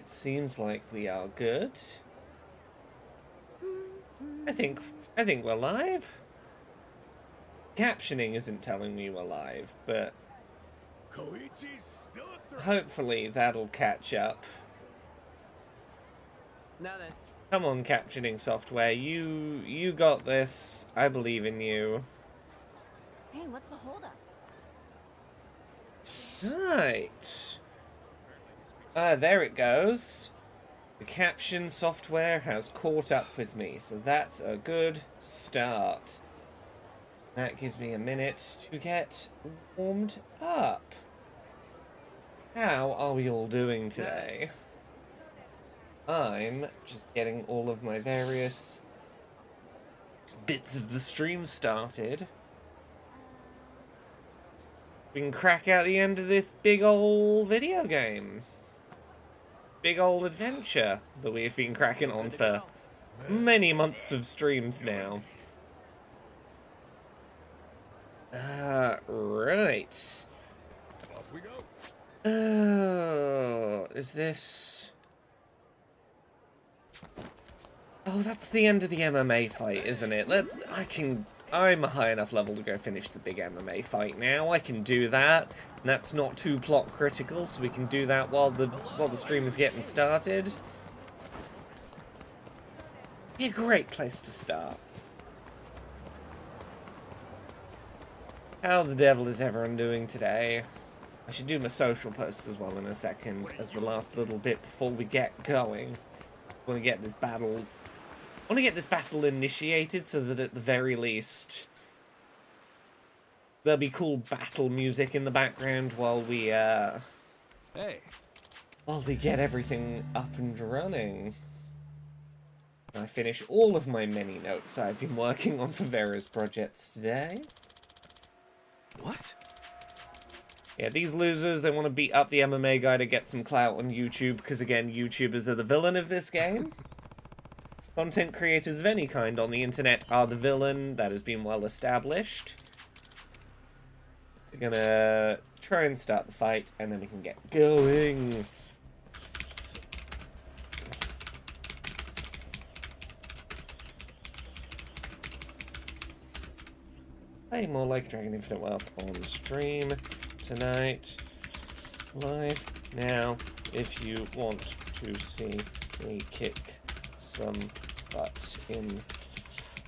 It seems like we are good. I think we're live. Captioning isn't telling me we're live, but hopefully that'll catch up. Now then. Come on, captioning software. You got this. I believe in you. Hey, what's the holdup? Right. There it goes. The caption software has caught up with me, so that's a good start. That gives me a minute to get warmed up. How are we all doing today? I'm just getting all of my various bits of the stream started. We can crack out the end of this big old video game. Big old adventure that we've been cracking on for many months of streams now. Right. Off we go. Oh, is this... Oh, that's the end of the MMA fight, isn't it? I'm a high enough level to go finish the big MMA fight now. I can do that. And that's not too plot critical, so we can do that while the stream is getting started. Be a great place to start. How the devil is everyone doing today? I should do my social posts as well in a second, as the last little bit before we get going. I want to get this battle initiated so that at the very least there'll be cool battle music in the background while we get everything up and running. I finish all of my many notes I've been working on for various projects today. What? Yeah, these losers, they want to beat up the MMA guy to get some clout on YouTube, because again, YouTubers are the villain of this game. Content creators of any kind on the internet are the villain. That has been well established. We're gonna try and start the fight, and then we can get going. Play more like Dragon Infinite Wealth on stream tonight. Live now if you want to see me kick some butt in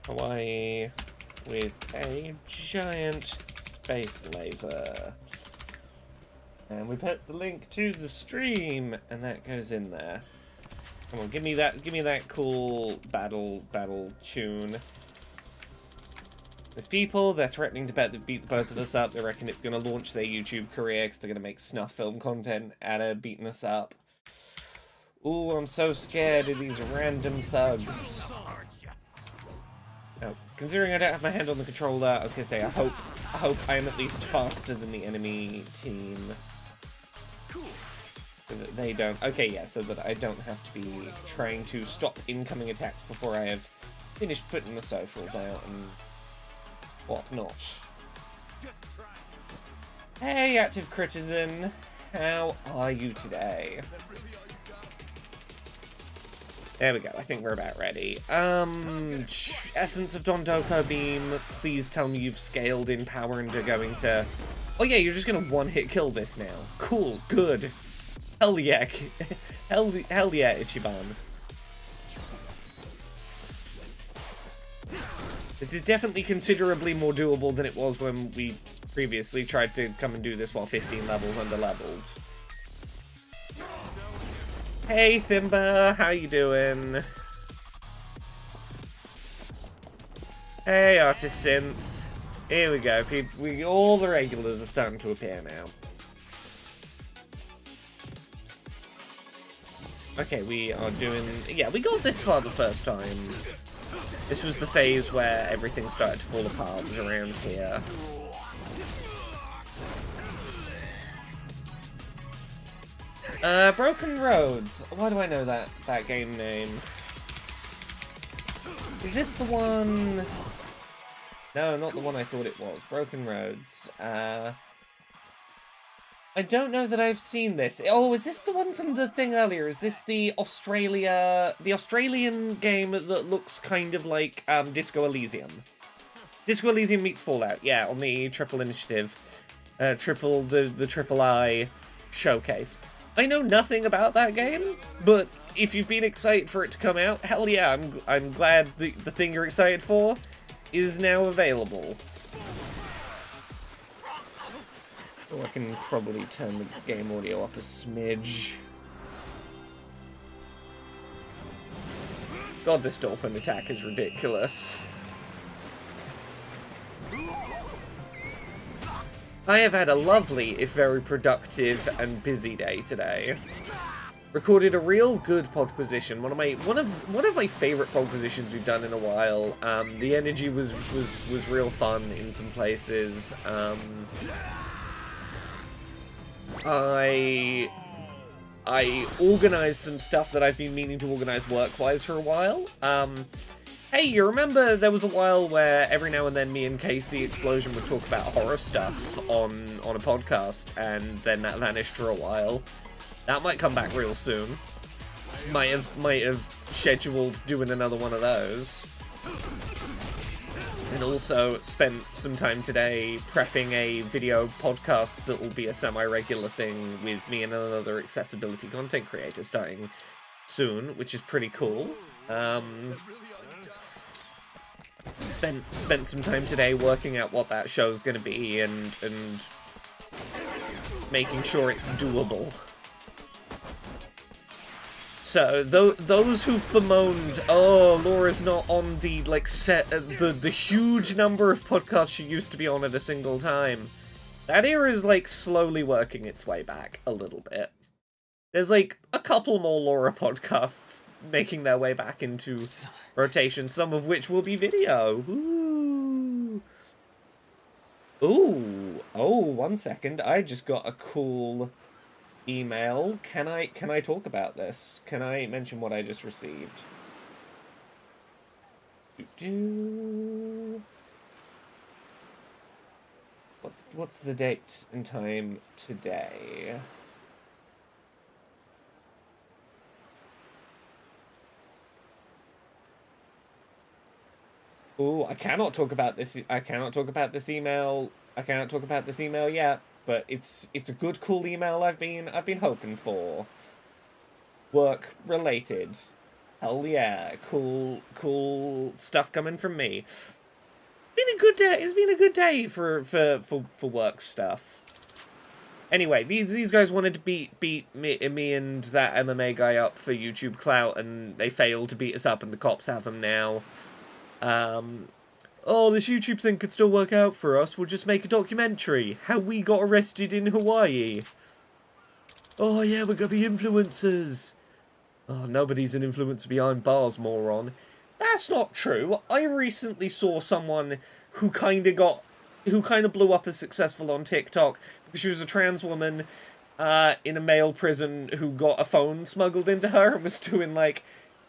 Hawaii with a giant space laser. And we put the link to the stream, and that goes in there. Come on, give me that cool battle tune. There's people, they're threatening to beat the both of us up. They reckon it's going to launch their YouTube career because they're going to make snuff film content out of beating us up. Ooh, I'm so scared of these random thugs. Now, considering I don't have my hand on the controller, I was going to say, I hope I am at least faster than the enemy team. So that they don't... Okay, yeah, so that I don't have to be trying to stop incoming attacks before I have finished putting the socials out and whatnot. Hey, Active Critizen, how are you today? There we go, I think we're about ready. Essence of Dondoko Beam, please tell me you've scaled in power and are going to... Oh yeah, you're just gonna one-hit kill this now. Cool, good. Hell yeah, hell yeah, Ichiban. This is definitely considerably more doable than it was when we previously tried to come and do this while 15 levels under-leveled. Hey, Thimba, how you doing? Hey, Artist Synth. Here we go, all the regulars are starting to appear now. Okay, we are doing... Yeah, we got this far the first time. This was the phase where everything started to fall apart around here. Broken Roads. Why do I know that game name? Is this the one... No, not the one I thought it was. Broken Roads. I don't know that I've seen this. Oh, is this the one from the thing earlier? Is this the Australian game that looks kind of like Disco Elysium? Disco Elysium meets Fallout, yeah, on the Triple Initiative, the Triple I showcase. I know nothing about that game, but if you've been excited for it to come out, hell yeah, I'm glad the thing you're excited for is now available. Oh, I can probably turn the game audio up a smidge. God, this dolphin attack is ridiculous. I have had a lovely, if very productive and busy day today. Recorded a real good podquisition. One of my favorite podquisitions we've done in a while. The energy was real fun in some places. I organized some stuff that I've been meaning to organize work-wise for a while. Hey, you remember there was a while where every now and then me and Casey Explosion would talk about horror stuff on a podcast, and then that vanished for a while. That might come back real soon. Might have scheduled doing another one of those. And also spent some time today prepping a video podcast that will be a semi-regular thing with me and another accessibility content creator starting soon, which is pretty cool. Spent some time today working out what that show's going to be and making sure it's doable. So, those who've bemoaned, oh, Laura's not on the, like, the huge number of podcasts she used to be on at a single time, that era is, like, slowly working its way back a little bit. There's, like, a couple more Laura podcasts making their way back into rotation, some of which will be video. Ooh. Ooh. Oh, 1 second. I just got a cool email. Can I talk about this? Can I mention what I just received? What's the date and time today? Ooh, I cannot talk about this. I cannot talk about this email. I cannot talk about this email yet. But it's a good, cool email I've been hoping for. Work related. Hell yeah, cool stuff coming from me. Been a good day. It's been a good day for work stuff. Anyway, these guys wanted to beat me and that MMA guy up for YouTube clout, and they failed to beat us up, and the cops have them now. Oh, this YouTube thing could still work out for us. We'll just make a documentary. How we got arrested in Hawaii. Oh, yeah, we're gonna be influencers. Oh, nobody's an influencer behind bars, moron. That's not true. I recently saw someone who kind of blew up as successful on TikTok because she was a trans woman in a male prison who got a phone smuggled into her and was doing, like,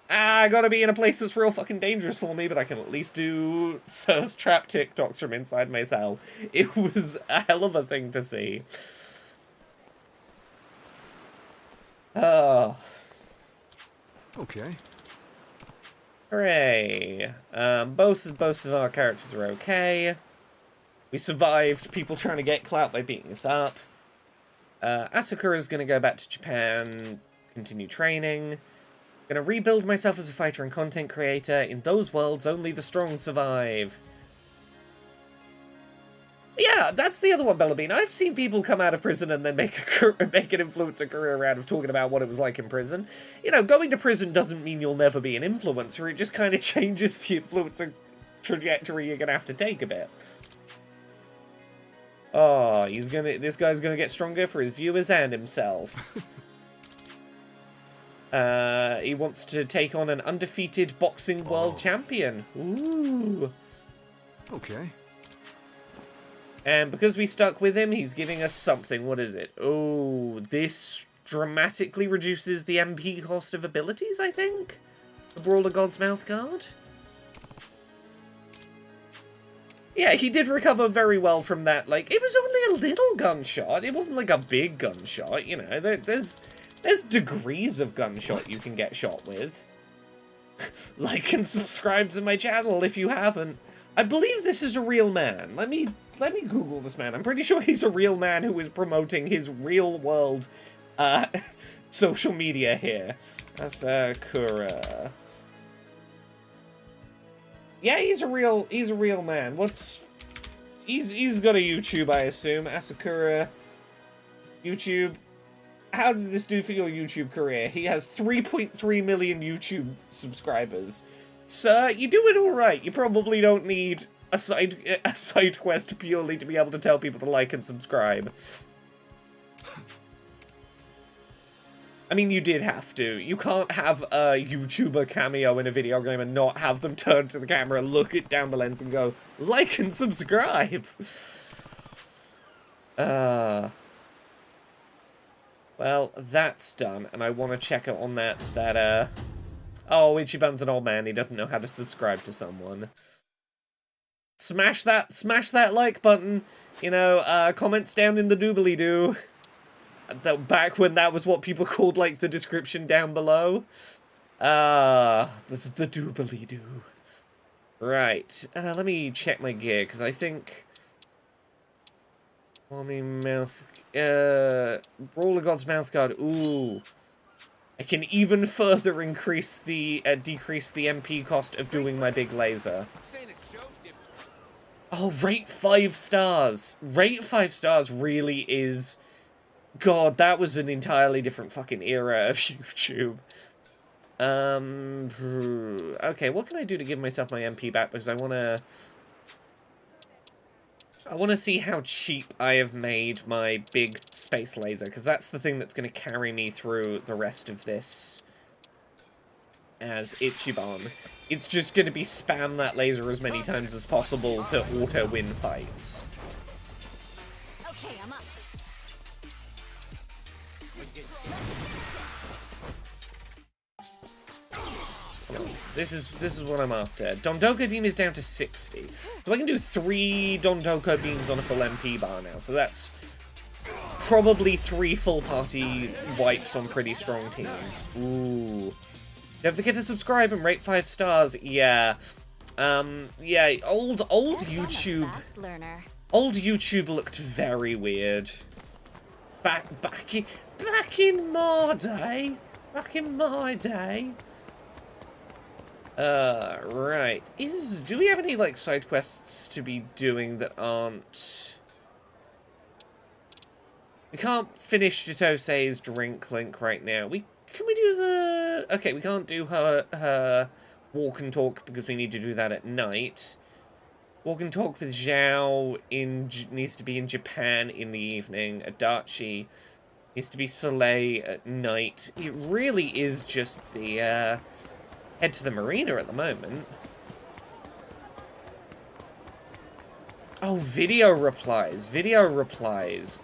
I gotta be in a place that's real fucking dangerous for me, but I can at least do thirst trap TikToks from inside my cell. It was a hell of a thing to see. Oh. Okay. Hooray. Both of our characters are okay. We survived people trying to get clout by beating us up. Asakura's gonna go back to Japan, continue training. Gonna rebuild myself as a fighter and content creator. In those worlds, only the strong survive. Yeah, that's the other one, Bellabean. I've seen people come out of prison and then make an influencer career out of talking about what it was like in prison. You know, going to prison doesn't mean you'll never be an influencer. It just kind of changes the influencer trajectory you're gonna have to take a bit. Oh, this guy's gonna get stronger for his viewers and himself. He wants to take on an undefeated boxing world champion. Ooh. Okay. And because we stuck with him, he's giving us something. What is it? Oh, this dramatically reduces the MP cost of abilities, I think? The Brawler God's Mouth card? Yeah, he did recover very well from that. Like, it was only a little gunshot. It wasn't like a big gunshot, you know. There's degrees of gunshot you can get shot with. Like and subscribe to my channel if you haven't. I believe this is a real man. Let me Google this man. I'm pretty sure he's a real man who is promoting his real world social media here. Asakura. Yeah, he's a real man. He's got a YouTube, I assume. Asakura YouTube. How did this do for your YouTube career? He has 3.3 million YouTube subscribers. Sir, you're doing alright. You probably don't need a side quest purely to be able to tell people to like and subscribe. I mean, you did have to. You can't have a YouTuber cameo in a video game and not have them turn to the camera, look it down the lens and go, like and subscribe. Well, that's done, and I want to check it on that, oh, Ichiban's an old man, he doesn't know how to subscribe to someone. Smash that like button, you know, comments down in the doobly-doo. Back when that was what people called, like, the description down below. The doobly-doo. Right, let me check my gear, because I think... Army mouth... Roller God's mouth guard. Ooh. I can even further increase the, decrease the MP cost of doing my big laser. Oh, rate 5 stars. Rate 5 stars really is... God, that was an entirely different fucking era of YouTube. Okay, what can I do to give myself my MP back? Because I want to see how cheap I have made my big space laser, because that's the thing that's going to carry me through the rest of this as Ichiban. It's just going to be spam that laser as many times as possible to auto-win fights. Okay, I'm up. This is what I'm after. Dondoko Beam is down to 60. So I can do 3 Dondoko Beams on a full MP bar now. So that's probably 3 full party wipes on pretty strong teams. Ooh. Don't forget to subscribe and rate 5 stars. Yeah. Yeah, old YouTube. Old YouTube looked very weird. Back in my day. Back in my day. Right. Do we have any, like, side quests to be doing that aren't... We can't finish Chitosei's drink link right now. Can we do the... Okay, we can't do her walk and talk because we need to do that at night. Walk and talk with Zhao needs to be in Japan in the evening. Adachi needs to be Soleil at night. It really is just the, head to the marina at the moment. Oh, video replies. Video replies.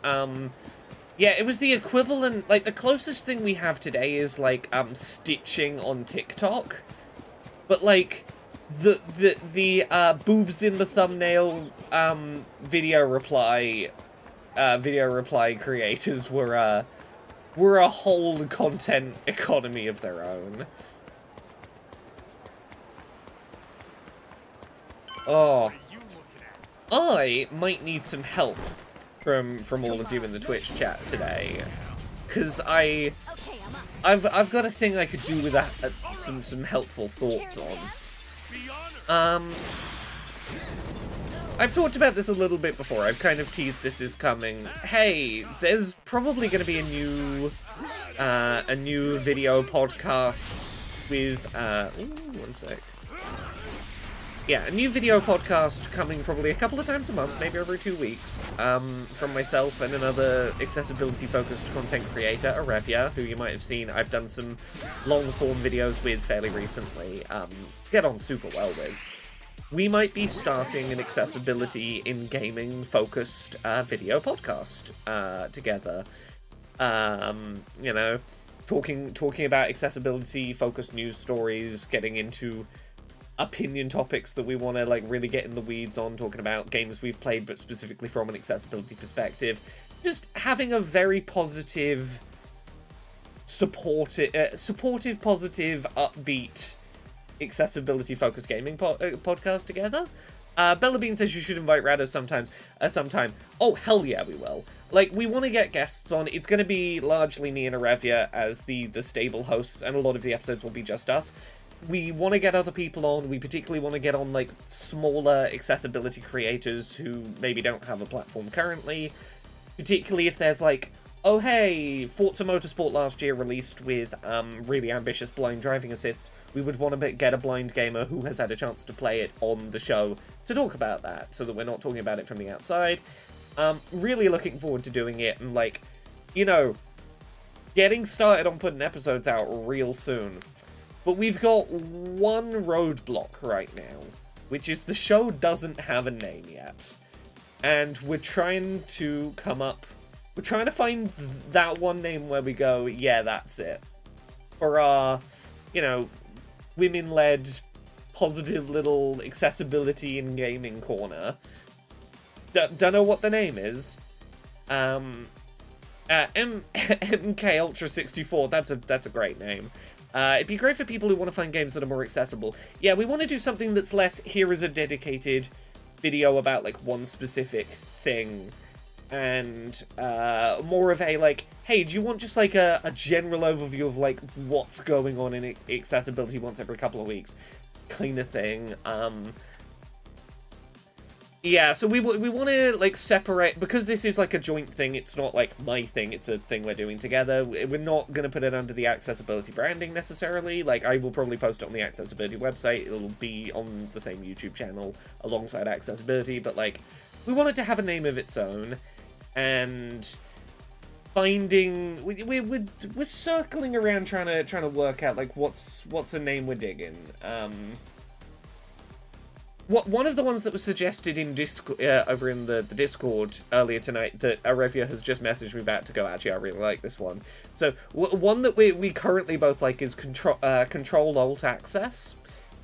Yeah, it was the equivalent, like, the closest thing we have today is, like, stitching on TikTok. But, like, the boobs in the thumbnail, video reply creators were a whole content economy of their own. Oh, I might need some help from all of you in the Twitch chat today, because I've got a thing I could do with some helpful thoughts on. I've talked about this a little bit before. I've kind of teased this is coming. Hey, there's probably going to be a new video podcast with ooh, one sec. Yeah, a new video podcast coming probably a couple of times a month, maybe every 2 weeks, from myself and another accessibility-focused content creator, Arevia, who you might have seen I've done some long-form videos with fairly recently, get on super well with. We might be starting an accessibility in gaming-focused video podcast together. You know, talking about accessibility-focused news stories, getting into opinion topics that we want to like really get in the weeds on, talking about games we've played, but specifically from an accessibility perspective. Just having a very positive, supportive, positive, upbeat, accessibility-focused gaming podcast together. Bella Bean says you should invite Rada sometime. Oh, hell yeah, we will. Like, we want to get guests on. It's going to be largely me and Arevia as the stable hosts, and a lot of the episodes will be just us. We want to get other people on. We particularly want to get on, like, smaller accessibility creators who maybe don't have a platform currently. Particularly if there's, like, oh, hey, Forza Motorsport last year released with really ambitious blind driving assists. We would want to get a blind gamer who has had a chance to play it on the show to talk about that, so that we're not talking about it from the outside. Really looking forward to doing it, and, like, you know, getting started on putting episodes out real soon. But we've got one roadblock right now, which is the show doesn't have a name yet. And we're trying to find that one name where we go, yeah, that's it. For our, you know, women-led, positive little accessibility in gaming corner. Don't know what the name is. MK Ultra 64. That's a great name. It'd be great for people who want to find games that are more accessible. Yeah, we want to do something that's less, here is a dedicated video about, like, one specific thing. And more of a, like, hey, do you want just, like, a general overview of, like, what's going on in accessibility once every couple of weeks kind of thing. Yeah, so we want to, like, separate, because this is, like, a joint thing, it's not, like, my thing, it's a thing we're doing together. We're not going to put it under the accessibility branding, necessarily. Like, I will probably post it on the accessibility website, it'll be on the same YouTube channel alongside accessibility, but, like, we want it to have a name of its own, and finding... We're circling around trying to work out, like, what's a name we're digging. One of the ones that was suggested in over in the Discord earlier tonight that Arevia has just messaged me about to go, actually, I really like this one. So, one that we currently both like is Control-Alt-Access,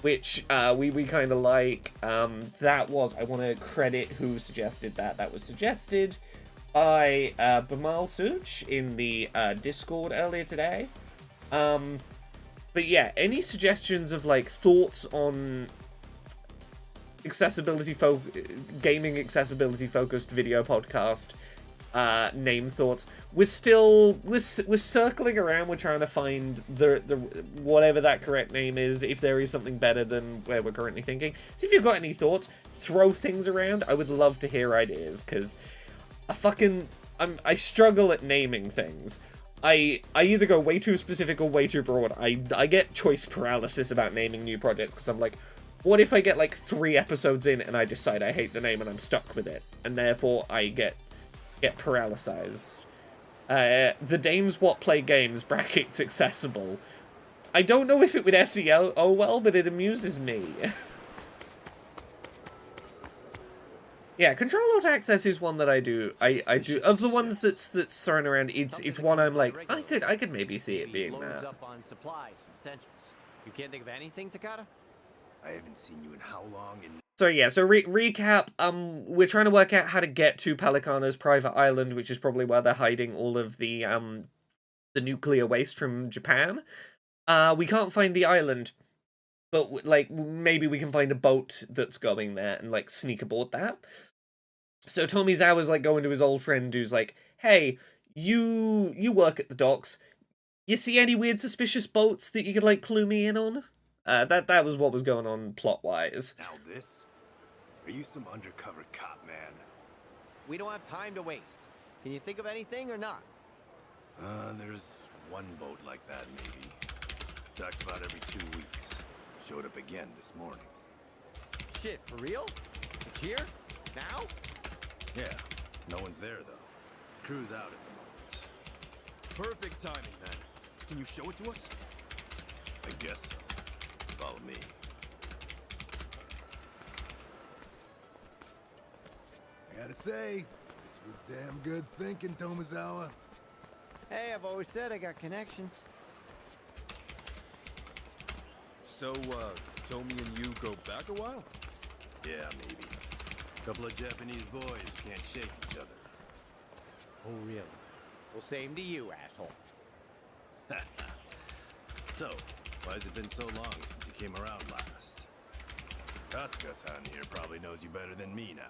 which we kind of like. That was, I want to credit who suggested that. That was suggested by Bamal Such in the Discord earlier today. But yeah, any suggestions of, like, thoughts on gaming accessibility focused video podcast name thoughts, we're circling around, we're trying to find the whatever that correct name is, if there is something better than where we're currently thinking. So if you've got any thoughts, throw things around. I would love to hear ideas, because I struggle at naming things. I either go way too specific or way too broad. I get choice paralysis about naming new projects, because I'm like, what if I get, like, 3 episodes in and I decide I hate the name and I'm stuck with it, and therefore I get paralyzed. The Dames What Play Games, brackets accessible. I don't know if it would SEO well, but it amuses me. Yeah, Control-Alt-Access is one that I do. I do, of the ones that's thrown around, it's one I'm like, I could maybe see it being that. Up on supplies and essentials. You can't think of anything, Takata? I haven't seen you in how long? So yeah, so recap, we're trying to work out how to get to Pelicana's private island, which is probably where they're hiding all of the nuclear waste from Japan. We can't find the island, but, like, maybe we can find a boat that's going there and, like, sneak aboard that. So Tomizawa's, like, going to his old friend who's like, hey, you work at the docks. You see any weird suspicious boats that you could, like, clue me in on? That was what was going on plot-wise. Now this? Are you some undercover cop, man? We don't have time to waste. Can you think of anything or not? There's one boat like that, maybe. Docks about every 2 weeks. Showed up again this morning. Shit, for real? It's here? Now? Yeah, no one's there, though. Crew's out at the moment. Perfect timing, then. Can you show it to us? I guess so. Follow me. I gotta say, this was damn good thinking, Tomizawa. Hey, I've always said I got connections. So, Tommy and you go back a while? Yeah, maybe. Couple of Japanese boys who can't shake each other. Oh, really? Well, same to you, asshole. So, why has it been so long since you came around last? Kasuga-san here probably knows you better than me now.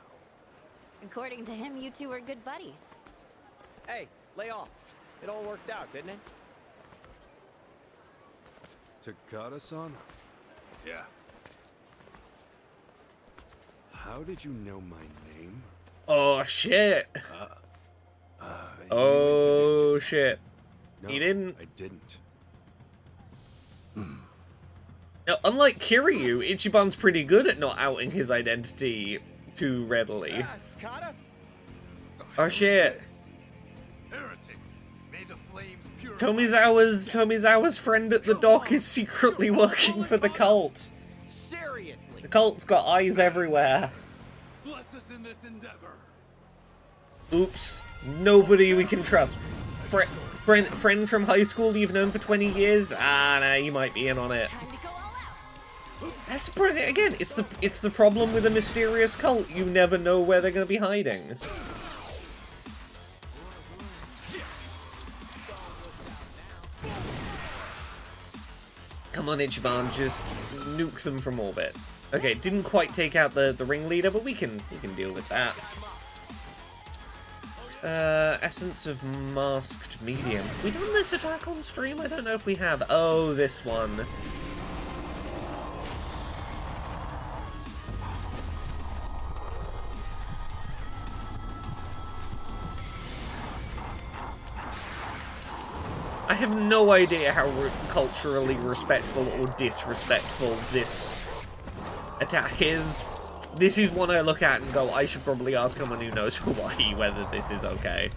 According to him, you two are good buddies. Hey, lay off. It all worked out, didn't it? Takada-san? Yeah. How did you know my name? Oh shit. You Oh introduced shit. No, He didn't. I didn't. Now, unlike Kiryu, Ichiban's pretty good at not outing his identity too readily. Takada? Oh shit. Heretics! May the flames purify. Tomizawa's friend at the dock is secretly working for the cult. Seriously? The cult's got eyes everywhere. Bless us in this endeavor. Oops. Nobody we can trust. Friend from high school you've known for 20 years? Ah, nah, you might be in on it. Time to go all out. That's pretty, again, it's the problem with a mysterious cult. You never know where they're gonna be hiding. Come on, Ichiban, just nuke them from orbit. Okay, didn't quite take out the ringleader, but we can deal with that. Essence of Masked Medium. We done this attack on stream? I don't know if we have. Oh, this one. I have no idea how culturally respectful or disrespectful this attack is. This is one I look at and go, I should probably ask someone who knows Hawaii whether this is okay.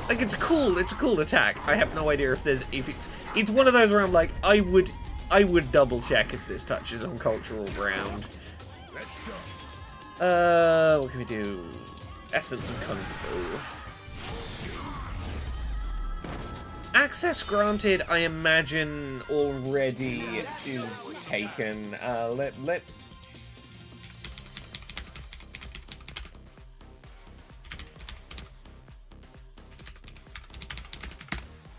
Like, it's a cool attack. I have no idea if it's one of those where I'm like, I would double check if this touches on cultural ground. Let's go. What can we do? Essence of Kung Fu. Access granted, I imagine, already is taken. Let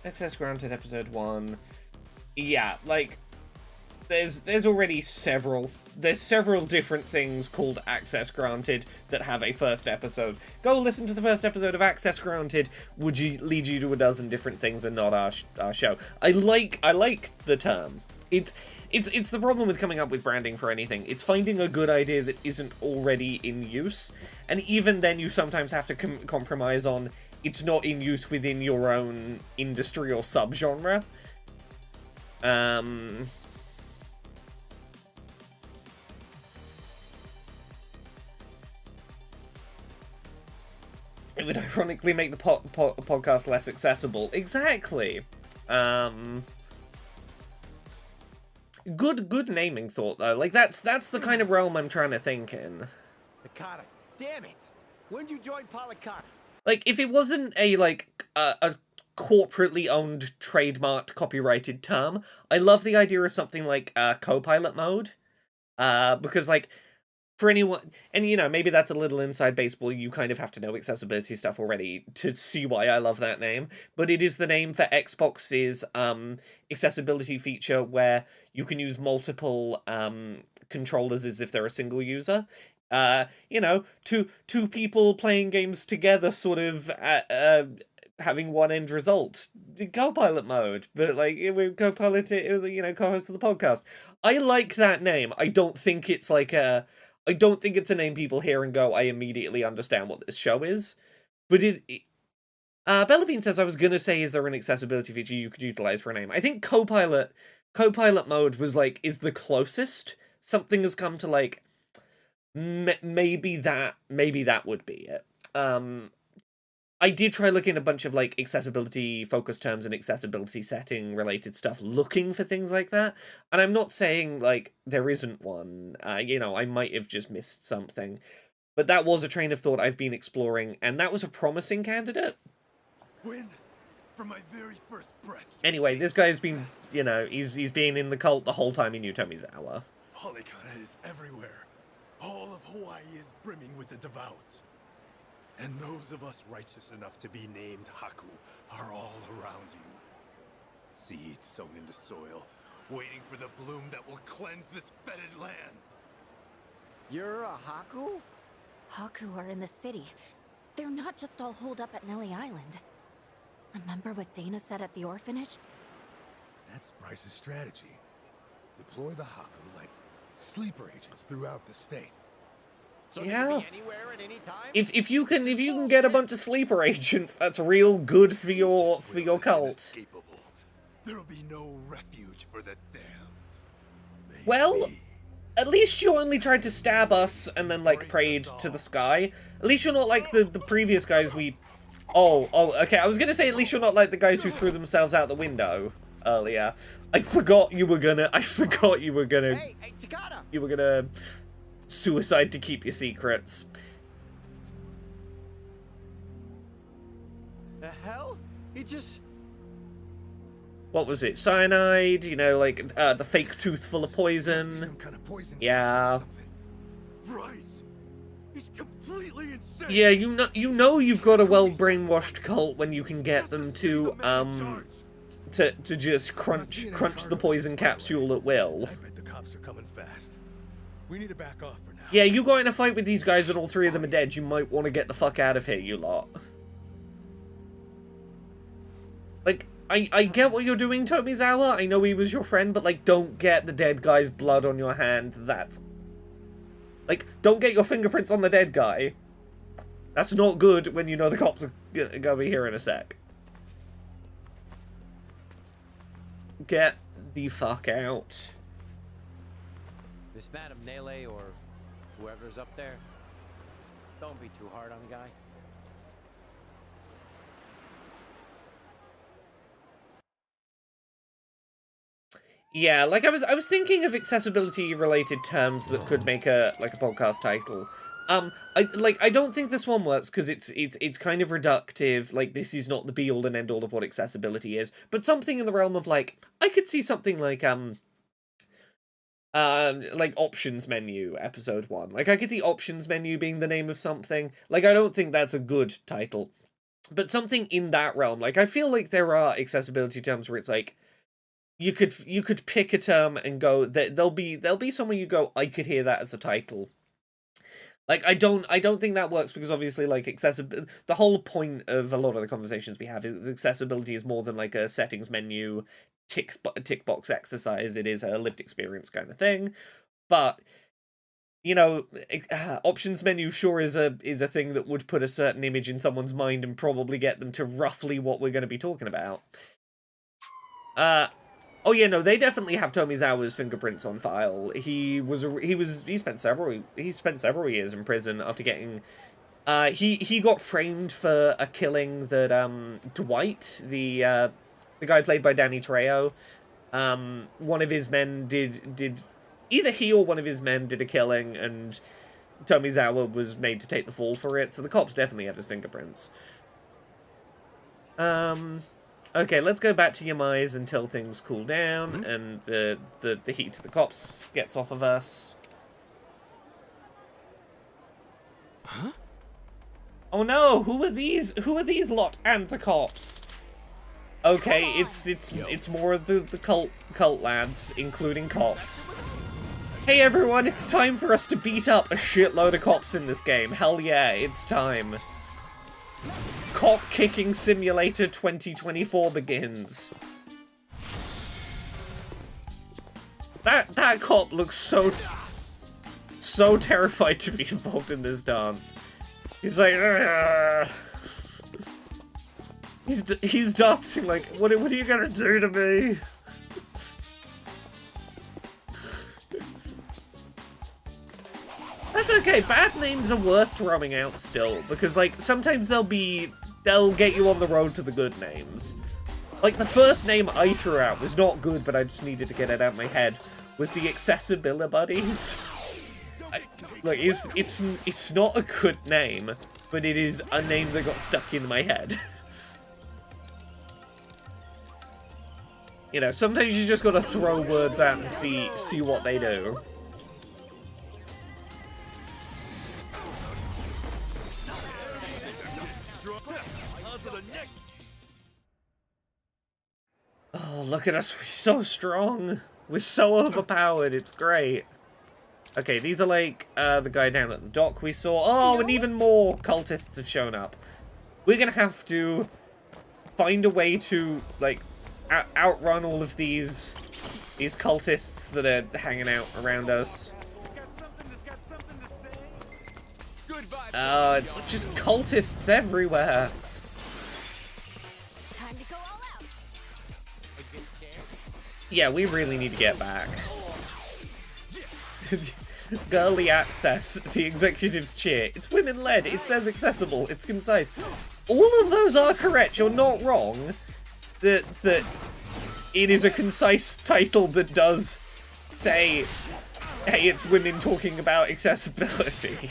Access granted, episode 1. Yeah, like, there's already several different things called Access Granted that have a first episode. Go listen to the first episode of Access Granted. Would you lead you to a dozen different things and not our show? I like the term. It's the problem with coming up with branding for anything. It's finding a good idea that isn't already in use, and even then you sometimes have to compromise on it's not in use within your own industry or subgenre. It would ironically make the podcast less accessible. Exactly. Good naming thought though. Like that's the kind of realm I'm trying to think in. Takada, damn it! When'd you join Polycana? Like if it wasn't a corporately owned, trademarked, copyrighted term, I love the idea of something like co-pilot mode. Because like for anyone, and you know, maybe that's a little inside baseball, you kind of have to know accessibility stuff already to see why I love that name, but it is the name for Xbox's accessibility feature where you can use multiple controllers as if they're a single user. You know, two people playing games together, sort of having one end result. Co-pilot mode, but like we co-pilot it, you know, co-host of the podcast. I like that name. I don't think it's I don't think it's a name people hear and go, I immediately understand what this show is. But Bellabean says, I was gonna say, is there an accessibility feature you could utilize for a name? I think co-pilot mode was is the closest something has come to maybe that would be it. I did try looking at a bunch of accessibility focused terms and accessibility setting related stuff, looking for things like that. And I'm not saying there isn't one. You know, I might have just missed something. But that was a train of thought I've been exploring, and that was a promising candidate. When From my very first breath. Anyway, this guy's been, you know, he's been in the cult the whole time he knew Tomizawa. Polycana is everywhere. All of Hawaii is brimming with the devout. And those of us righteous enough to be named Haku are all around you. Seeds sown in the soil, waiting for the bloom that will cleanse this fetid land. You're a Haku? Haku are in the city. They're not just all holed up at Nelly Island. Remember what Dana said at the orphanage? That's Bryce's strategy. Deploy the Haku like sleeper agents throughout the state. So they Yeah. can be anywhere at any time? If you can get a bunch of sleeper agents, that's real good for your cult. Inescapable. There'll be no refuge for the damned. Maybe. Well, at least you only tried to stab us and then, like, prayed to the sky. At least you're not like the previous guys we... Oh, okay, I was gonna say at least you're not like the guys who threw themselves out the window earlier. I forgot you were gonna... Hey, Takada! You were gonna... suicide to keep your secrets. The hell? He just... What was it? Cyanide? You know, like, the fake tooth full of Must be poison? some kind of poison Yeah. capsule or something. Bryce! He's completely insane! Yeah, you know you've got a well-brainwashed cult when you can get them to just crunch the poison capsule at will. I bet the cops are coming fast. We need to back off for now. Yeah, you got in a fight with these guys and all three of them are dead. You might want to get the fuck out of here, you lot. Like, I get what you're doing, Tomizawa. I know he was your friend, but, like, don't get the dead guy's blood on your hand. That's... Like, don't get your fingerprints on the dead guy. That's not good when you know the cops are gonna be here in a sec. Get the fuck out. Miss Madam Nele or whoever's up there, don't be too hard on the guy. Yeah, like I was thinking of accessibility related terms that could make a podcast title. I don't think this one works because it's kind of reductive. Like, this is not the be all and end all of what accessibility is, but something in the realm of, like, I could see something like options menu episode 1. Like, I could see options menu being the name of something. Like, I don't think that's a good title, but something in that realm. Like, I feel like there are accessibility terms where it's like, you could pick a term and go, there'll be somewhere you go, I could hear that as a title. Like, I don't think that works because obviously, like, accessibility, the whole point of a lot of the conversations we have is accessibility is more than like a settings menu tick box exercise. It is a lived experience kind of thing. But, you know, options menu sure is a thing that would put a certain image in someone's mind and probably get them to roughly what we're going to be talking about. Oh yeah, no, they definitely have Tomizawa's fingerprints on file. He spent several years in prison after getting he got framed for a killing that Dwight, the guy played by Danny Trejo, one of his men did either he or one of his men did a killing and Tomizawa was made to take the fall for it. So the cops definitely have his fingerprints. Okay, let's go back to Yamai's until things cool down and the heat of the cops gets off of us. Huh? Oh no, who are these lot and the cops? Okay, it's more of the cult lads, including cops. Hey everyone, it's time for us to beat up a shitload of cops in this game. Hell yeah, it's time. Cop Kicking Simulator 2024 begins. That cop looks so terrified to be involved in this dance. He's like, "Ugh." He's dancing like, what are you gonna do to me? That's okay, bad names are worth throwing out still, because, like, sometimes they'll get you on the road to the good names. Like, the first name I threw out was not good, but I just needed to get it out of my head, was the Accessibility Buddies. Look, it's not a good name, but it is a name that got stuck in my head. You know, sometimes you just gotta throw words out and see what they do. Oh, look at us. We're so strong. We're so overpowered. It's great. Okay, these are like the guy down at the dock we saw. Oh, and even more cultists have shown up. We're gonna have to find a way to, like, outrun all of these cultists that are hanging out around us. Oh, it's just cultists everywhere. Time to go all out. Yeah, we really need to get back. Girly access, the executives cheer. It's women-led, it says accessible, it's concise. All of those are correct, you're not wrong. That it is a concise title that does say, hey, it's women talking about accessibility.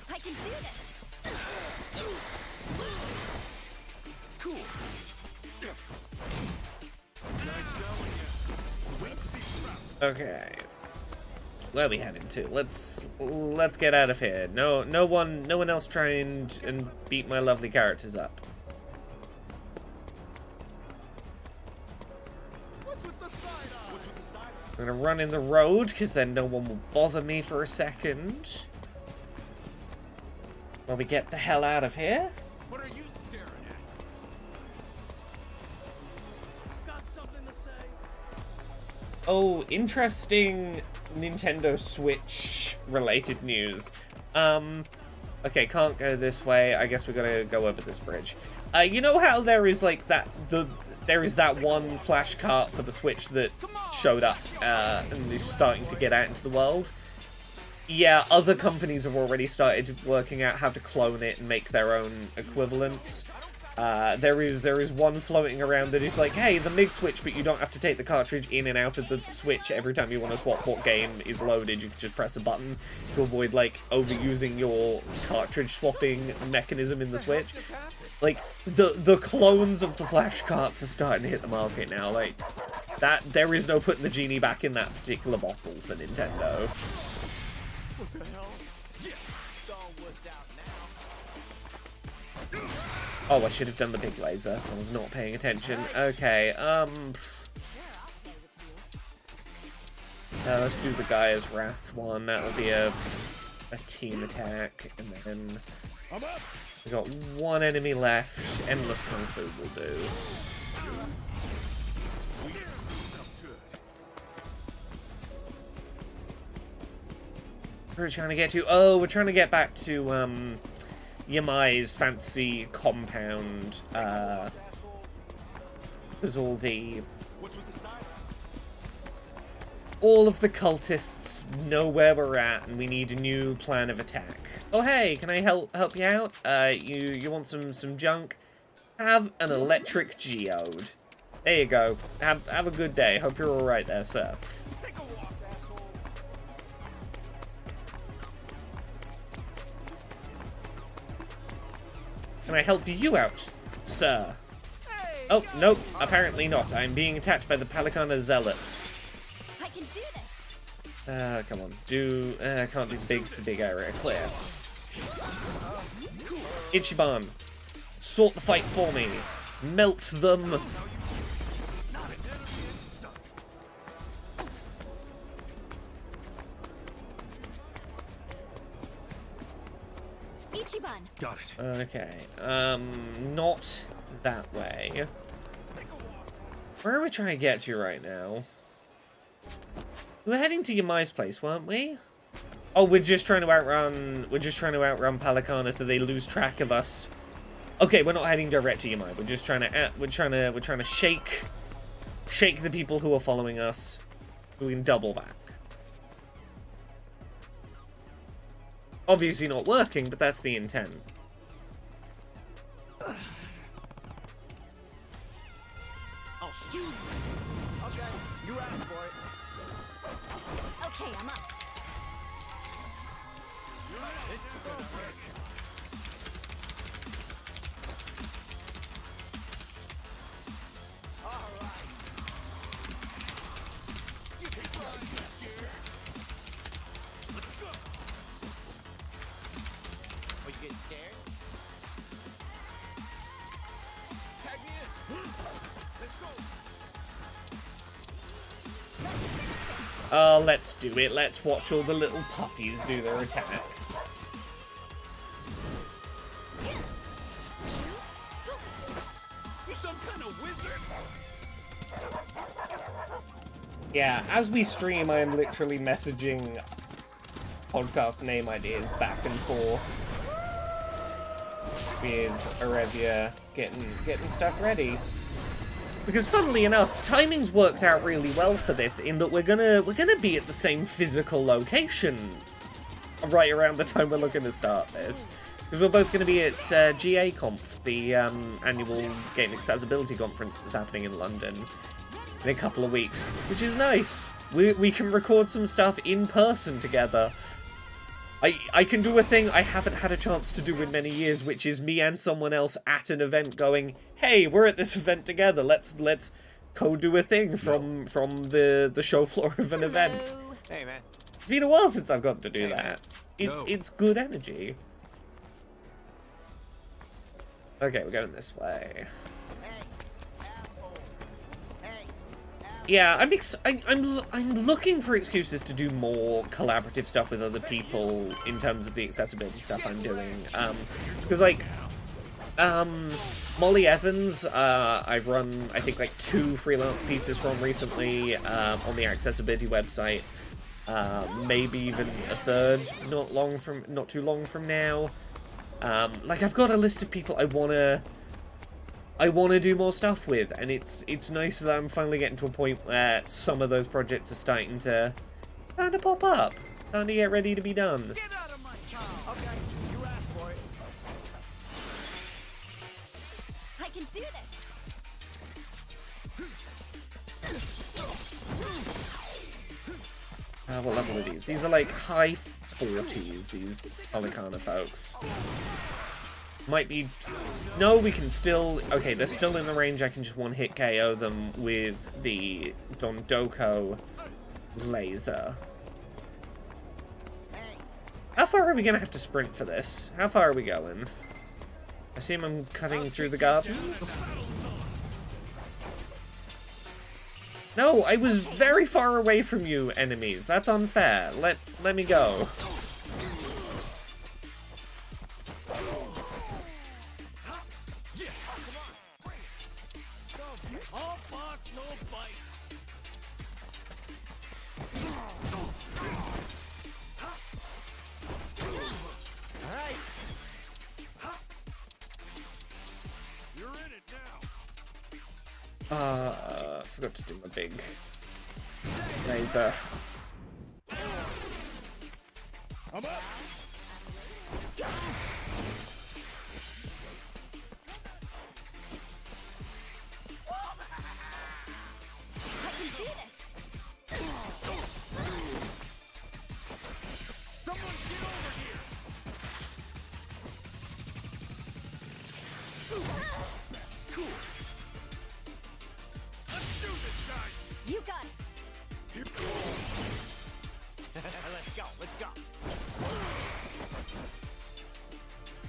I can do this. Okay. Where are we heading to? Let's get out of here. No one else try and beat my lovely characters up. I'm gonna run in the road because then no one will bother me for a second. While we get the hell out of here. What are you staring at? Got something to say? Oh, interesting Nintendo Switch related news. Okay, can't go this way. I guess we gotta go over this bridge. You know how there is like there is that one flash cart for the Switch that showed up and is starting to get out into the world? Yeah, other companies have already started working out how to clone it and make their own equivalents. There is one floating around that is like, hey, the MiG Switch, but you don't have to take the cartridge in and out of the Switch every time you want to swap what game is loaded. You can just press a button to avoid, like, overusing your cartridge swapping mechanism in the Switch. Like, the clones of the flash carts are starting to hit the market now. Like, there is no putting the genie back in that particular bottle for Nintendo. What the hell? Yeah. Saw what's out now. Oh, I should have done the big laser. I was not paying attention. Okay, let's do the Gaia's Wrath one. That'll be a team attack, and then we got one enemy left. Endless Kung Fu will do. Where are we trying to get to? Oh, we're trying to get back to Yamai's fancy compound. There's all of the cultists know where we're at, and we need a new plan of attack. Oh hey, can I help you out? You want some junk? Have an electric geode. There you go. Have a good day. Hope you're all right there, sir. Can I help you out, sir? Oh, nope, apparently not. I'm being attacked by the Palicana Zealots. I can do this. Come on. Can't do the big area clear. Ichiban, sort the fight for me. Melt them. Ichiban. Got it. Okay, not that way. Where are we trying to get to right now? We were heading to Yamai's place, weren't we? Oh, we're just trying to outrun Palicana so they lose track of us. Okay, we're not heading direct to Yamai. We're just trying to shake the people who are following us. We can double back. Obviously not working, but that's the intent. I'll shoot you. Okay, you asked for it. Okay, I'm up. Oh, let's do it. Let's watch all the little puppies do their attack. You some kind of wizard? Yeah, as we stream, I am literally messaging podcast name ideas back and forth with Arevia, getting stuff ready. Because funnily enough, timing's worked out really well for this in that we're gonna be at the same physical location right around the time we're looking to start this. Because we're both going to be at GA Conf, the annual Game Accessibility Conference that's happening in London in a couple of weeks, which is nice. We can record some stuff in person together. I can do a thing I haven't had a chance to do in many years, which is me and someone else at an event going, hey, we're at this event together, let's co-do a thing from the show floor of an event. Hey, man. It's been a while since I've got to do that. It's good energy. Okay, we're going this way. Yeah, I'm looking for excuses to do more collaborative stuff with other people in terms of the accessibility stuff I'm doing. Because like, Molly Evans, I've run I think like 2 freelance pieces from recently on the accessibility website. Maybe even a third not too long from now. Like I've got a list of people I wanna do more stuff with, and it's nice that I'm finally getting to a point where some of those projects are starting to pop up, starting to get ready to be done. Get out of my car! Okay, you asked for it. I can do this! What level are these? These are like high 40s, these Polycana folks. Might be... No, we can still... Okay, they're still in the range. I can just one-hit KO them with the Dondoko laser. How far are we going to have to sprint for this? How far are we going? I assume I'm cutting through the gardens? No, I was very far away from you, enemies. That's unfair. Let me go. Forgot to do my big laser. I'm up. I can do this! Someone get over here. Cool. Let's do this, guys. You got it! Let's go.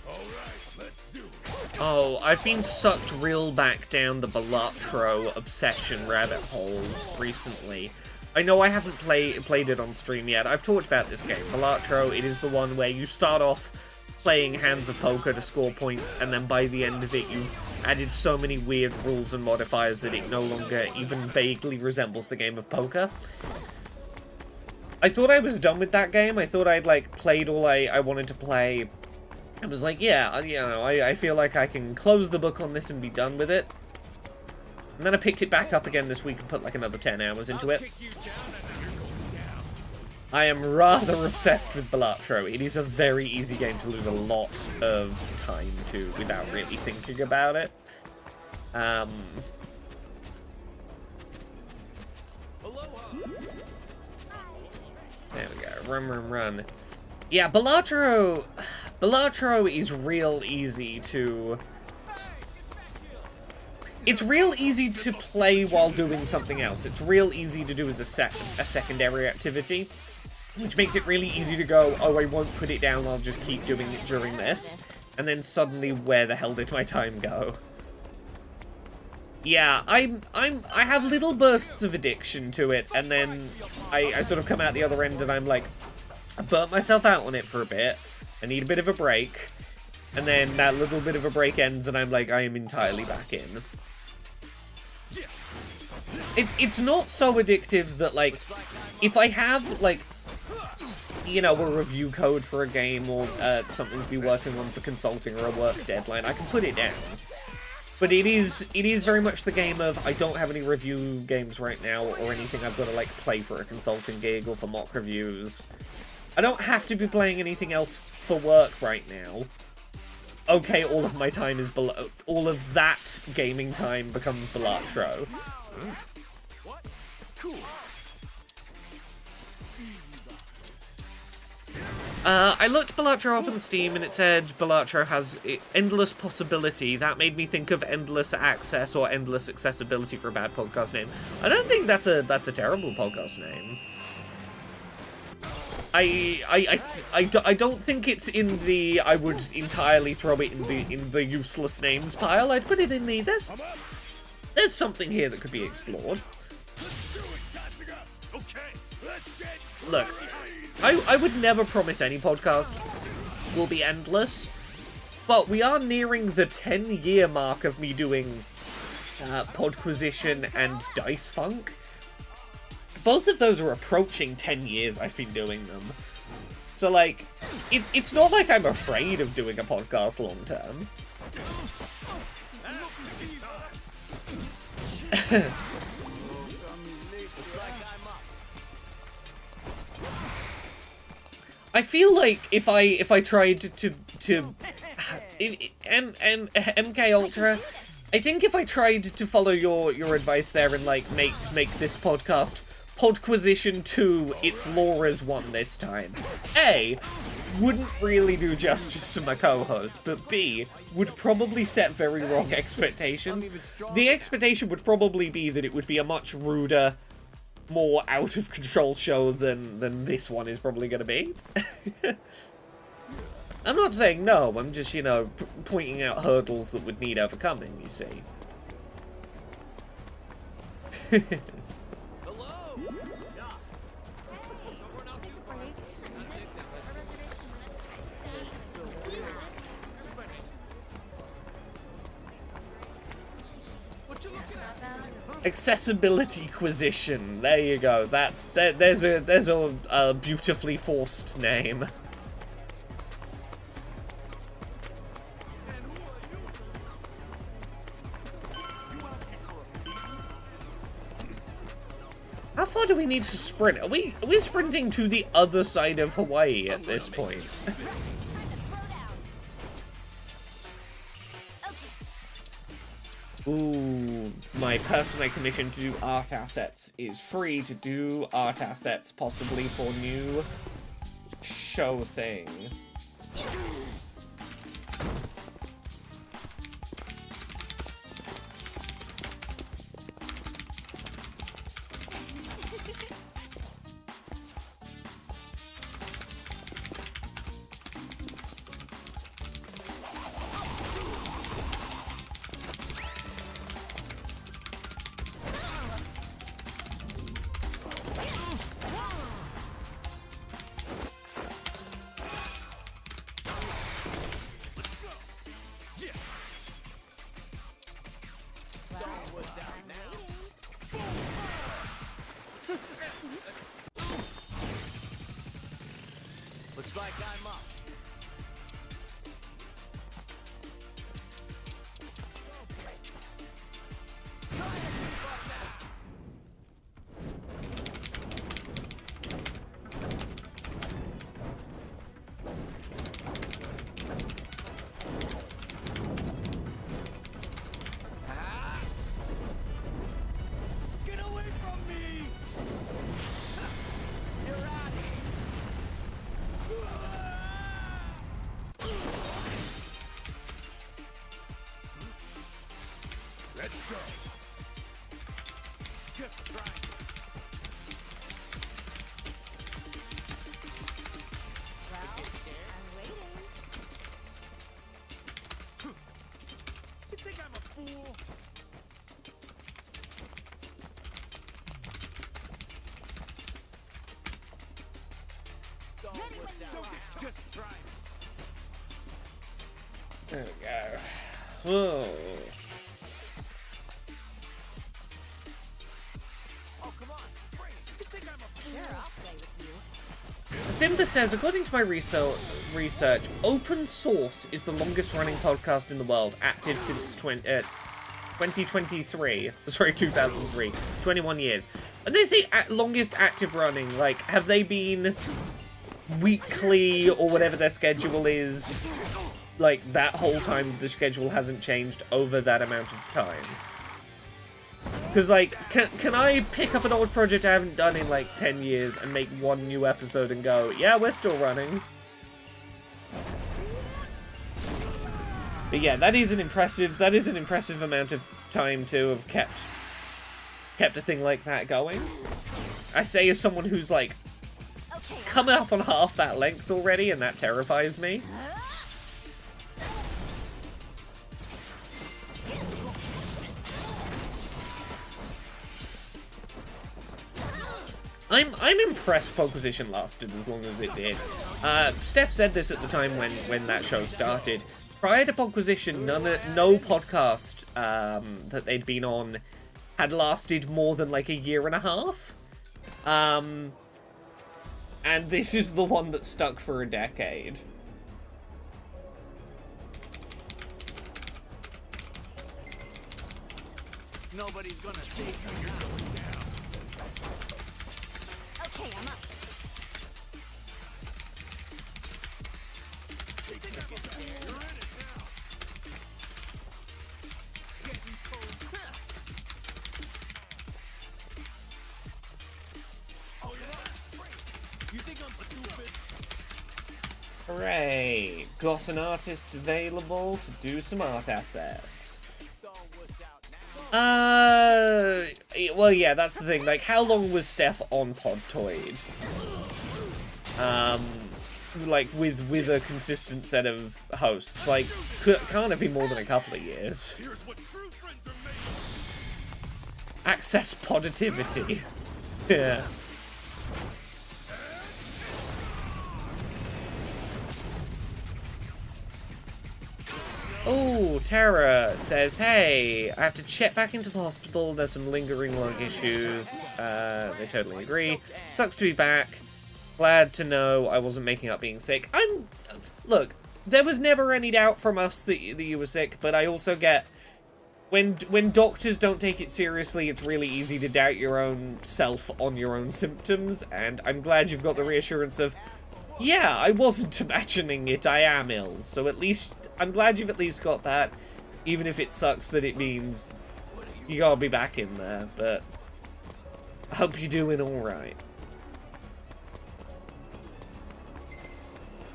All right, let's do it. Oh, I've been sucked real back down the Balatro obsession rabbit hole recently. I know I haven't played it on stream yet. I've talked about this game. Balatro, it is the one where you start off playing hands of poker to score points, and then by the end of it you've added so many weird rules and modifiers that it no longer even vaguely resembles the game of poker. I thought I was done with that game. I thought I'd like played all I wanted to play. I was like, yeah, you know, I feel like I can close the book on this and be done with it. And then I picked it back up again this week and put like another 10 hours into it. I am rather obsessed with Balatro. It is a very easy game to lose a lot of time to without really thinking about it. There we go. Run. Yeah, Balatro is real easy to... It's real easy to play while doing something else. It's real easy to do as a secondary activity, which makes it really easy to go, oh, I won't put it down, I'll just keep doing it during this. And then suddenly, where the hell did my time go? Yeah, I have little bursts of addiction to it, and then I sort of come out the other end and I'm like, I burnt myself out on it for a bit. I need a bit of a break. And then that little bit of a break ends and I'm like, I am entirely back in. It's not so addictive that, like, if I have, like, you know, a review code for a game or something to be working on for consulting or a work deadline, I can put it down. But it is very much the game of, I don't have any review games right now or anything I've got to, like, play for a consulting gig or for mock reviews. I don't have to be playing anything else for work right now. Okay, all of my time is below. All of that gaming time becomes Balatro. I looked Balatro up on Steam and it said Balatro has endless possibility. That made me think of endless access or endless accessibility for a bad podcast name. I don't think that's a terrible podcast name. I don't think it's in the I would entirely throw it in the useless names pile. I'd put it in the there's something here that could be explored. Look, I would never promise any podcast will be endless, but we are nearing the 10-year mark of me doing Podquisition and Dice Funk. Both of those are approaching 10 years I've been doing them. So, like, it's not like I'm afraid of doing a podcast long term. I feel like if I tried to MK Ultra, I think if I tried to follow your advice there and like make this podcast Podquisition 2, its Laura's 1 this time, A, wouldn't really do justice to my co-host, but B, would probably set very wrong expectations. The expectation would probably be that it would be a much ruder, more out-of-control show than this one is probably going to be. I'm not saying no, I'm just, you know, pointing out hurdles that would need overcoming, you see. Accessibility-quisition. There you go. There's a beautifully forced name. How far do we need to sprint? Are we sprinting to the other side of Hawaii at this point? Ooh, my person I commissioned to do art assets is free to do art assets, possibly for new show thing. Looks like I'm up. Get away from me! You're out of here! There we go. Whoa. Thimba says, according to my research, Open Source is the longest running podcast in the world, active since 2023. Sorry, 2003. 21 years. And they say longest active running, like, have they been weekly or whatever their schedule is? Like, that whole time the schedule hasn't changed over that amount of time? Because, like, can I pick up an old project I haven't done in, like, 10 years and make one new episode and go, yeah, we're still running? But yeah, that is an impressive amount of time to have kept a thing like that going. I say as someone who's, like, coming up on half that length already, and that terrifies me. I'm impressed Pogquisition lasted as long as it did. Steph said this at the time when that show started. Prior to Pogquisition, no podcast that they'd been on had lasted more than like a year and a half. And this is the one that stuck for a decade. Nobody's gonna save you now. Okay, I'm up. Hooray! Got an artist available to do some art assets. Well, yeah, that's the thing. Like, how long was Steph on Podtoid? Like, with a consistent set of hosts. Like, can't it be more than a couple of years? Access Poditivity. Yeah. Oh, Tara says, hey, I have to check back into the hospital. There's some lingering lung issues. They totally agree. Sucks to be back. Glad to know I wasn't making up being sick. Look, there was never any doubt from us that you were sick, but I also get, when doctors don't take it seriously, it's really easy to doubt your own self on your own symptoms, and I'm glad you've got the reassurance of, yeah, I wasn't imagining it, I am ill, so at least, I'm glad you've at least got that, even if it sucks that it means you gotta be back in there, but I hope you're doing alright.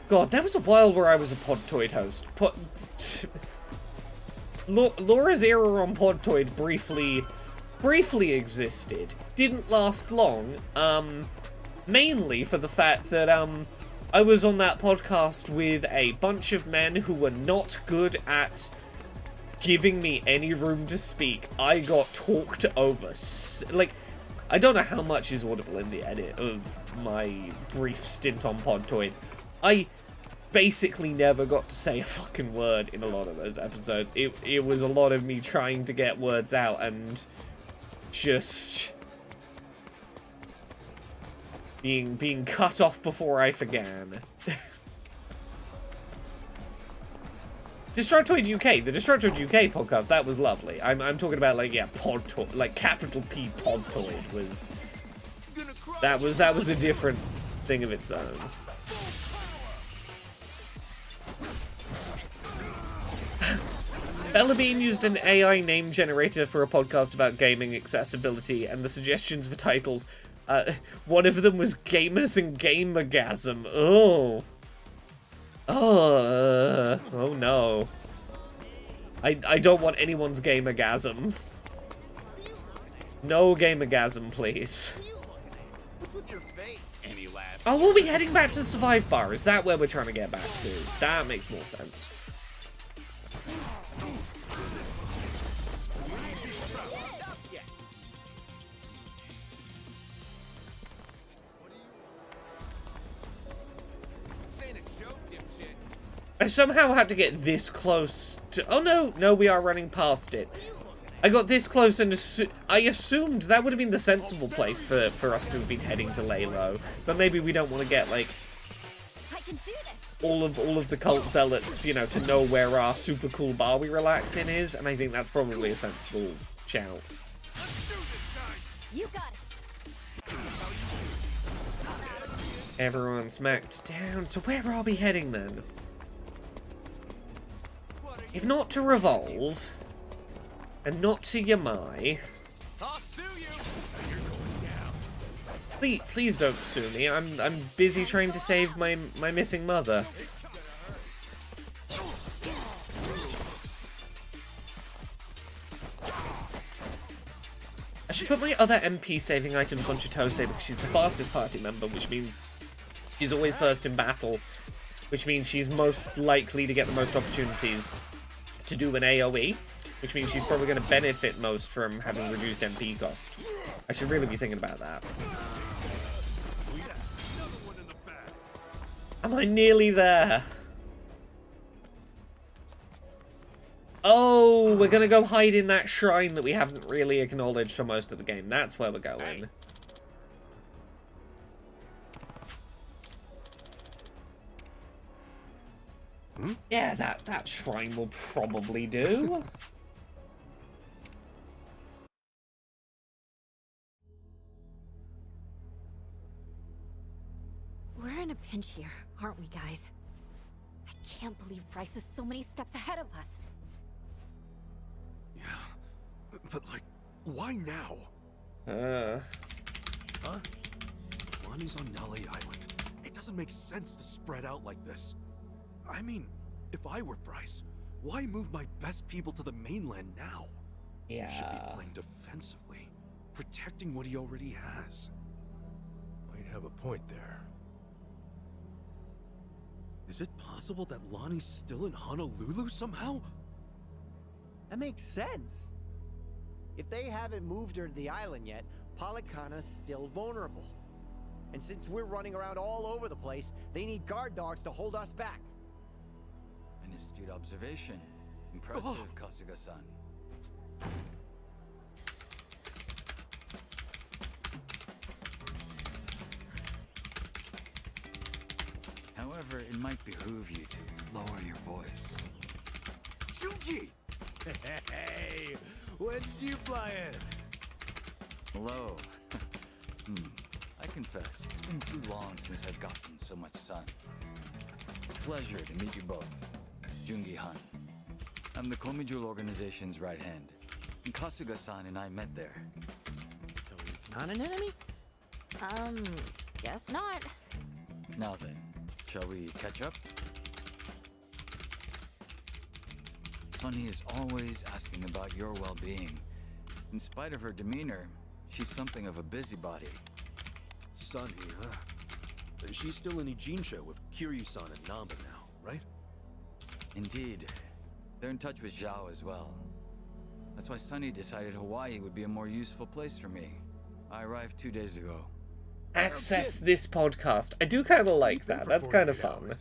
God, there was a while where I was a Podtoid host. Laura's era on Podtoid briefly existed. Didn't last long, mainly for the fact that, I was on that podcast with a bunch of men who were not good at giving me any room to speak. I got talked over. Like, I don't know how much is audible in the edit of my brief stint on Podtoid. I basically never got to say a fucking word in a lot of those episodes. It was a lot of me trying to get words out and just being cut off before I began. Destructoid UK, the Destructoid UK podcast, that was lovely. I'm talking about, like, yeah, Podtoid, like capital P Podtoid was that was a different thing of its own. Bellabean used an AI name generator for a podcast about gaming accessibility, and the suggestions for titles, one of them was Gamers and Gamergasm. Oh no. I don't want anyone's Gamergasm. No Gamergasm, please. Oh, we'll be heading back to the Survive Bar. Is that where we're trying to get back to? That makes more sense. I somehow had to get this close to... Oh, no, we are running past it. I got this close and I assumed that would have been the sensible place for us to have been heading to lay low. But maybe we don't want to get, like, I can do this. all of the cult zealots, you know, to know where our super cool bar we relax in is, and I think that's probably a sensible shout. You got it. Everyone smacked down. So where are we heading then? If not to Revolve, and not to Yamai. I'll sue you. Please don't sue me. I'm busy trying to save my missing mother. I should put my other MP saving items on Chitose because she's the fastest party member, which means she's always first in battle, which means she's most likely to get the most opportunities to do an AoE, which means she's probably going to benefit most from having reduced MP cost. I should really be thinking about that. Am I nearly there? Oh, we're going to go hide in that shrine that we haven't really acknowledged for most of the game. That's where we're going. Yeah, that shrine will probably do. We're in a pinch here, aren't we, guys? I can't believe Bryce is so many steps ahead of us. Yeah. But, like, why now? Huh? Lonnie's on Nelly Island. It doesn't make sense to spread out like this. I mean, if I were Bryce, why move my best people to the mainland now? Yeah. He should be playing defensively, protecting what he already has. Might have a point there. Is it possible that Lonnie's still in Honolulu somehow? That makes sense. If they haven't moved her to the island yet, Polycana's still vulnerable. And since we're running around all over the place, they need guard dogs to hold us back. An astute observation. Impressive, Kasuga-san. However, it might behoove you to lower your voice. Jungi! Hey, when do you fly in? Hello. I confess, it's been too long since I've gotten so much sun. Pleasure to meet you both. Jungi Han. I'm the Komijul organization's right hand. And Kasuga-san and I met there. So he's not an enemy? Guess not. Now then, shall we catch up? Sunny is always asking about your well-being. In spite of her demeanor, she's something of a busybody. Sunny, huh? She's still in Ijinsha with Kiryu-san and Namba now, right? Indeed. They're in touch with Zhao as well. That's why Sunny decided Hawaii would be a more useful place for me. I arrived 2 days ago. Access this podcast. I do kind of like that. That's kind of fun.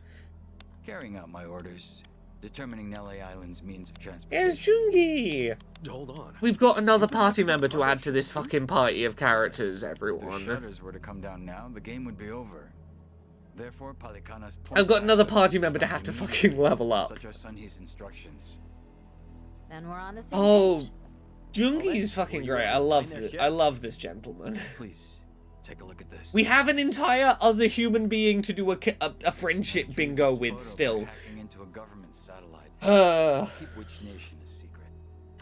Carrying out my orders. Determining Nelly Island's means of Here's transportation. Jungi! Hold on. We've got another party member to add to this fucking party of characters, If the everyone. shutters were to come down now, the game would be over. Therefore, Polycana's I've got another access party would member to come have to immediately, fucking level up. Such are Sunhee's instructions. Then we're on the same Oh, page. Jungi's fucking great. I love this gentleman. Please, take a look at this. We have an entire other human being to do a friendship bingo with Photo by still. hacking into a government satellite. Uh, Keep which nation a secret.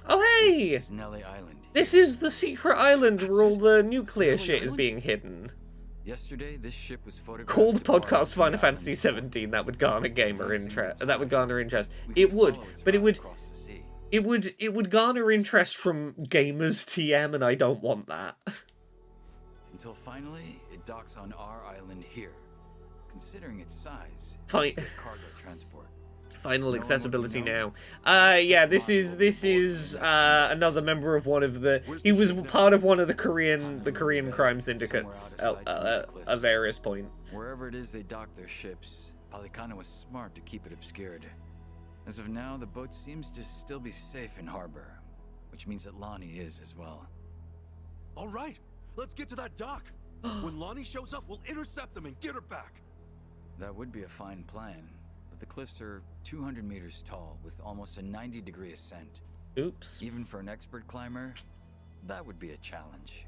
oh hey! This is Nelly Island. This is the secret island where all the nuclear shit is being hidden. Yesterday, this ship was photographed. Called at bars podcast on Final the Fantasy island. 17. That would garner gamer interest. That would garner interest. We It could would, follow its but it route would. across the sea. It would garner interest from gamers TM, and I don't want that. Until finally, it docks on our island here. Considering its size, Fine. it's good cargo transport. Final No accessibility one would now. Yeah, this is another member of one of the. He was part of one of the Korean crime syndicates at various point. Wherever it is they dock their ships, Palicana was smart to keep it obscured. As of now, the boat seems to still be safe in harbor, which means that Lonnie is as well. All right, let's get to that dock. When Lonnie shows up, we'll intercept them and get her back. That would be a fine plan, but the cliffs are 200 meters tall with almost a 90-degree ascent. Oops. Even for an expert climber, that would be a challenge.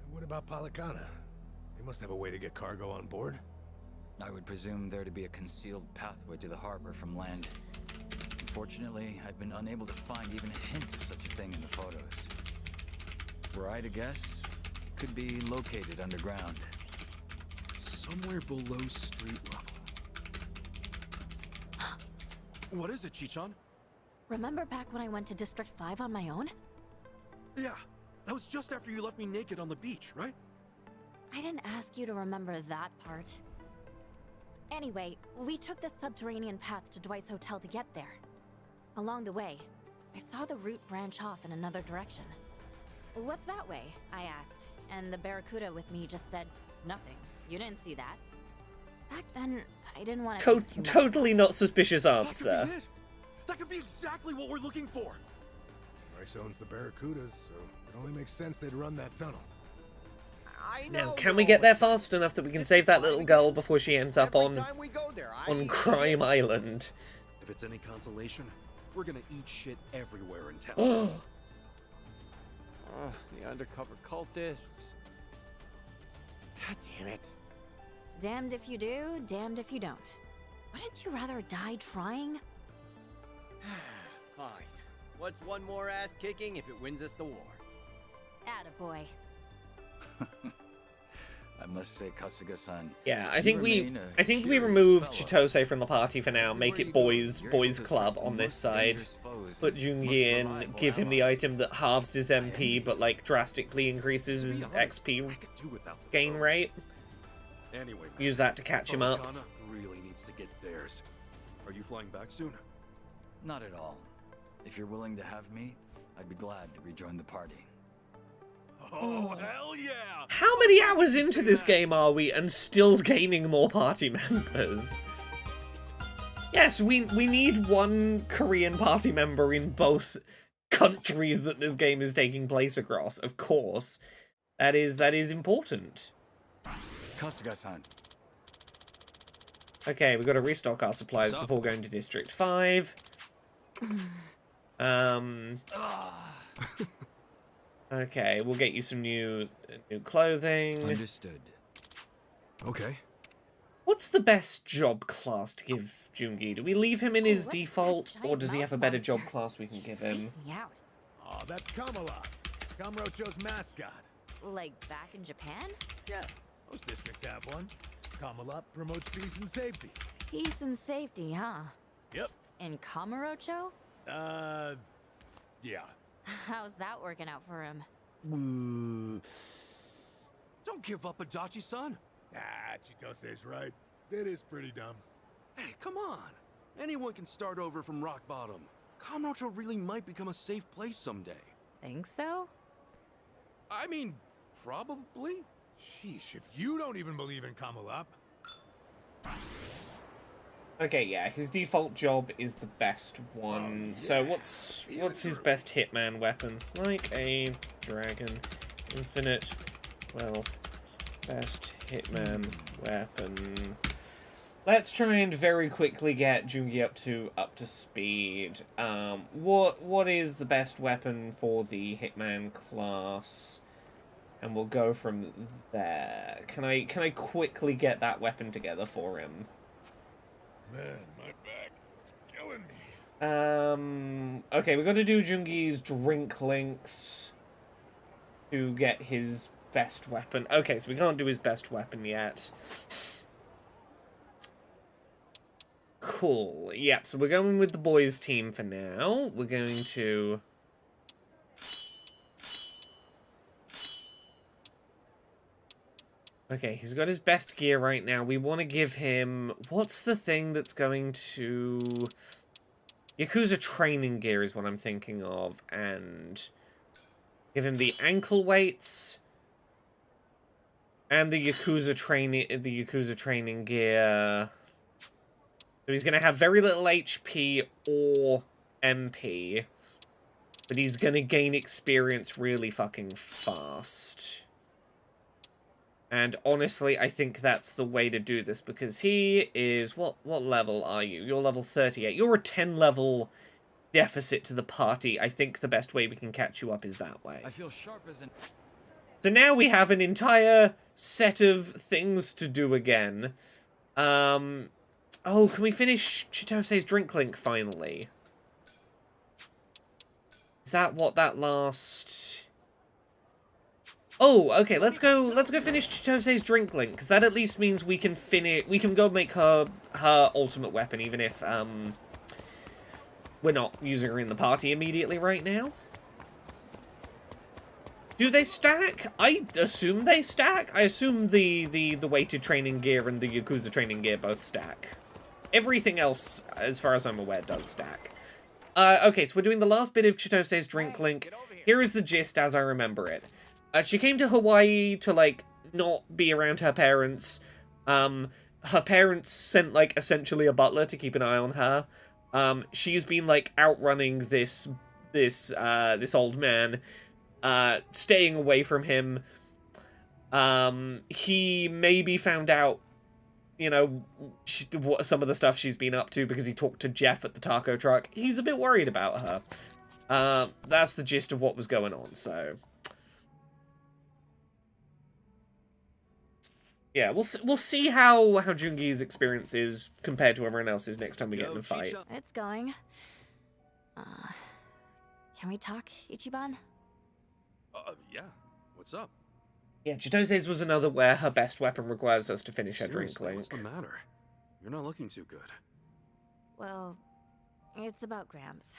And what about Palicana? They must have a way to get cargo on board. I would presume there to be a concealed pathway to the harbor from land. Unfortunately, I've been unable to find even a hint of such a thing in the photos. Were I to guess, could be located underground. Somewhere below street level. What is it, Chichan? Remember back when I went to District 5 on my own? Yeah, that was just after you left me naked on the beach, right? I didn't ask you to remember that part. Anyway, we took the subterranean path to Dwight's hotel to get there. Along the way, I saw the route branch off in another direction. What's that way? I asked, and the Barracuda with me just said, nothing. You didn't see that. Back then, I didn't want to think too much. Totally not suspicious That answer. could be it. That could be exactly what we're looking for. Bryce owns the Barracudas, so it only makes sense they'd run that tunnel. I know. Now, can we get there fast enough that we can save that little girl before she ends up Every on time we go there, I Crime Island? If it's any consolation, we're gonna eat shit everywhere in town. Oh, The undercover cultists. God damn it. Damned if you do, damned if you don't. Wouldn't you rather die trying? Fine. What's one more ass kicking if it wins us the war? Attaboy. I must say, Kasuga-san. yeah. I you think remain a we curious removed fellow. Chitose from the party for now. Make Everywhere it you go, boys you're club able to on this most side. dangerous foes Put and Jungi most in, reliable give him the allies. item that halves his MP, but like drastically increases To be his honest, XP I could do without the gain foes. rate. Anyway, man, Use that to catch him up. Palicana really needs to get theirs. Are you flying back soon? Not at all. If you're willing to have me, I'd be glad to rejoin the party. Oh, hell yeah! How many Let's hours fucking into do this that. game are we and still gaining more party members? Yes, we need one Korean party member in both countries that this game is taking place across, of course. That is important. Kasuga-san. Okay, we've got to restock our supplies Sup? before going to District 5. Okay, we'll get you some new clothing. Understood. Okay. What's the best job class to give Jungi? Do we leave him in his What's that default, or giant does he have a mouth better job monster? class we can give him? Freaks me out. Oh, that's Kamala, Kamurocho's mascot. Like back in Japan? Yeah, most districts have one. Kamala promotes peace and safety. Peace and safety, huh? Yep. In Kamurocho? Yeah. How's that working out for him? Don't give up, Adachi-san. Ah, Chitose's right. That is pretty dumb. Hey, come on. Anyone can start over from rock bottom. Kamurocho really might become a safe place someday. Think so? I mean, probably. Sheesh, if you don't even believe in Kamala. Okay, yeah, his default job is the best one. So what's his best hitman weapon? Like a dragon, infinite wealth, best hitman weapon. Let's try and very quickly get Jungi up to speed. What is the best weapon for the hitman class? And we'll go from there. Can I quickly get that weapon together for him? Man, my back is killing me. Okay, we're gonna do Jungi's drink links to get his best weapon. Okay, so we can't do his best weapon yet. Cool. Yep, so we're going with the boys team for now. We're going to... Okay, he's got his best gear right now. We want to give him... What's the thing that's going to... Yakuza training gear is what I'm thinking of. And give him the ankle weights. And the Yakuza training gear. So he's going to have very little HP or MP. But he's going to gain experience really fucking fast. And honestly, I think that's the way to do this, because he is... What level are you? You're level 38. You're a 10 level deficit to the party. I think the best way we can catch you up is that way. I feel sharp as an... So now we have an entire set of things to do again. Oh, can we finish Chitose's drink link finally? Is that what that last... Oh, okay, let's go finish Chitose's drink link, because that at least means we can go make her ultimate weapon, even if, we're not using her in the party immediately right now. Do they stack? I assume they stack. I assume the weighted training gear and the Yakuza training gear both stack. Everything else, as far as I'm aware, does stack. Okay, so we're doing the last bit of Chitose's drink link. Here is the gist as I remember it. She came to Hawaii to, like, not be around her parents. Her parents sent, like, essentially a butler to keep an eye on her. She's been, like, outrunning this old man, staying away from him. He maybe found out, you know, what some of the stuff she's been up to because he talked to Jeff at the taco truck. He's a bit worried about her. That's the gist of what was going on, so... Yeah, we'll see how Jungi's experience is compared to everyone else's next time we get in a fight. It's going. Can we talk, Ichiban? Yeah. What's up? Yeah, Chitose's was another where her best weapon requires us to finish her drink Seriously, link. what's the matter? You're not looking too good. Well, it's about Gramps.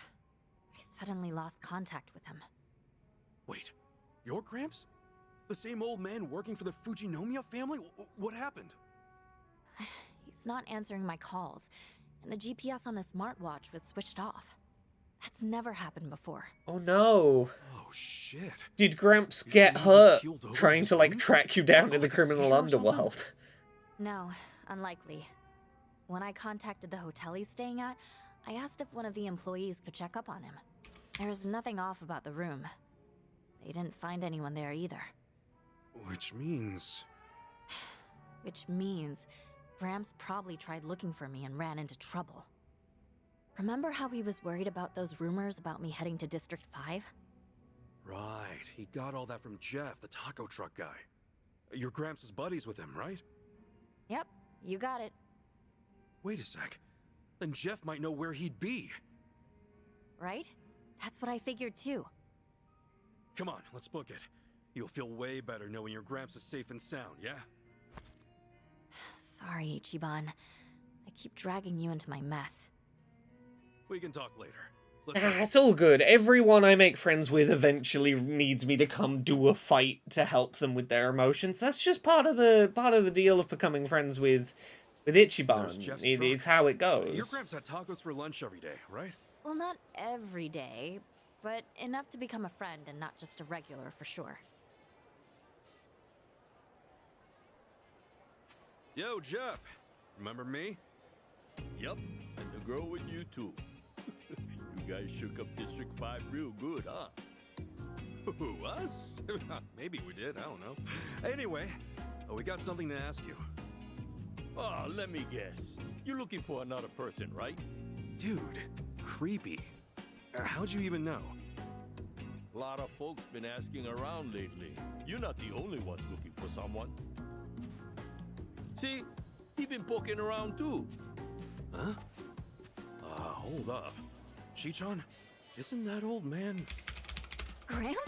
I suddenly lost contact with him. Wait, your Gramps? The same old man working for the Fujinomiya family? What happened? He's not answering my calls, and the GPS on his smartwatch was switched off. That's never happened before. Oh no. Oh shit. Did Gramps get hurt keeled over trying his to, like, wound? track you down in the Like a criminal seizure or something? underworld? No, unlikely. When I contacted the hotel he's staying at, I asked if one of the employees could check up on him. There was nothing off about the room. They didn't find anyone there either. Which means... Which means Gramps probably tried looking for me and ran into trouble. Remember how he was worried about those rumors about me heading to District 5? Right, he got all that from Jeff, the taco truck guy. Your Gramps is buddies with him, right? Yep, you got it. Wait a sec. Then Jeff might know where he'd be. Right? That's what I figured too. Come on, let's book it. You'll feel way better knowing your Gramps is safe and sound, yeah? Sorry, Ichiban. I keep dragging you into my mess. We can talk later. Let's It's all good. Everyone I make friends with eventually needs me to come do a fight to help them with their emotions. That's just part of the deal of becoming friends with There's Ichiban. Jeff's It's truck. how it Your goes. Gramps had tacos for lunch every day, right? Well, not every day, but enough to become a friend and not just a regular for sure. Yo, Jeff. Remember me? Yep, and the girl with you too. You guys shook up District 5 real good, huh? Who, us? Maybe we did, I don't know. Anyway, we got something to ask you. Oh, let me guess. You're looking for another person, right? Dude, creepy. How'd you even know? A lot of folks been asking around lately. You're not the only ones looking for someone. See, he been poking around too. Huh? Hold up. Chichan, isn't that old man... Gramps?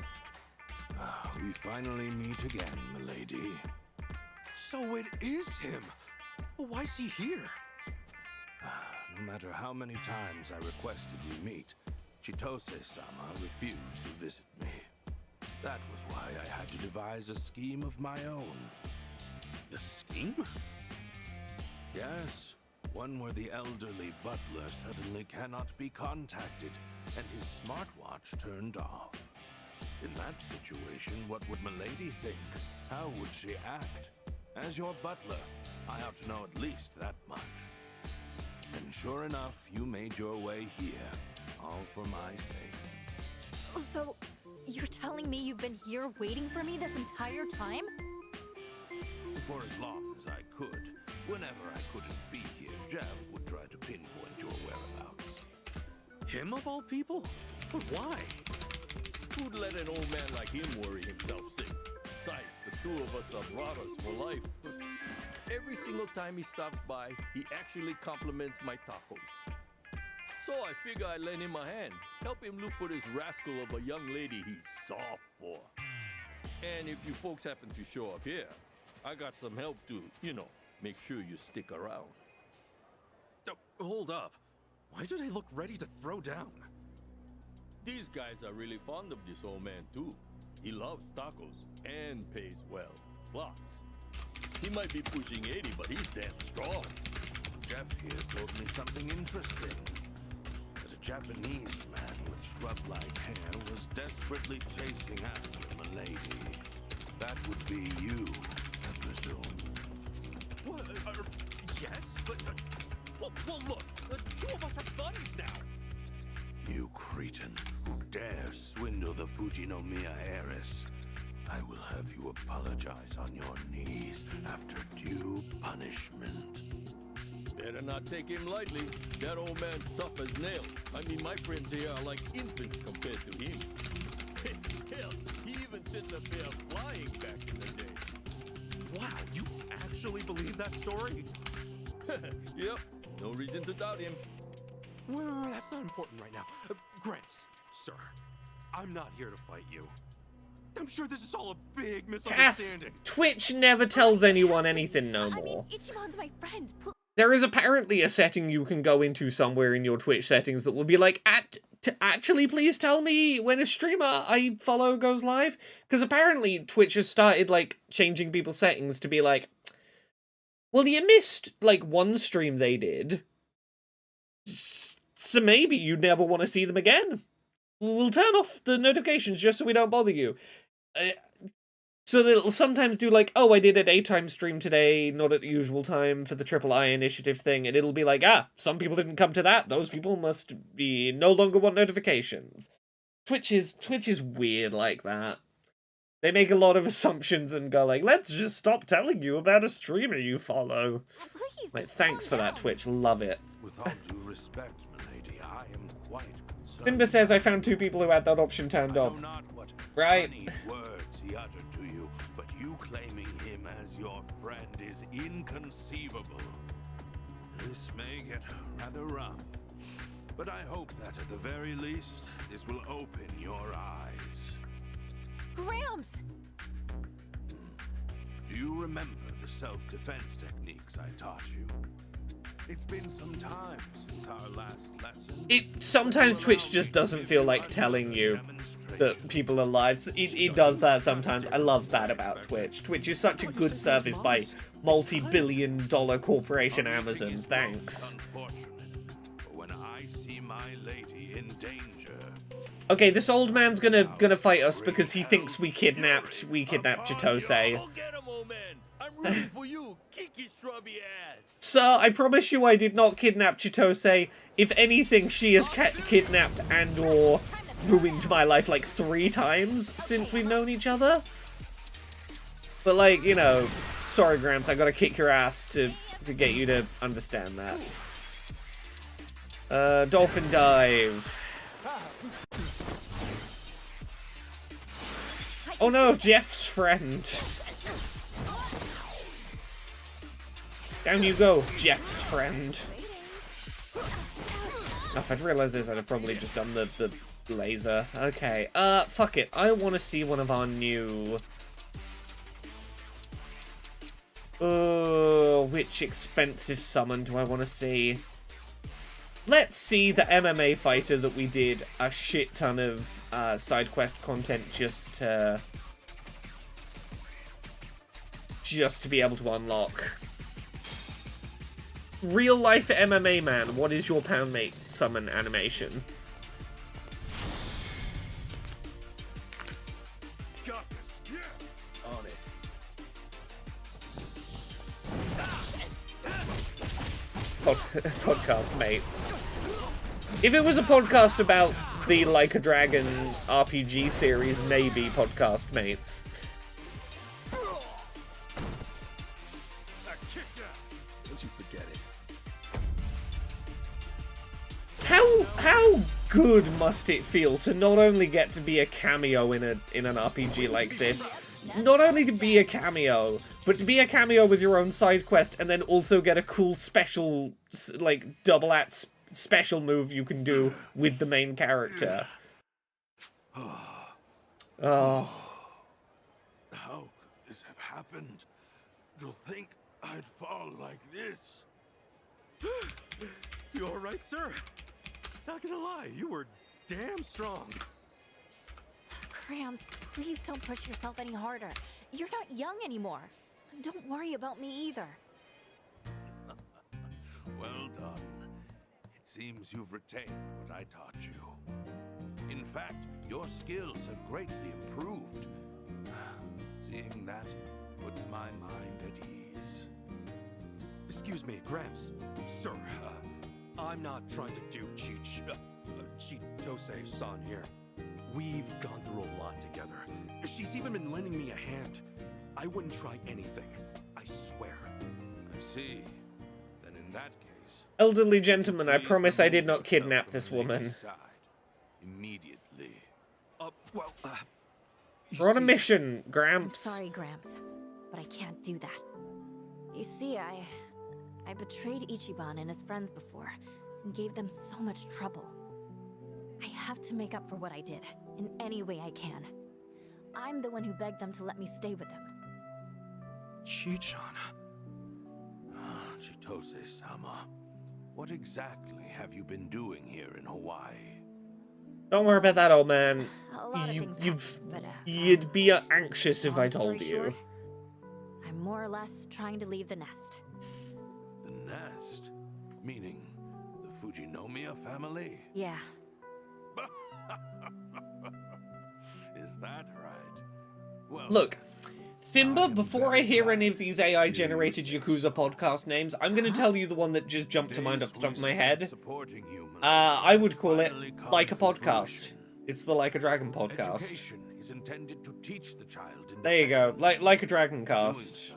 We finally meet again, milady. So it is him! Well, why's he here? No matter how many times I requested we meet, Chitose-sama refused to visit me. That was why I had to devise a scheme of my own. The scheme? Yes, one where the elderly butler suddenly cannot be contacted and his smartwatch turned off. In that situation, what would milady think? How would she act? As your butler, I ought to know at least that much. And sure enough, you made your way here, all for my sake. So, you're telling me you've been here waiting for me this entire time? For as long as I could. Whenever I couldn't be here, Jeff would try to pinpoint your whereabouts. Him of all people? But why? Who'd let an old man like him worry himself sick? Besides, the two of us are brothers for life. Every single time he stops by, he actually compliments my tacos. So I figure I lend him a hand, help him look for this rascal of a young lady he's soft for. And if you folks happen to show up here, I got some help to, make sure you stick around. Hold up. Why do they look ready to throw down? These guys are really fond of this old man too. He loves tacos and pays well. Plus, he might be pushing 80, but he's damn strong. Jeff here told me something interesting. That a Japanese man with shrub-like hair was desperately chasing after Milady. That would be you, I presume. What? Yes, but... well, look, the two of us are buddies now. You cretin who dares swindle the Fujinomiya heiress. I will have you apologize on your knees after due punishment. Better not take him lightly. That old man's tough as nails. I mean, my friends here are like infants compared to him. Hell, he even sent a pair flying back in the day. Wow, you actually believe that story? Yep, no reason to doubt him. Well, that's not important right now. Gramps, sir, I'm not here to fight you. I'm sure this is all a big Cass, misunderstanding. Twitch never tells anyone anything no I mean, more. Ichimon's my friend. There is apparently a setting you can go into somewhere in your Twitch settings that will be like, actually, please tell me when a streamer I follow goes live. Because apparently Twitch has started, like, changing people's settings to be like, well, you missed, like, one stream they did. So maybe you never want to see them again. We'll turn off the notifications just so we don't bother you. So they'll sometimes do like, oh, I did a daytime stream today, not at the usual time for the Triple I initiative thing, and it'll be like, some people didn't come to that. Those people must be no longer want notifications. Twitch is weird like that. They make a lot of assumptions and go like, let's just stop telling you about a streamer you follow. Please, Like, just thanks for calm that, down. Twitch. Love it. With all due respect, milady, I am quite concerned. Finba says I found 2 people who had that option turned I off. know not what Right. honeyed words he uttered to you, but you claiming him as your friend is inconceivable. This may get rather rough, but I hope that at the very least, this will open your eyes. Gramps! Do you remember the self-defense techniques I taught you? It's been some time since our last lesson. Sometimes Twitch just doesn't feel like telling you that people are live. So it does that sometimes. I love that about Twitch. Twitch is such a good service by multi-billion-dollar corporation Amazon. Thanks. Unfortunate, but when I see my lady in danger, Okay, this old man's gonna fight us because he thinks we kidnapped Chitose. Go get him, old man. I'm rooting for you. Kick his shrubby ass. Sir, I promise you I did not kidnap Chitose. If anything, she has kidnapped and or ruined my life like 3 times since we've known each other. But like, sorry Gramps, I gotta kick your ass to get you to understand that. Dolphin dive. Oh no, Jeff's friend. Down you go, Jeff's friend. If I'd realized this, I'd have probably just done the laser. Okay, fuck it. I want to see one of our new... which expensive summon do I want to see? Let's see the MMA fighter that we did a shit ton of side quest content just to be able to unlock. Real life MMA man, what is your pound mate summon animation? Got this. Yeah. On it. podcast mates. If it was a podcast about the Like a Dragon RPG series, maybe podcast mates. Don't you forget it. How good must it feel to not only get to be a cameo in an RPG like this, not only to be a cameo, but to be a cameo with your own side quest, and then also get a cool special, like, double act special move you can do with the main character. Oh. How could this have happened? To think I'd fall like this. You all right, sir? Not gonna lie, you were damn strong. Gramps, please don't push yourself any harder. You're not young anymore. Don't worry about me either. Well done. It seems you've retained what I taught you. In fact, your skills have greatly improved. Seeing that puts my mind at ease. Excuse me, Gramps. Sir, I'm not trying to do Chitose-san here. We've gone through a lot together. She's even been lending me a hand. I wouldn't try anything. I swear. I see. Then in that case... Elderly gentleman, I promise I did not kidnap this woman. Immediately. We're on a mission, I'm Gramps. sorry, Gramps, but I can't do that. You see, I betrayed Ichiban and his friends before, and gave them so much trouble. I have to make up for what I did, in any way I can. I'm the one who begged them to let me stay with them. Chichan. Chitose-sama, what exactly have you been doing here in Hawaii? Don't worry about that, old man. A lot of things happened, but, You'd be anxious if I long story told you. short, I'm more or less trying to leave the nest. The nest? Meaning the Fujinomiya family? Yeah, Is that right? Well, Look, Thimba, before I hear any of these AI-generated Yakuza podcast names, I'm going to tell you the one that just jumped to mind off the top of my head. I would call it Like a Podcast. It's the Like a Dragon podcast. Education is intended to teach the child in There you go, like a Dragon doing cast. so,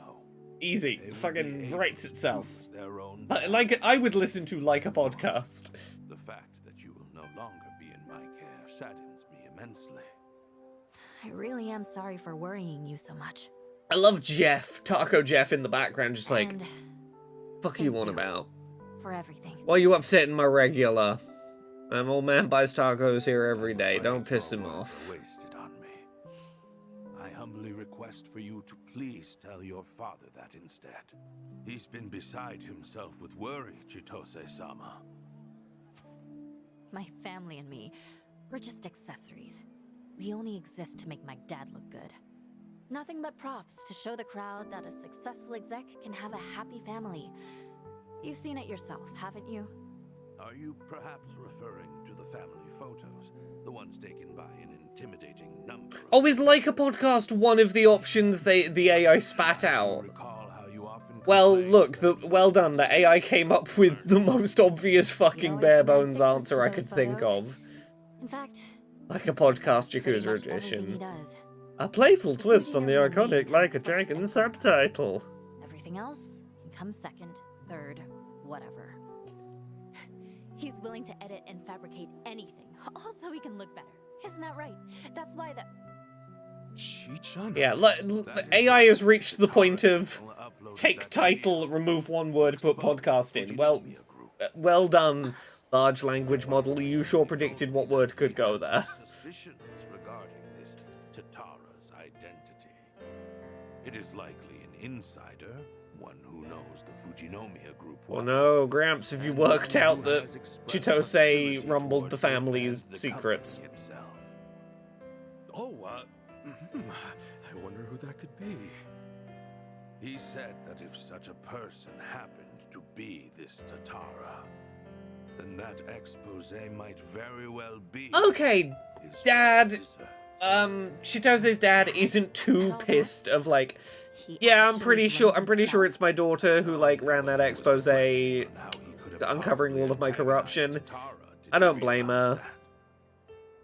Easy, they will be fucking able writes to itself. choose their own Like, I would listen to Like a Podcast. The fact that you will no longer be in my care saddens me immensely. I really am sorry for worrying you so much. I love Jeff, Taco Jeff in the background, just like, And fuck you on about? for everything. Why are you upsetting my regular? An old man buys tacos here every day, don't piss him off. Wasted on me. I humbly request for you to please tell your father that instead. He's been beside himself with worry, Chitose-sama. My family and me, we're just accessories. We only exist to make my dad look good. Nothing but props to show the crowd that a successful exec can have a happy family. You've seen it yourself, haven't you? Are you perhaps referring to the family photos? The ones taken by an intimidating number of... Oh, is Like a Podcast one of the options the AI spat out? Recall how you often Well, complained look, that well done. The AI came up with the most obvious fucking always bare demand bones fixes answer to I those could think photos. of. In fact, Like a he said podcast pretty Yakuza much everything he edition. does. A playful twist on the Everything I iconic made Like a comes first Dragon and subtitle. Everything else can come second, third, whatever. He's willing to edit and fabricate anything, all so he can look better. Isn't that right? That's why the... Chichan? Yeah, That is AI has reached the point of will upload take that title, video. remove one word, put Expose podcast in. Well, Fujinomiya Group. well done, large language model. You sure predicted what word could go there. Suspicions regarding this Tatara's identity. It is likely an insider, one who knows the Fujinomiya Group Oh well. no, Gramps, have you and worked one out who that has expressed Chitose hostility rumbled toward the you family's and the secrets? company itself. Oh, I wonder who that could be. He said that if such a person happened to be this Tatara, then that expose might very well be. Okay, his Dad, desert. Chitose's dad isn't too pissed of like, He yeah, I'm actually pretty blamed sure himself. it's my daughter who like ran that expose. On how he could uncovering all of my possibly corruption. antagonized Tara, did I he don't blame realize her. that?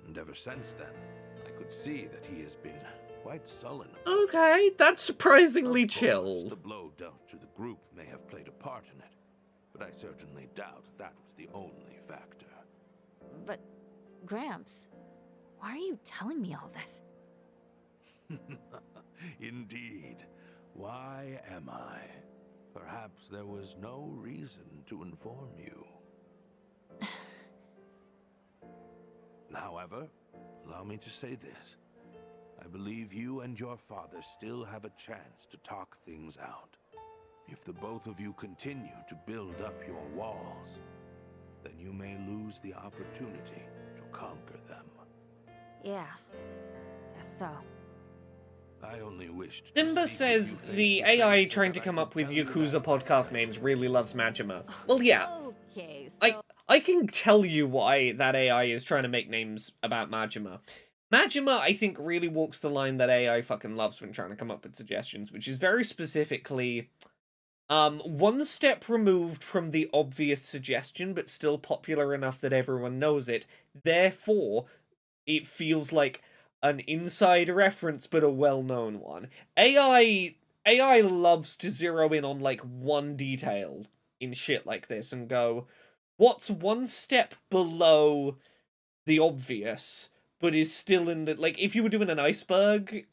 And ever since then, I could see that he has been quite sullen. Okay, that's surprisingly Of course, chill. the blow dealt to the group may have played a part in it, but I certainly doubt that was the only factor. But, Gramps, why are you telling me all this? Indeed. Why am I? Perhaps there was no reason to inform you. However, allow me to say this. I believe you and your father still have a chance to talk things out. If the both of you continue to build up your walls, then you may lose the opportunity to conquer them. Yeah, guess so. I only wished to Simba speak says with you the face to AI face so trying that to I come could up with tell you Yakuza that podcast myself. names really loves Majima. Well, yeah, Okay, so... I can tell you why that AI is trying to make names about Majima. Majima, I think, really walks the line that AI fucking loves when trying to come up with suggestions, which is very specifically, one step removed from the obvious suggestion, but still popular enough that everyone knows it. Therefore, it feels like an inside reference, but a well-known one. AI loves to zero in on, like, one detail in shit like this and go, what's one step below the obvious, but is still in the... Like, if you were doing an iceberg,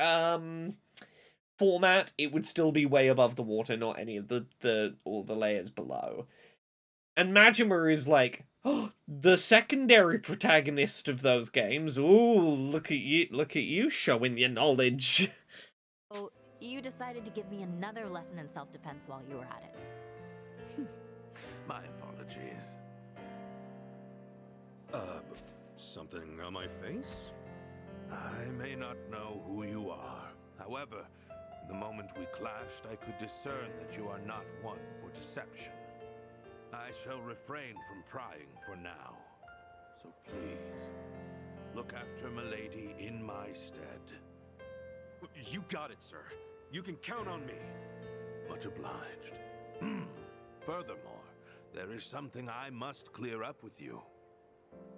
format, it would still be way above the water, not any of all the layers below. And Majima is like, oh, the secondary protagonist of those games. Ooh, look at you showing your knowledge. Oh, you decided to give me another lesson in self-defense while you were at it. My apologies. Something on my face? I may not know who you are. However, the moment we clashed, I could discern that you are not one for deception. I shall refrain from prying for now. So please, look after Milady in my stead. You got it, sir. You can count on me. Much obliged. Furthermore, there is something I must clear up with you.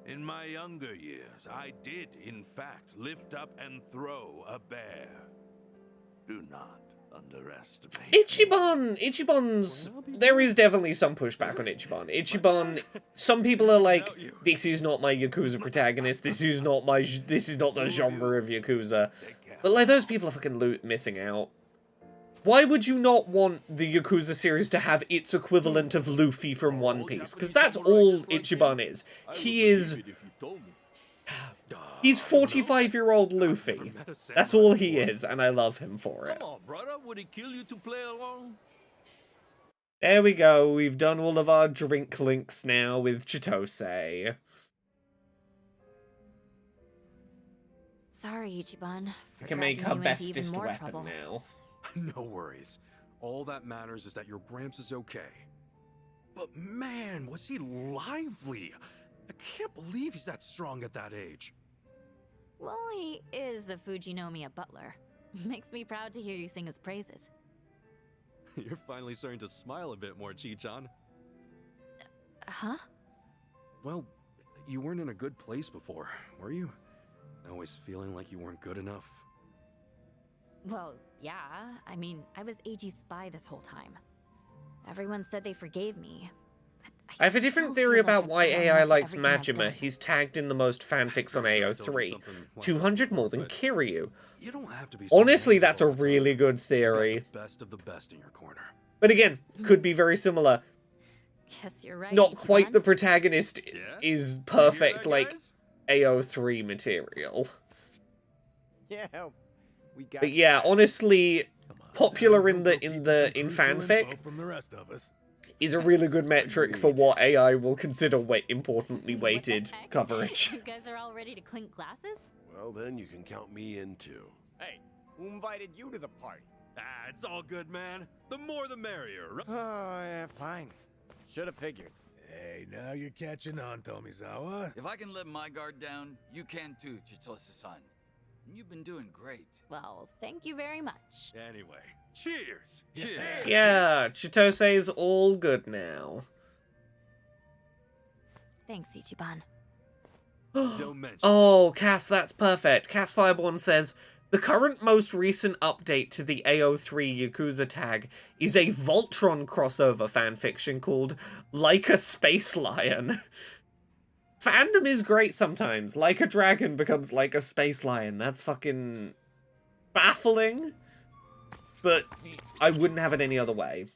In my younger years, I did, in fact, lift up and throw a bear. Do not underestimate me. Ichiban's... There is definitely some pushback on Ichiban. Ichiban, some people are like, this is not my Yakuza protagonist, this is not the genre of Yakuza. But like, those people are fucking missing out. Why would you not want the Yakuza series to have its equivalent of Luffy from One Piece? Because that's all Ichiban is. He is... He's 45-year-old Luffy. That's all he is, and I love him for it. Come on, brother. Would it kill you to play along? There we go. We've done all of our drink links now with Chitose. Sorry, Ichiban. We can make our bestest weapon now. No worries. All that matters is that your Gramps is okay. But man, was he lively! I can't believe he's that strong at that age. Well, he is a Fujinomiya butler. Makes me proud to hear you sing his praises. You're finally starting to smile a bit more, Chi-chan. Huh? Well, you weren't in a good place before, were you? Always feeling like you weren't good enough. Well, yeah. I mean, I was AG's spy this whole time. Everyone said they forgave me. But I have a different still theory feel like about I've why done AI much likes everything I've Majima. done. He's tagged in the most fanfics on AO3. 200 more than Kiryu. You don't have to be so Honestly, mean that's a all the time. really good You theory. got the best of the best in your corner. But again, could be very similar. Guess you're right. Not quite Ichiban. the protagonist Yeah? is You hear perfect, that, like, guys? AO3 material. Yeah, we got. But yeah, honestly, Come on, popular now, in we'll the go keep you some crucial fanfic info from the rest of us. is a really good metric for what AI will consider importantly What the weighted heck? coverage. You guys are all ready to clink glasses? Well, then you can count me in too. Hey, who invited you to the party? Ah, it's all good, man. The more the merrier, right? Oh, yeah, fine. Should have figured. Hey, now you're catching on, Tomizawa. If I can let my guard down, you can too, Chitose-san. You've been doing great. Well, thank you very much. Anyway, cheers! Cheers. Yeah, Chitose's all good now. Thanks, Ichiban. Don't mention. Oh, Cass, that's perfect. Cass Fireborn says, the current most recent update to the AO3 Yakuza tag is a Voltron crossover fanfiction called Like a Space Lion. Fandom is great sometimes. Like a dragon becomes like a space lion. That's fucking baffling. But I wouldn't have it any other way.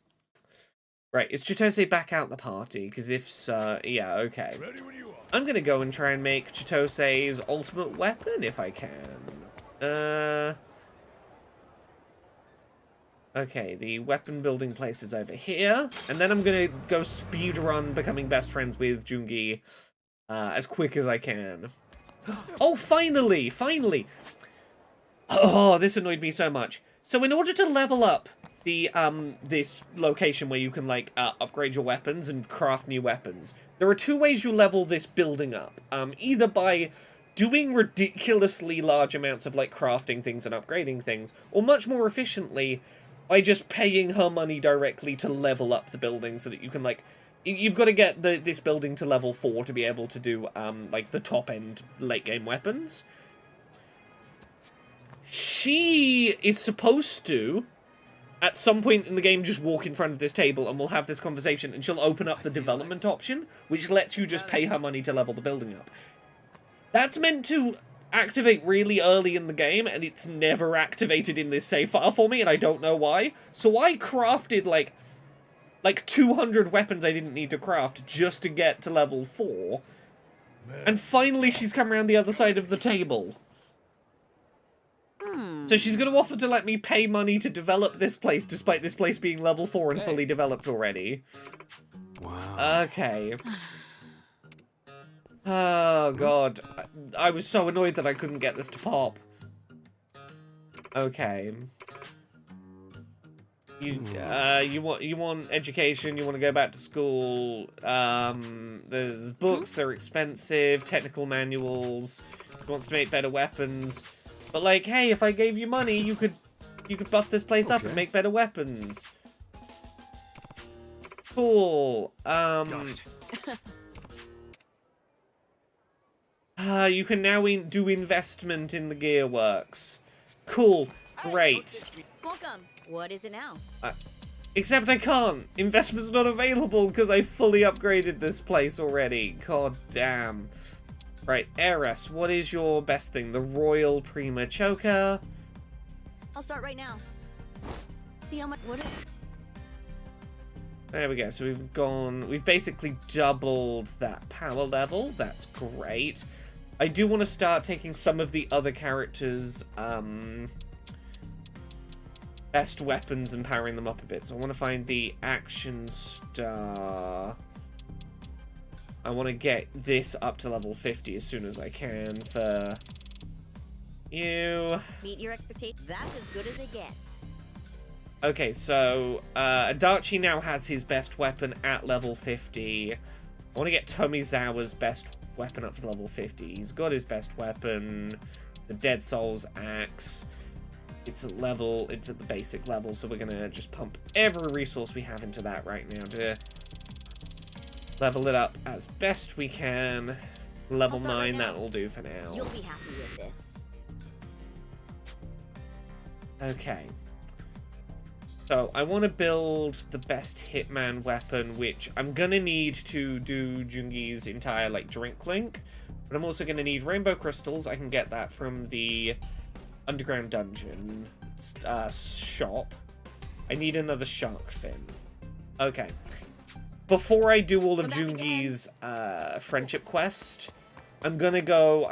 Right, is Chitose back out the party? Because if so, yeah, okay. Ready when you are. I'm gonna go and try and make Chitose's ultimate weapon if I can. Okay, the weapon building place is over here. And then I'm gonna go speedrun becoming best friends with Jungi as quick as I can. Oh, finally! Finally! Oh, this annoyed me so much. So in order to level up the this location where you can like upgrade your weapons and craft new weapons, there are two ways you level this building up. Either by doing ridiculously large amounts of like crafting things and upgrading things, or much more efficiently by just paying her money directly to level up the building so that you can like you've got to get this building to level 4 to be able to do like the top end late game weapons. She is supposed to, at some point in the game, just walk in front of this table and we'll have this conversation and she'll open up the development option, which lets you just pay her money to level the building up. That's meant to activate really early in the game, and it's never activated in this save file for me, and I don't know why. So I crafted, like 200 weapons I didn't need to craft just to get to level 4. And finally she's come around the other side of the table. So she's going to offer to let me pay money to develop this place, despite this place being level 4 and fully developed already. Wow. Okay. Oh, God. I was so annoyed that I couldn't get this to pop. Okay. You want education, you want to go back to school, there's books, they're expensive, technical manuals, he wants to make better weapons. But like, hey, if I gave you money, you could buff this place up and make better weapons. Cool. You can now do investment in the gearworks. Cool. Great. Welcome. What is it now? Except I can't. Investment's not available because I fully upgraded this place already. God damn. Right, Heiress, what is your best thing? The Royal Prima Choker. I'll start right now. See how much wood. There we go. So we've basically doubled that power level. That's great. I do want to start taking some of the other characters' best weapons and powering them up a bit. So I want to find the Action Star. I want to get this up to level 50 as soon as I can for you. Meet your expectations. That's as good as it gets. Okay, so Adachi now has his best weapon at level 50. I want to get Tomizawa's best weapon up to level 50. He's got his best weapon, the Dead Souls Axe. It's at the basic level, so we're going to just pump every resource we have into that right now to level it up as best we can. Level 9, right, that'll do for now. You'll be happy with this. Okay. So, I want to build the best Hitman weapon, which I'm going to need to do Jungi's entire, like, drink link. But I'm also going to need rainbow crystals. I can get that from the underground dungeon shop. I need another shark fin. Okay. Before I do all of Jungi's friendship quest, I'm gonna go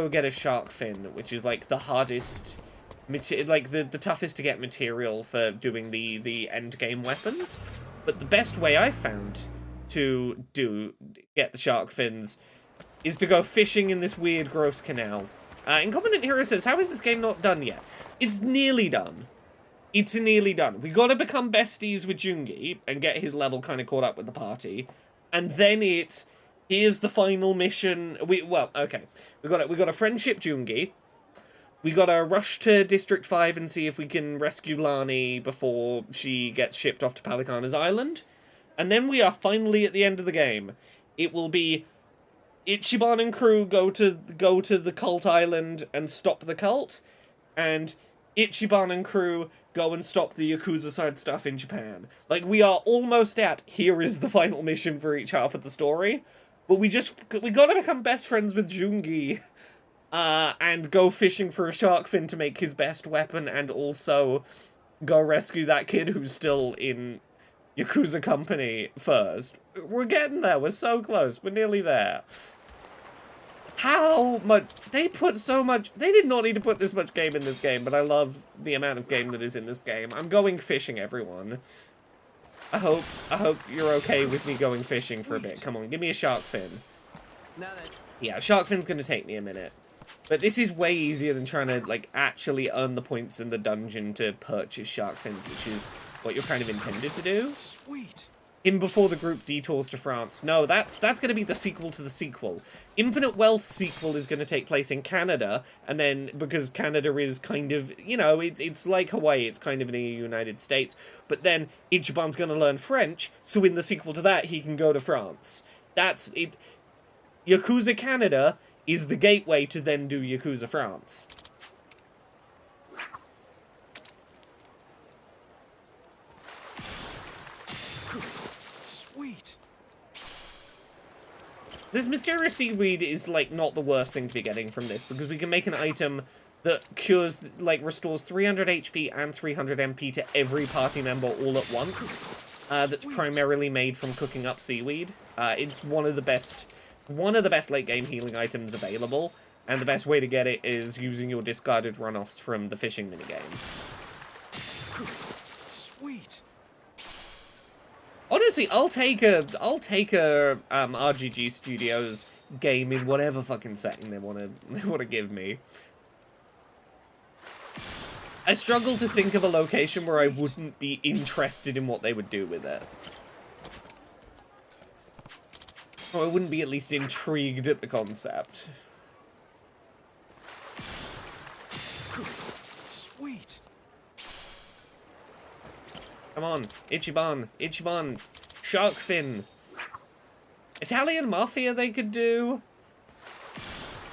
get a shark fin, which is like the hardest, like the toughest to get material for doing the end game weapons. But the best way I've found to get the shark fins is to go fishing in this weird, gross canal. Incompetent Hero says, how is this game not done yet? It's nearly done. It's nearly done. We gotta become besties with Jungi and get his level kind of caught up with the party. And then here's the final mission. Well, okay. We got a friendship Jungi. We gotta rush to District 5 and see if we can rescue Lani before she gets shipped off to Palikana's island. And then we are finally at the end of the game. It will be Ichiban and crew go to the cult island and stop the cult, and Ichiban and crew go and stop the Yakuza side stuff in Japan. Like, we are almost at, here is the final mission for each half of the story, but we gotta become best friends with Jungi, and go fishing for a shark fin to make his best weapon, and also go rescue that kid who's still in Yakuza company first. We're getting there, we're so close, we're nearly there. How much... They put so much... They did not need to put this much game in this game, but I love the amount of game that is in this game. I'm going fishing, everyone. I hope you're okay with me going fishing for a bit. Come on, give me a shark fin. Yeah, shark fin's gonna take me a minute. But this is way easier than trying to, like, actually earn the points in the dungeon to purchase shark fins, which is what you're kind of intended to do. Sweet. In Before the Group Detours to France. No, that's going to be the sequel to the sequel. Infinite Wealth sequel is going to take place in Canada, and then, because Canada is kind of, you know, it's like Hawaii, it's kind of in the United States, but then Ichiban's going to learn French, so in the sequel to that, he can go to France. That's it. Yakuza Canada is the gateway to then do Yakuza France. Sweet. This mysterious seaweed is, like, not the worst thing to be getting from this, because we can make an item that cures, like, restores 300 HP and 300 MP to every party member all at once. That's primarily made from cooking up seaweed. It's one of the best late game healing items available, and the best way to get it is using your discarded runoffs from the fishing minigame. Sweet. Honestly, I'll take a RGG Studios game in whatever fucking setting they wanna give me. I struggle to think of a location where I wouldn't be interested in what they would do with it. Or I wouldn't be at least intrigued at the concept. Sweet. Come on, Ichiban, Ichiban, shark fin. Italian Mafia they could do.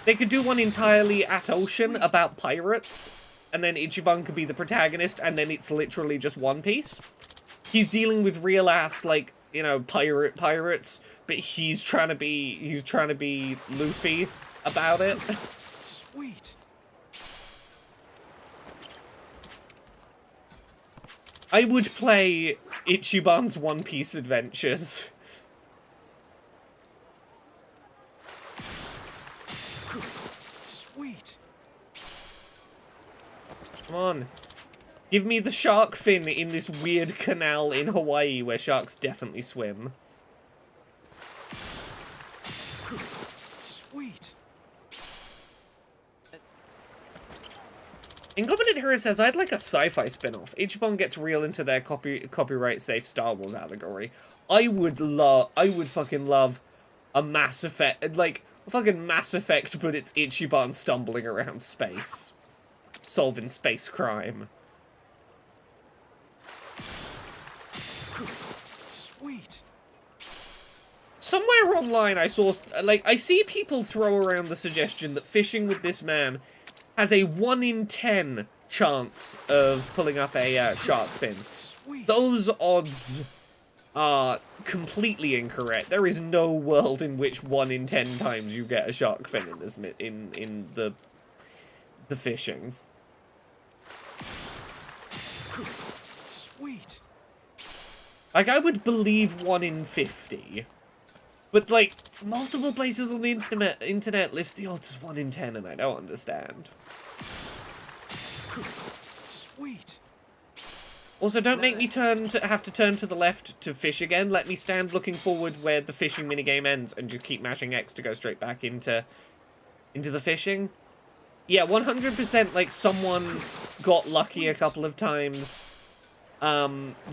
They could do one entirely at Ocean about pirates, and then Ichiban could be the protagonist, and then it's literally just One Piece. He's dealing with real ass, like, you know, pirates, but he's trying to be Luffy about it. Sweet. I would play Ichiban's One Piece adventures. Sweet. Come on. Give me the shark fin in this weird canal in Hawaii where sharks definitely swim. Sweet. Incompetent Hero says, I'd like a sci-fi spin-off. Ichiban gets real into their copyright-safe Star Wars allegory. I would fucking love a Mass Effect, like, fucking Mass Effect, but it's Ichiban stumbling around space. Solving space crime. Sweet. Somewhere online I saw, like, I see people throw around the suggestion that fishing with this man has a 1 in 10 chance of pulling up a shark fin. Sweet. Those odds are completely incorrect. There is no world in which 1 in 10 times you get a shark fin in this in the fishing. Sweet. Like, I would believe 1 in 50. But, like, multiple places on the internet list the odds as 1 in 10, and I don't understand. Sweet. Also, don't make me have to turn to the left to fish again. Let me stand looking forward where the fishing minigame ends and just keep mashing X to go straight back into the fishing. Yeah, 100%, like, someone got lucky a couple of times,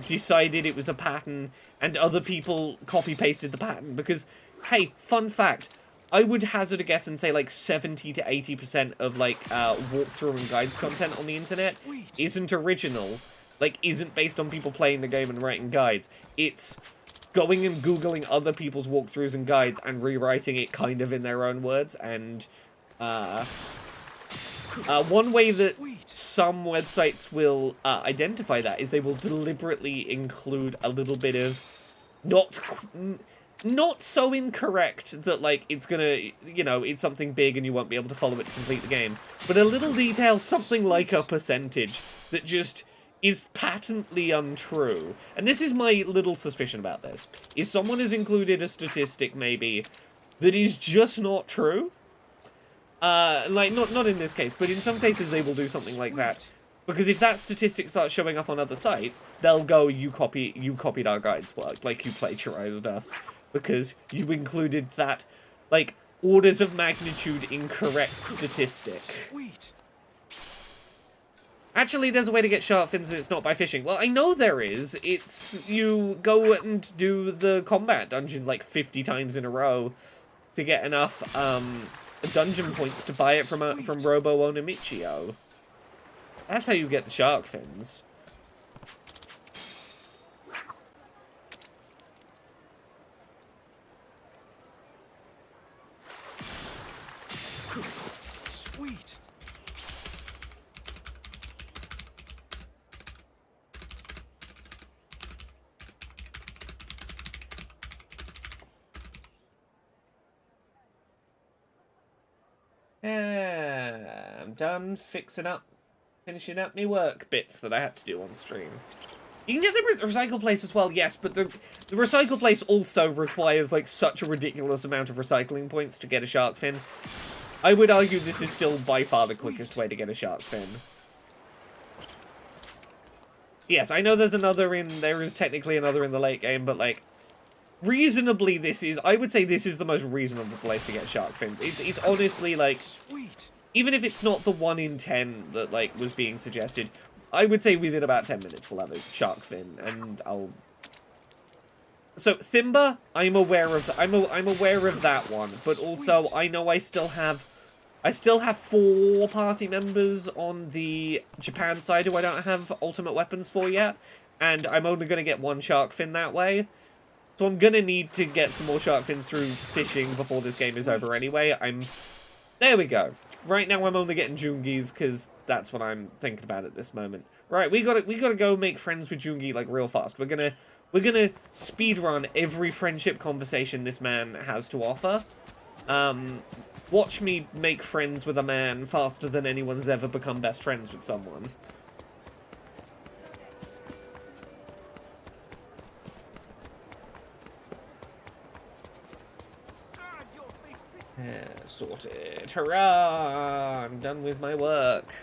decided it was a pattern, and other people copy-pasted the pattern, because, hey, fun fact, I would hazard a guess and say, like, 70 to 80% of, like, walkthrough and guides content on the internet isn't original, like, isn't based on people playing the game and writing guides. It's going and Googling other people's walkthroughs and guides and rewriting it kind of in their own words. And one way that some websites will identify that is they will deliberately include a little bit of not so incorrect that, like, it's gonna, you know, it's something big and you won't be able to follow it to complete the game, but a little detail, something like a percentage, that just is patently untrue. And this is my little suspicion about this, is someone has included a statistic, maybe, that is just not true. Like, not in this case, but in some cases they will do something like that. Because if that statistic starts showing up on other sites, they'll go, you copied our guide's work, like you plagiarized us. Because you included that, like, orders of magnitude incorrect statistic. Sweet. Actually, there's a way to get shark fins and it's not by fishing. Well, I know there is. It's, you go and do the combat dungeon like 50 times in a row to get enough, dungeon points to buy it from Robo Onimichio. That's how you get the shark fins. Sweet. I'm done finishing up my work bits that I had to do on stream. You can get the recycle place as well, yes, but the recycle place also requires, like, such a ridiculous amount of recycling points to get a shark fin. I would argue this is still by far the quickest way to get a shark fin. Yes, I know there is technically another in the late game, but, like, reasonably I would say this is the most reasonable place to get shark fins. It's honestly, like, Sweet. even if it's not the 1 in 10 that, like, was being suggested, I would say within about 10 minutes we'll have a shark fin, and I'll... So, Thimba, I'm aware of that one, but also I know I still have 4 party members on the Japan side who I don't have ultimate weapons for yet, and I'm only going to get 1 shark fin that way. So I'm going to need to get some more shark fins through fishing before this game is over anyway. There we go. Right now I'm only getting Jungis because that's what I'm thinking about at this moment. Right, we gotta go make friends with Jungi like real fast. We're gonna speedrun every friendship conversation this man has to offer. Watch me make friends with a man faster than anyone's ever become best friends with someone. Yeah, sorted. Hurrah! I'm done with my work.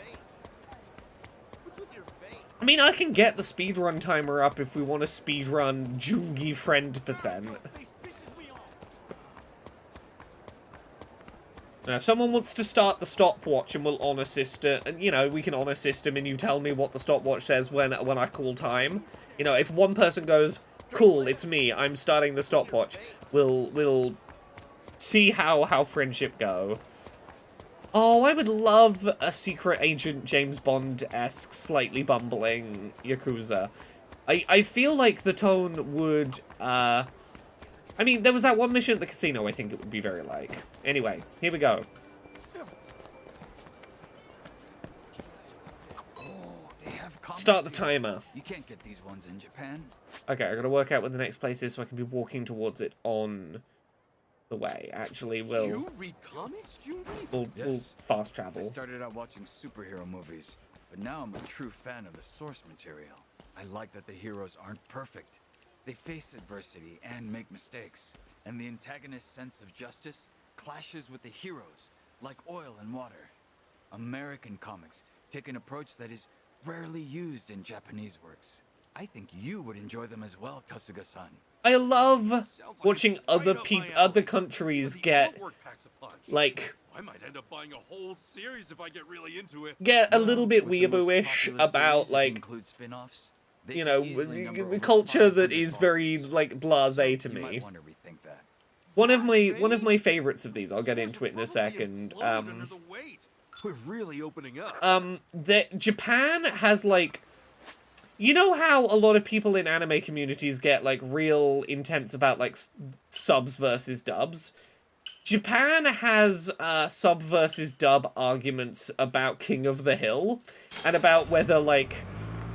I mean, I can get the speedrun timer up if we want to speedrun Jungi friend percent. Now, if someone wants to start the stopwatch and we'll honor system, and you know, we can honor system and you tell me what the stopwatch says when I call time. You know, if one person goes, cool, it's me, I'm starting the stopwatch, we'll see how friendship go. Oh, I would love a secret agent James Bond-esque, slightly bumbling Yakuza. I feel like the tone would, I mean, there was that one mission at the casino I think it would be very like. Anyway, here we go. Oh, they have comics Start the here. timer. You can't get these ones in Japan. Okay, I gotta work out where the next place is so I can be walking towards it on the way. Actually, You read comics, Jungi? we'll fast I travel. started out watching superhero movies, but now I'm a true fan of the source material. I like that the heroes aren't perfect. They face adversity and make mistakes. And the antagonist's sense of justice clashes with the heroes, like oil and water. American comics take an approach that is rarely used in Japanese works. I think you would enjoy them as well, Kasuga-san. I love Sounds like watching it's right other up my other alley. countries The get artwork packs a punch. like I might end up buying a whole series if I get really into it. get a little bit With the most weeaboo-ish popular about series, if like, include spin-offs, they you could know, easily number over culture that 500 is very volumes. like blasé to You me. might want to rethink that. One of my favorites of these, I'll get into it in a second. We're really opening up. That Japan has like You know how a lot of people in anime communities get, like, real intense about, like, subs versus dubs? Japan has sub versus dub arguments about King of the Hill, and about whether, like,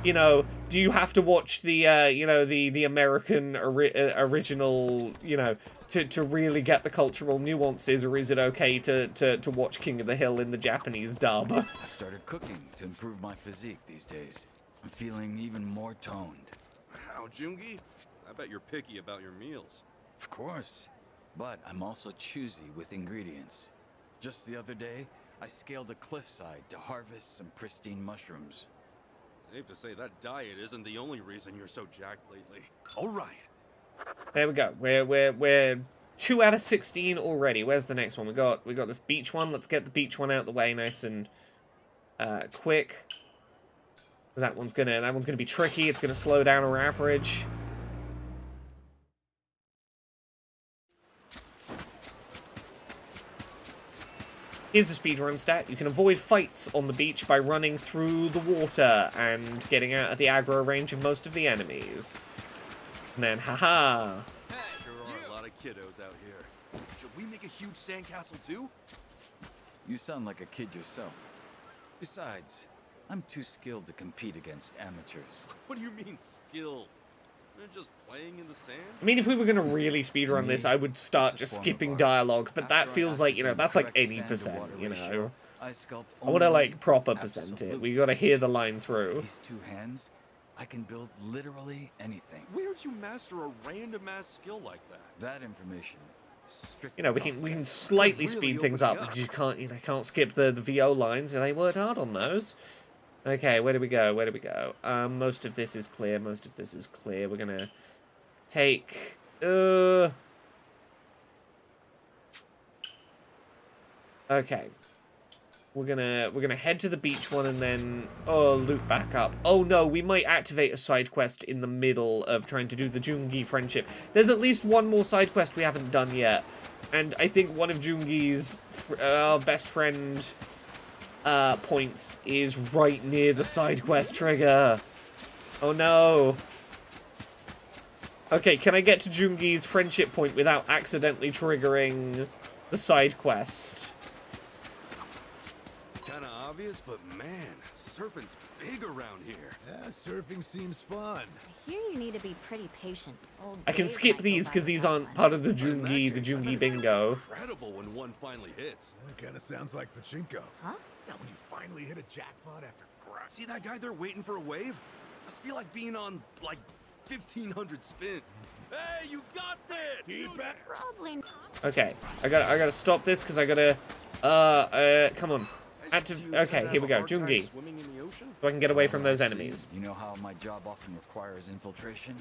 you know, do you have to watch the, you know, the American original, you know, to really get the cultural nuances, or is it okay to watch King of the Hill in the Japanese dub? I started cooking to improve my physique these days. I'm feeling even more toned. How, Jungi? I bet you're picky about your meals. Of course. But I'm also choosy with ingredients. Just the other day, I scaled a cliffside to harvest some pristine mushrooms. Safe to say that diet isn't the only reason you're so jacked lately. All right. There we go. We're 2 out of 16 already. Where's the next one? We got this beach one. Let's get the beach one out of the way nice and quick. That one's gonna be tricky. It's gonna slow down our average. Here's a speedrun stat. You can avoid fights on the beach by running through the water and getting out of the aggro range of most of the enemies. And then, haha. Sure are a lot of kiddos out here. Should we make a huge sandcastle too? You sound like a kid yourself. Besides, I'm too skilled to compete against amateurs. What do you mean skilled? They're just playing in the sand? I mean, if we were going to really speedrun this, I would start it's a just form of skipping art. dialogue, but that After I feels like, you know, ascertain that's the like correct 80%, sand-to-water you ratio, know. I sculpt I want to, like, only proper percent it. absolute We got to hear the line With through. these two hands, I can build literally anything. Where'd you master a random-ass skill like that? That information is strictly You know, we can slightly Really speed things opening up, up. because you can't skip the VO lines, and they worked hard on those. Okay, where do we go? Where do we go? Most of this is clear. Most of this is clear. We're gonna take. Okay. We're gonna head to the beach one and then loop back up. Oh no, we might activate a side quest in the middle of trying to do the Jungi friendship. There's at least one more side quest we haven't done yet, and I think one of Jungi's best friend points is right near the side quest trigger. Oh no. Okay, can I get to Jungi's friendship point without accidentally triggering the side quest? Kinda obvious, but man, surfing's big around here. Yeah, surfing seems fun. Here you need to be pretty patient. Old I can Dave skip might go these by because with these that aren't one. part of the In that Jungi case, I bet it's bingo. incredible when one finally hits. That kind of sounds like pachinko. Huh? Now, when you finally hit a jackpot after grass. See that guy there waiting for a wave? Must feel like being on, like, 1,500 spin. Hey, you got that! Keep back. Probably not. Okay, I gotta stop this because I gotta come on. Okay, here we go, Jungi. Swimming in the ocean? So I can get away from those See, enemies. You know how my job often requires infiltration?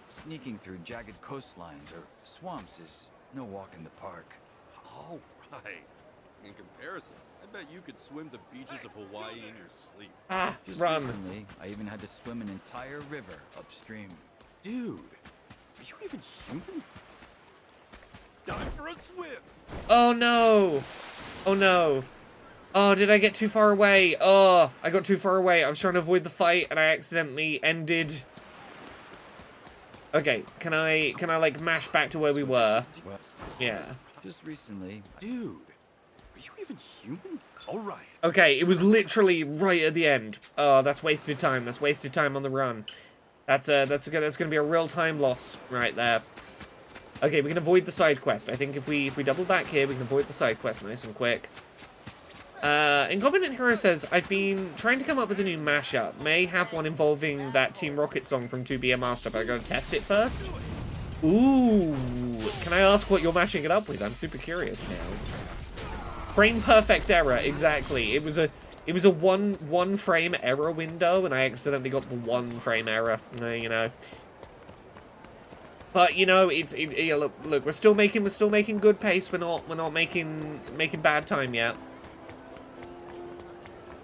Sneaking through jagged coastlines or swamps is no walk in the park. All right. In comparison, I bet you could swim the beaches of Hawaii in your sleep. Ah, Just run. recently, I even had to swim an entire river upstream. Dude, are you even human? Time for a swim! Oh no! Oh no! Oh, did I get too far away? Oh, I got too far away. I was trying to avoid the fight and I accidentally ended. Okay, can I like mash back to where we were? Well, Yeah. just recently, Dude, are you even human? All right. Okay, it was literally right at the end. Oh, that's wasted time. That's wasted time on the run. That's gonna be a real time loss right there. Okay, we can avoid the side quest. I think if we double back here, we can avoid the side quest nice and quick. Incompetent Hero says, I've been trying to come up with a new mashup. May have one involving that Team Rocket song from To Be a Master, but I gotta test it first. Ooh, can I ask what you're mashing it up with? I'm super curious now. Frame perfect error, exactly. It was a one frame error window, and I accidentally got the 1 frame error. You know. But you know, look, we're still making good pace. We're not making bad time yet.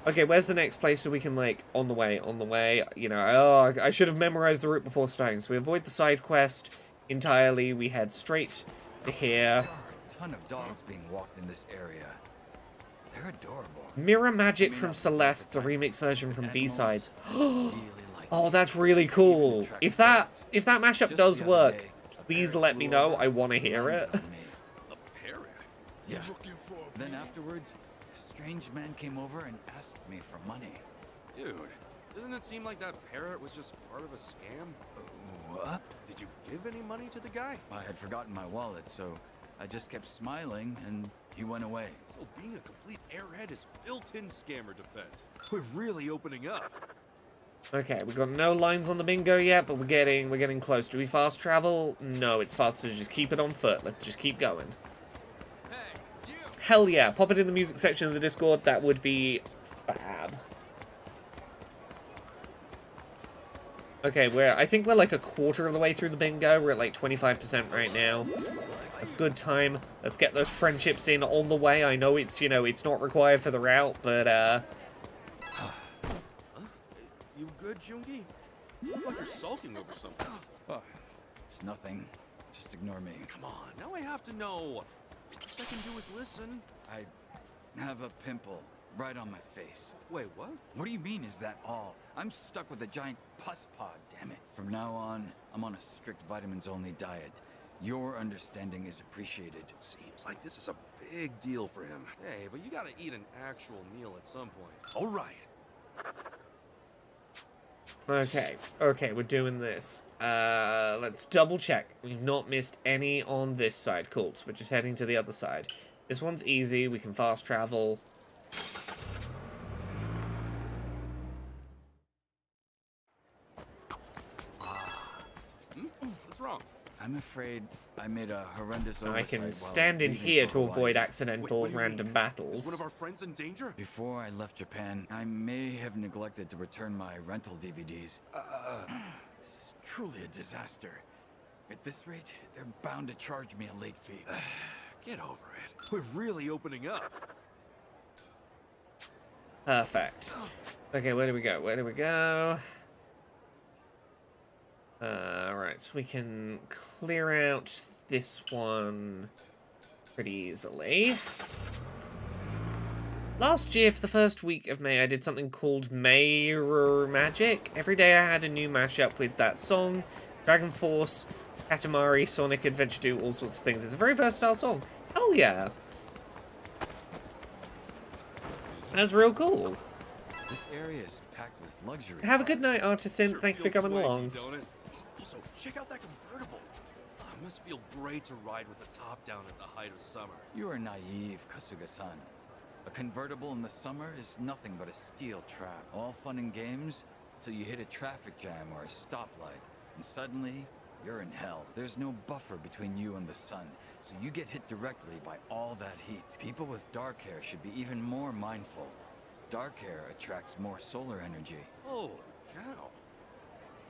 Okay, where's the next place so we can, like, on the way, you know, oh, I should have memorized the route before starting. So we avoid the side quest entirely, we head straight to here. there are a ton of dogs being walked in this area. They're adorable. Mirror Magic from Celeste, the remix version from B-Sides. Really like Oh, that's really cool. If that mashup does work, please let me know. I want to hear it. A parrot? Yeah. Looking for a Then afterwards, a strange man came over and asked me for money. Dude, doesn't it seem like that parrot was just part of a scam? What? Did you give any money to the guy? I had forgotten my wallet, so I just kept smiling and he went away. So being a complete airhead is built-in scammer defense. We're really opening up. Okay, we've got no lines on the bingo yet, but we're getting close. Do we fast travel? No, it's faster to just keep it on foot. Let's just keep going. Hey, you! Hell yeah, pop it in the music section of the Discord. That would be fab. Okay, I think we're like a quarter of the way through the bingo. We're at like 25% right now. That's good time. Let's get those friendships in on the way. I know it's, it's not required for the route, but You good, Jungi? You look like you're sulking over something. Oh, it's nothing. Just ignore me. Come on, now I have to know. Best I can do is listen. I have a pimple right on my face. Wait, what? What do you mean, is that all? I'm stuck with a giant pus pod, damn it. From now on, I'm on a strict vitamins-only diet. Your understanding is appreciated. Seems like this is a big deal for him. Hey, but you gotta eat an actual meal at some point. All right. Okay, we're doing this. Let's double check. We've not missed any on this side. Cool, so we're just heading to the other side. This one's easy. We can fast travel. What's wrong? I'm afraid I made a horrendous I oversight can while stand in leaving here for to Hawaii. avoid accidental What do you random mean? Is battles. one of our friends in danger? Before I left Japan, I may have neglected to return my rental DVDs. This is truly a disaster. At this rate, they're bound to charge me a late fee. Get over it. We're really opening up. Perfect. Okay, where do we go? Where do we go? Alright, so we can clear out this one pretty easily. Last year, for the first week of May, I did something called Mirror Magic. Every day I had a new mashup with that song, Dragon Force, Katamari, Sonic Adventure 2, all sorts of things. It's a very versatile song. Hell yeah. That's real cool. This area is packed with luxury. Have a good night, Artisan. Sure Thank you for feels coming swaggy, along. Don't it? Also, check out that convertible. It must feel great to ride with the top down at the height of summer. You are naive, Kasuga-san. A convertible in the summer is nothing but a steel trap. All fun and games till you hit a traffic jam or a stoplight, and suddenly you're in hell. There's no buffer between you and the sun, so you get hit directly by all that heat. People with dark hair should be even more mindful. Dark hair attracts more solar energy. Holy cow.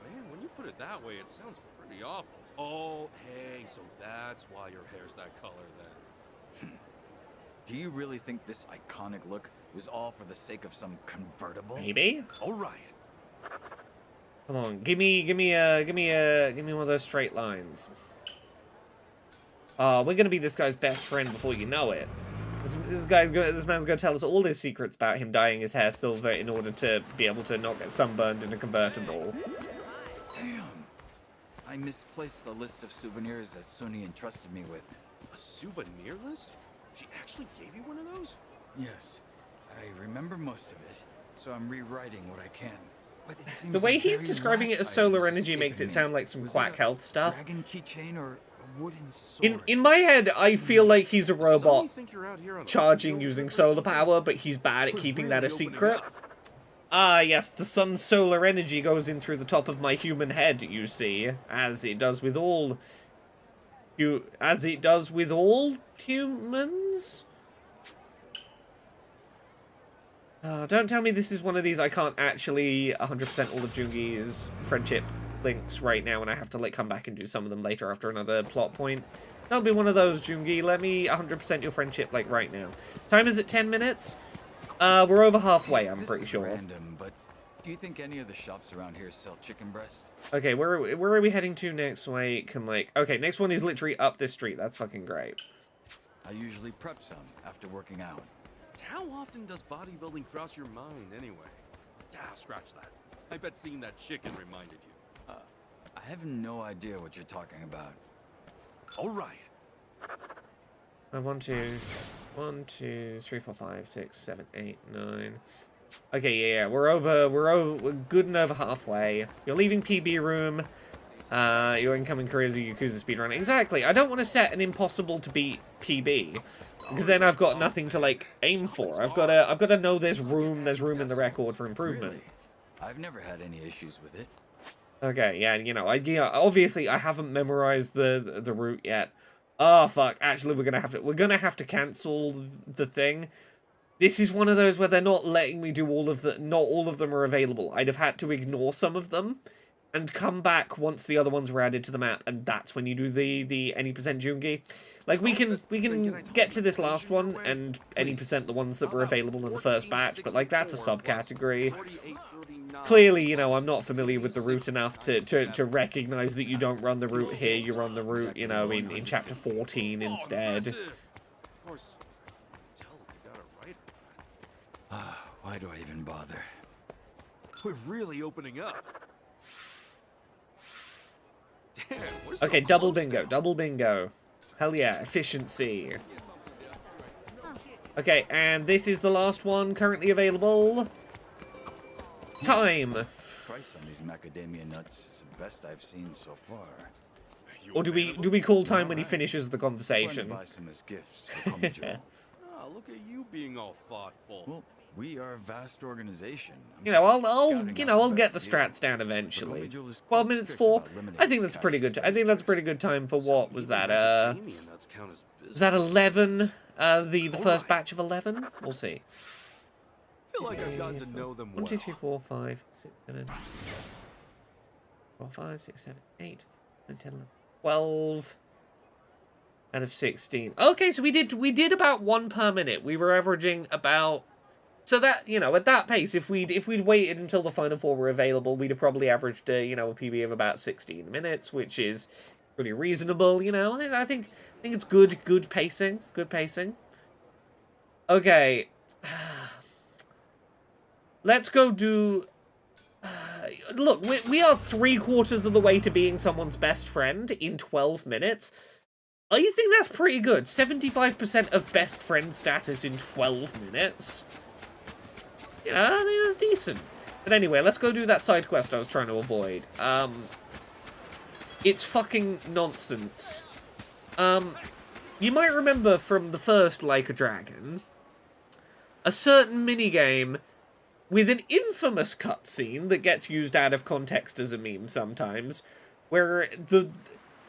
Man, when you put it that way, it sounds pretty awful. Oh, hey, so that's why your hair's that color then. Do you really think this iconic look was all for the sake of some convertible? Maybe? All right. Come on, give me one of those straight lines. We're gonna be this guy's best friend before you know it. This man's gonna tell us all his secrets about him dyeing his hair silver in order to be able to not get sunburned in a convertible. Damn. I misplaced the list of souvenirs that Suni entrusted me with. A souvenir list? She actually gave you one of those? Yes, I remember most of it, so I'm rewriting what I can. But it seems The way the he's very describing it last as solar item is energy makes it escaping sound me. like some Was quack it a health stuff. Dragon keychain or a wooden sword? In my head, I feel like he's a robot Suddenly think you're out here on a charging field using trip or solar something? power, but he's bad at We're keeping really that a opening secret. up. Ah, yes, the sun's solar energy goes in through the top of my human head, you see, as it does with all humans. Don't tell me this is one of these I can't actually 100% all of Jungi's friendship links right now, and I have to like come back and do some of them later after another plot point. Don't be one of those, Jungi. Let me 100% your friendship like right now. Time is at 10 minutes. We're over halfway, I'm This pretty is sure. Random, but do you think any of the shops around here sell chicken breast? Okay, where are we heading to next week? Okay, next one is literally up this street. That's fucking great. I usually prep some after working out. How often does bodybuilding cross your mind anyway? Ah, scratch that. I bet seeing that chicken reminded you. I have no idea what you're talking about. All right. 1, 2, 3, 4, 5, 6, 7, 8, 9. Okay, yeah, we're good and over halfway. You're leaving PB room. Your incoming career is a Yakuza speedrun. Exactly. I don't want to set an impossible to beat PB, because then I've got nothing to like aim for. I've got to know there's room in the record for improvement. Really? I've never had any issues with it. Okay, yeah, you know, obviously I haven't memorized the route yet. Oh fuck! Actually, we're gonna have to cancel the thing. This is one of those where they're not letting me do all of the. Not all of them are available. I'd have had to ignore some of them, and come back once the other ones were added to the map, and that's when you do the any percent Jungi. Like we can get to this last one and any percent the ones that were available in the first batch, but like that's a subcategory. Clearly, you know, I'm not familiar with the route enough to recognize that you don't run the route here, you run the route, you know, in chapter 14 instead. Of course, tell they got it right. Why do I even bother? We're really opening up. Damn, we're so Okay, double close bingo, now. double bingo. Hell yeah, efficiency. Okay, and this is the last one currently available. Time. Price on these macadamia nuts is the best I've seen so far. You Or do we call time when he finishes the Going to conversation? buy some as gifts for Komijo. Ah, look at you being all thoughtful. Well, we are a vast organization. I'm You know, just I'll scouting I'll out the get the best deal. strats down But eventually. Komijo is 12 quite minutes strict for. about limiting I think its that's pretty cash good. I think that's a pretty good time for what was that? Macadamia nuts count as Was that business 11? expenses. The first batch of 11? We'll see. I feel like I've gotten to know them 1, well. 2, 3, 4, 5, 6, 7. 4, 5, 6, 7, 8, 9, 10, 11, 12 out of 16. Okay, so we did about 1 per minute. We were averaging about. So that, you know, at that pace, if we'd waited until the final 4 were available, we'd have probably averaged you know, a PB of about 16 minutes, which is pretty reasonable. You know, I think it's good pacing, Okay, let's go do. Look, we are 3/4 of the way to being someone's best friend in 12 minutes. I think that's pretty good. 75% of best friend status in 12 minutes. Yeah, I think that's decent. But anyway, let's go do that side quest I was trying to avoid. It's fucking nonsense. You might remember from the first Like a Dragon, a certain minigame with an infamous cutscene that gets used out of context as a meme sometimes, where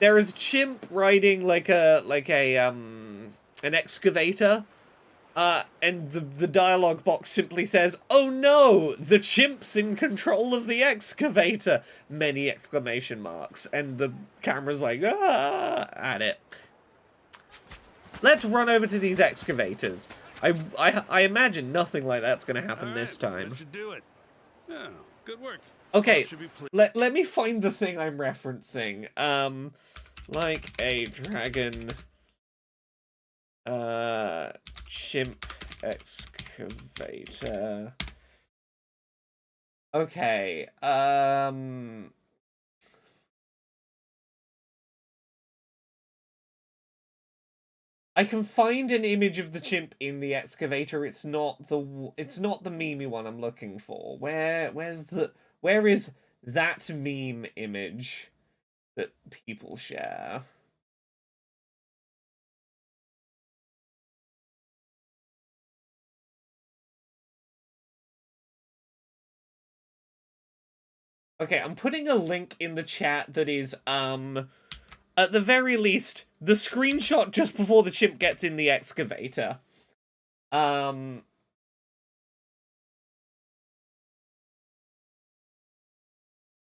there is a chimp riding an excavator. And the dialogue box simply says, "Oh no, the chimp's in control of the excavator!" Many exclamation marks. And the camera's like, "Ah," at it. Let's run over to these excavators. I imagine nothing like that's going to happen this time. That should do it. Yeah, good work. Okay, Should be let me find the thing I'm referencing. Like a Dragon... chimp excavator. Okay, I can find an image of the chimp in the excavator. It's not the meme one I'm looking for. Where is that meme image that people share? Okay, I'm putting a link in the chat that is, at the very least, the screenshot just before the chimp gets in the excavator.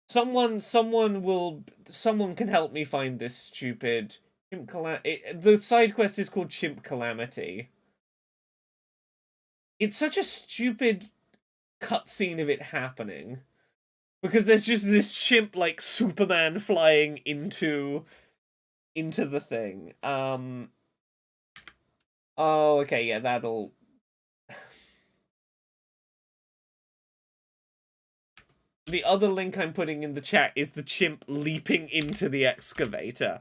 Someone can help me find this stupid chimp the side quest is called Chimp Calamity. It's such a stupid cutscene of it happening. Because there's just this chimp, like, Superman flying into the thing. Oh, okay, yeah, that'll... the other link I'm putting in the chat is the chimp leaping into the excavator.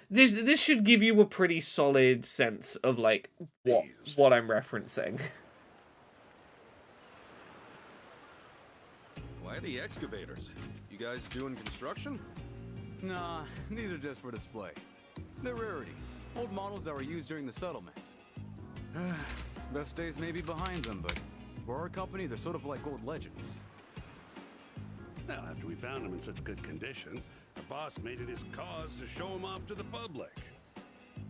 This should give you a pretty solid sense of like what I'm referencing. Why the excavators? You guys doing construction? Nah, these are just for display. They're rarities. Old models that were used during the settlement. Best days may be behind them, but for our company, they're sort of like old legends. Well, after we found them in such good condition, the boss made it his cause to show them off to the public.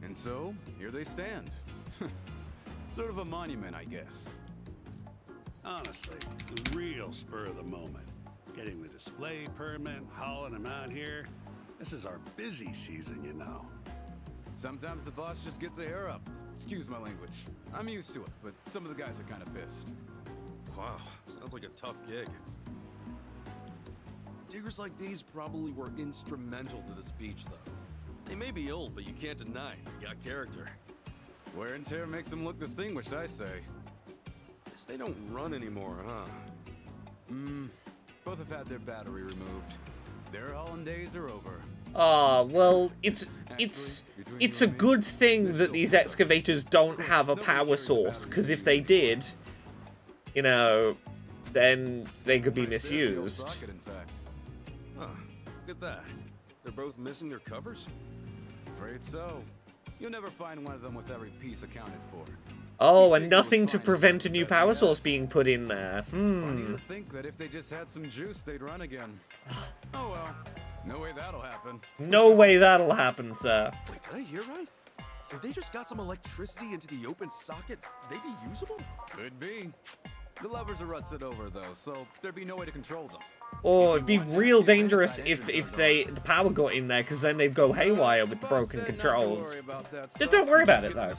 And so, here they stand. Sort of a monument, I guess. Honestly, the real spur of the moment. Getting the display permit, hauling them out here. This is our busy season, you know. Sometimes the boss just gets a hair up. Excuse my language. I'm used to it, but some of the guys are kind of pissed. Wow, sounds like a tough gig. Diggers like these probably were instrumental to this beach, though. They may be old, but you can't deny they got character. Wear and tear makes them look distinguished, I say. Guess they don't run anymore, huh? Both have had their battery removed. Their hauling days are over. Ah, well, it's a good thing that these excavators don't have a power source, because if they did, you know, then they could be misused. Huh, look at that. They're both missing their covers? Afraid so. You'll never find one of them with every piece accounted for. Oh, and nothing to prevent a new power source being put in there. Funny to think that if they just had some juice, they'd run again. Oh well. No way that'll happen. No way that'll happen, sir. Wait, did I hear right? If they just got some electricity into the open socket, they'd be usable? Could be. The levers are rusted over though, so there'd be no way to control them. Or it'd be real dangerous if the power got in there, because then they'd go haywire with the broken controls. Just don't worry about it though.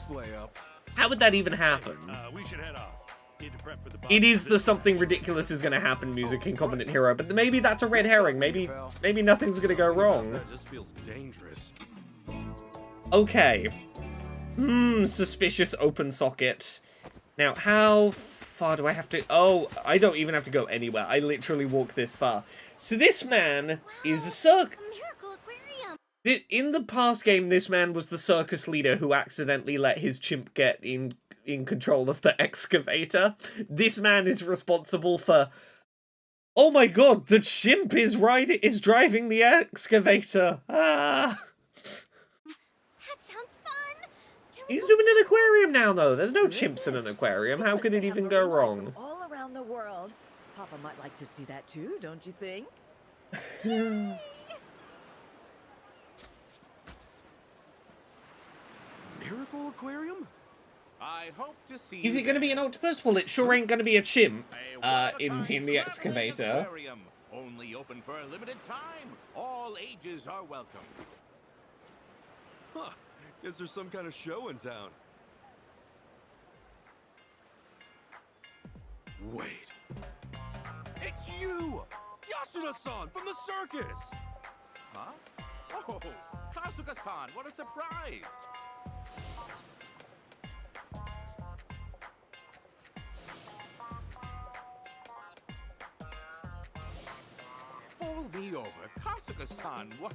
How would that even happen? We should head off. Need to prep for the boss. It is the something ridiculous is going to happen music Incompetent Hero, but maybe that's a red herring. Maybe nothing's going to go wrong. That just feels dangerous. Okay. Suspicious open socket. Now, how far do I have to... Oh, I don't even have to go anywhere. I literally walk this far. So this man is a Miracle Aquarium! In the past game, this man was the circus leader who accidentally let his chimp get in control of the excavator. This man is responsible for... Oh my god, the chimp is driving the excavator. Ah! That sounds fun! He's doing an aquarium now, though. There's no chimps in an aquarium. How could it even go wrong? All around the world. Papa might like to see that too, don't you think? Miracle Aquarium? I hope to see Is it going to be an octopus? Well, it sure ain't going to be a chimp in the excavator. Aquarium. Only open for a limited time. All ages are welcome. Huh. Guess there's some kind of show in town. Wait. It's you! Yasuda-san from the circus! Huh? Oh, Kasuga-san, what a surprise! Pull me over, Kasuga-san. What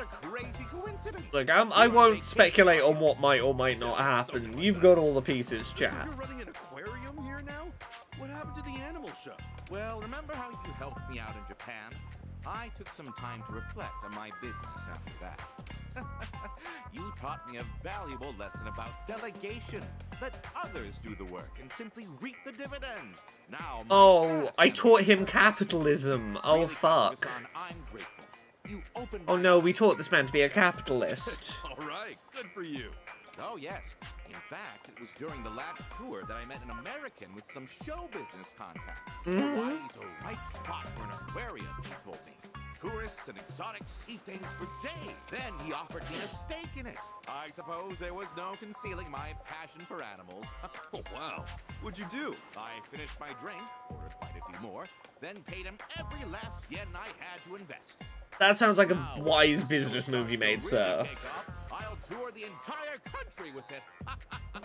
a crazy coincidence! Look, I won't speculate on what might or might not happen. You've got all the pieces, chat. You're running an aquarium here now? What happened to the animal show? Well, remember how you helped me out in Japan? I took some time to reflect on my business after that. You taught me a valuable lesson about delegation. Let others do the work and simply reap the dividends. Now, Oh, I taught him capitalism. Oh, fuck. I'm grateful. You opened Oh my no, eyes. we taught this man to be a capitalist. All right, good for you. Oh, yes. In fact, it was during the last tour that I met an American with some show business contacts. Hawaii's a ripe spot for an aquarium, he told me. Tourists and exotic sea things for days. Then he offered me a stake in it. I suppose there was no concealing my passion for animals. Oh, wow. What'd you do? I finished my drink, ordered quite a few more, then paid him every last yen I had to invest. That sounds like a wise business move you made, sir. I'll tour the entire country with it.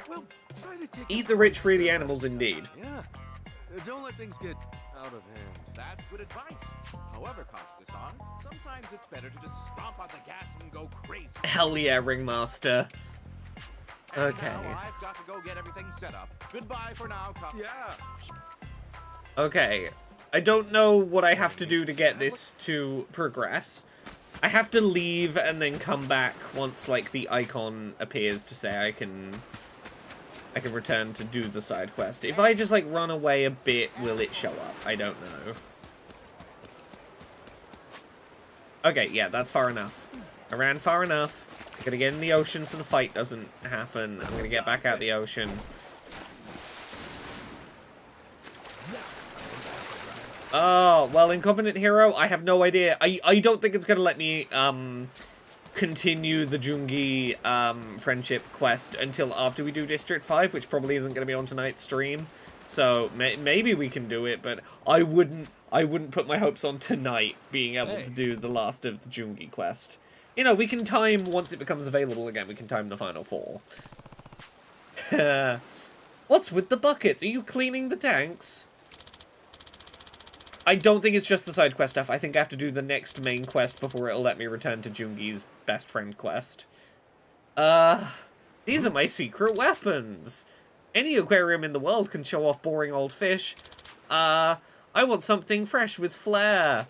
Well, try to take Eat the rich, free the animals, indeed. Yeah. Don't let things get out of hand. That's good advice. However, Kashika-san, sometimes it's better to just stomp on the gas and go crazy. Hell yeah, Ringmaster. And Okay. now I've got to go get everything set up. Goodbye for now, Yeah. Okay. I don't know what I have to do to get this to progress. I have to leave and then come back once, like, the icon appears to say I can return to do the side quest. If I just, like, run away a bit, will it show up? I don't know. Okay, yeah, that's far enough. I ran far enough. I'm gonna get in the ocean so the fight doesn't happen. I'm gonna get back out the ocean. Oh, well, Incompetent Hero, I have no idea. I don't think it's gonna let me, continue the Jungi, friendship quest until after we do District 5, which probably isn't gonna be on tonight's stream. So, maybe we can do it, but I wouldn't put my hopes on tonight being able to do the last of the Jungi quest. You know, we can time, once it becomes available again, we can time the final 4. What's with the buckets? Are you cleaning the tanks? I don't think it's just the side quest stuff. I think I have to do the next main quest before it'll let me return to Jungi's best friend quest. These are my secret weapons. Any aquarium in the world can show off boring old fish. I want something fresh with flair.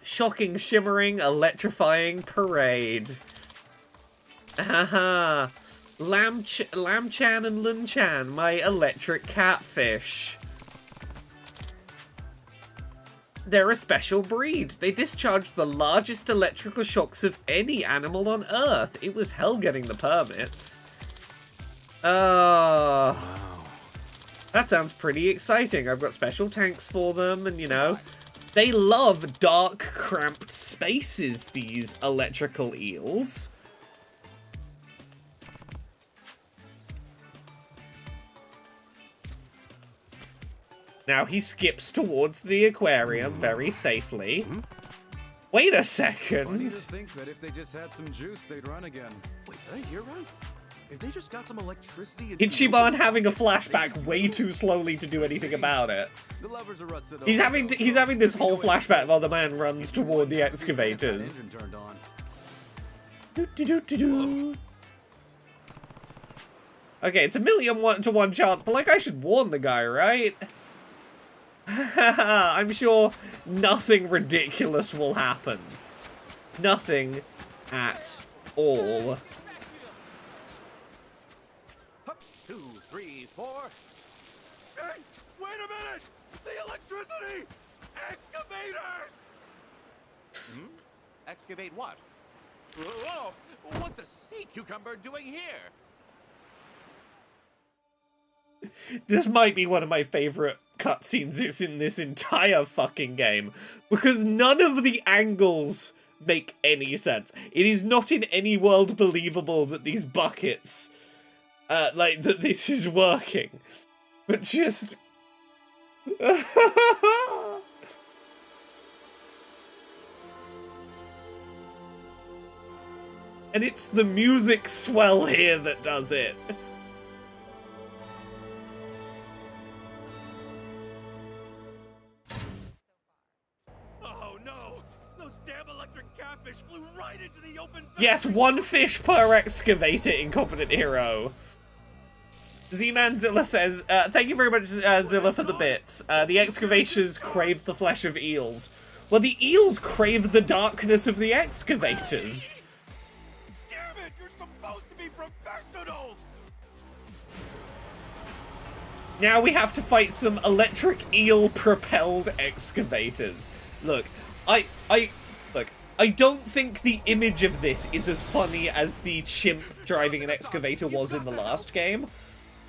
Shocking, shimmering, electrifying parade. Haha. Lam-chan and Lun-chan, my electric catfish. They're a special breed. They discharge the largest electrical shocks of any animal on Earth. It was hell getting the permits. Oh. That sounds pretty exciting. I've got special tanks for them, and you know, they love dark, cramped spaces, these electrical eels. Now he skips towards the aquarium very safely. Wait a second. Funny to think that if they just had some juice, they'd run again. Wait, did I hear right? If they just got some electricity and Ichiban having a flashback way too slowly to do anything about it. The lovers are rusted He's over, having this whole flashback while the man runs toward the excavators. engine turned on. Do-do-do-do-do. Okay, it's a 1,000,000 to 1 chance, but like I should warn the guy, right? I'm sure nothing ridiculous will happen. Nothing at all. 2, 3, 4. Hey, wait a minute! The electricity! Excavators! Excavate what? Whoa! What's a sea cucumber doing here? This might be one of my favorite cutscenes in this entire fucking game, because none of the angles make any sense. It is not in any world believable that these buckets, like, that this is working. But just... And it's the music swell here that does it. Oh no! Those damn electric catfish flew right into the open. Yes, 1 fish per excavator, Incompetent Hero. Z-Man Zilla says, thank you very much, Zilla, for the bits. The excavators crave the flesh of eels. Well, the eels crave the darkness of the excavators. Damn it! You're supposed to be professionals! Now we have to fight some electric eel-propelled excavators. Look, I don't think the image of this is as funny as the chimp driving an excavator was in the last game,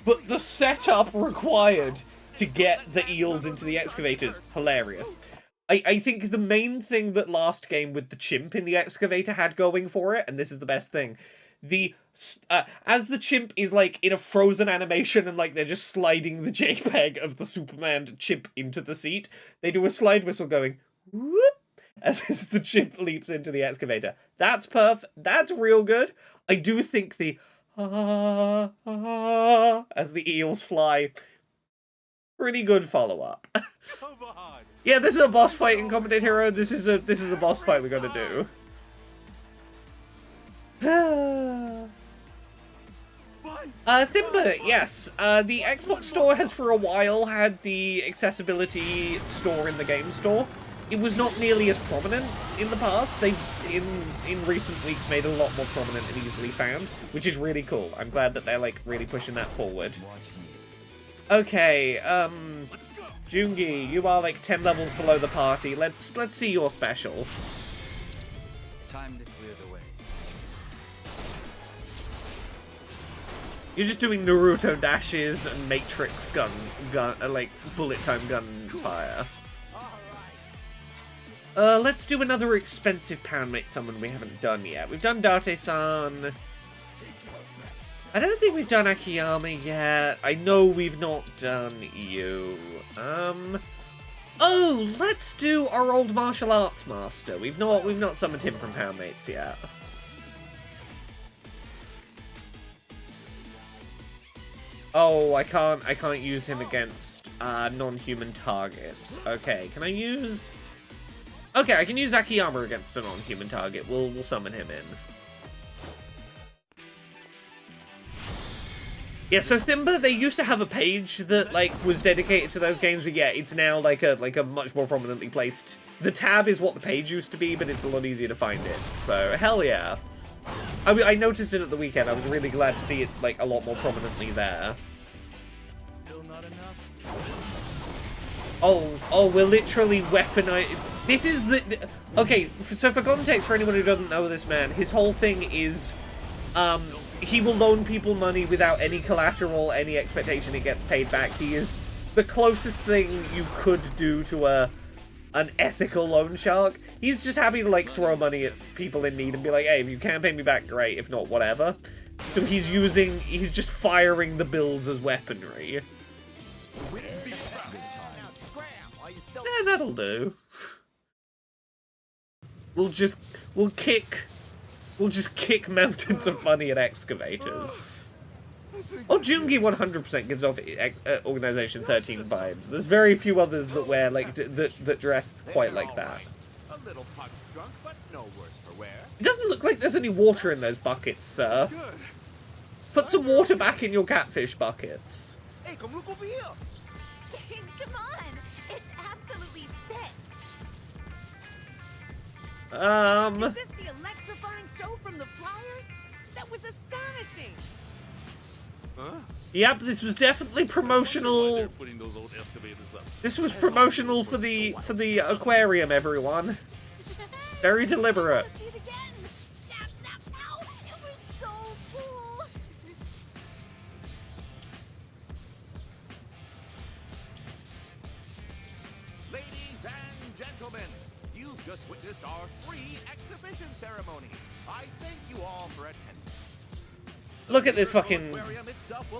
but the setup required to get the eels into the excavators, hilarious. I think the main thing that last game with the chimp in the excavator had going for it, and this is the best thing, as the chimp is like in a frozen animation and like they're just sliding the JPEG of the Superman chimp into the seat, they do a slide whistle going whoop as the chimp leaps into the excavator. That's that's real good. I do think the as the eels fly Pretty good follow-up. Yeah, this is a boss fight in Competent Hero. This is a boss fight we gotta do. Thimba, yes. The Xbox Store has for a while had the accessibility store in the game store. It was not nearly as prominent in the past. They've, in recent weeks, made it a lot more prominent and easily found, which is really cool. I'm glad that they're, like, really pushing that forward. Okay, Jungi, you are, like, 10 levels below the party. Let's see your special. Time to clear the way. You're just doing Naruto dashes and Matrix gun, like, bullet time gunfire. Let's do another expensive Poundmate summon we haven't done yet. We've done Date-san. I don't think we've done Akiyama yet. I know we've not done you. Oh, let's do our old martial arts master. We've not summoned him from Poundmates yet. Oh, I can't use him against non-human targets. Okay, can I use? Okay, I can use Akiyama against a non-human target. We'll summon him in. Yeah, so Thimba, they used to have a page that, like, was dedicated to those games, but yeah, it's now, like a much more prominently placed... The tab is what the page used to be, but it's a lot easier to find it. So, hell yeah. I noticed it at the weekend. I was really glad to see it, like, a lot more prominently there. Still not enough? Oh, we're literally weaponizing... This is the... Okay, so for context, for anyone who doesn't know this man, his whole thing is... he will loan people money without any collateral, any expectation it gets paid back. He is the closest thing you could do to an ethical loan shark. He's just happy to, like, throw money at people in need and be like, hey, if you can pay me back, great. If not, whatever. So he's just firing the bills as weaponry. Yeah, that'll do. We'll just kick mountains of money at excavators. Oh, Jungi 100% gives off Organization 13 vibes. There's very few others that wear, like, that dress quite like that. A little punch drunk, but no worse for wear. It doesn't look like there's any water in those buckets, sir. Put some water back in your catfish buckets. Hey, come look over here. Come on! It's absolutely sick! Is this the electrifying show from the flyers? That was astonishing! Huh? Yep, this was definitely promotional. This was promotional for the aquarium, everyone. Very deliberate. Ladies and gentlemen, you've just witnessed our free exhibition ceremony. I thank you all for attending. Look at this fucking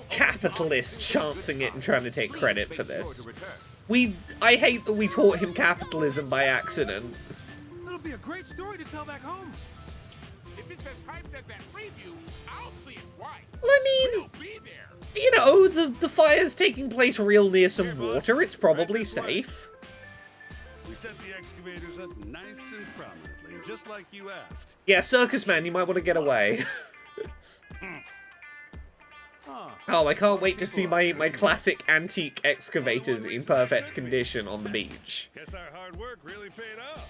capitalist chancing it and trying to take credit for this. I hate that we taught him capitalism by accident. That'll be a great story to tell back home. If it's as hyped as that preview, I'll see it twice. Well, I mean, We'll be there. you know, the fire's taking place real near some water. It's probably safe. We set the excavators up nice and prominently, just like you asked. Yeah, circus man, you might want to get away. Oh, I can't wait to see my classic antique excavators in perfect condition on the beach. Guess our hard work really paid off.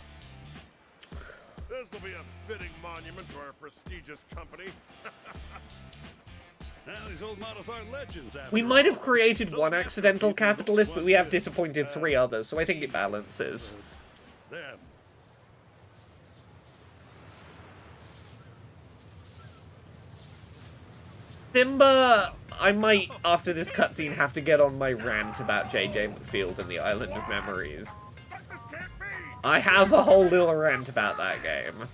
This will be a fitting monument to our prestigious company. Now these old models aren't legends after We might have all. created So one we have to accidental keep them capitalist, but we have disappointed Uh, 3 others, so I think it balances. Them. Thimba, I might, after this cutscene, have to get on my rant about J.J. McField and the Island of Memories. I have a whole little rant about that game.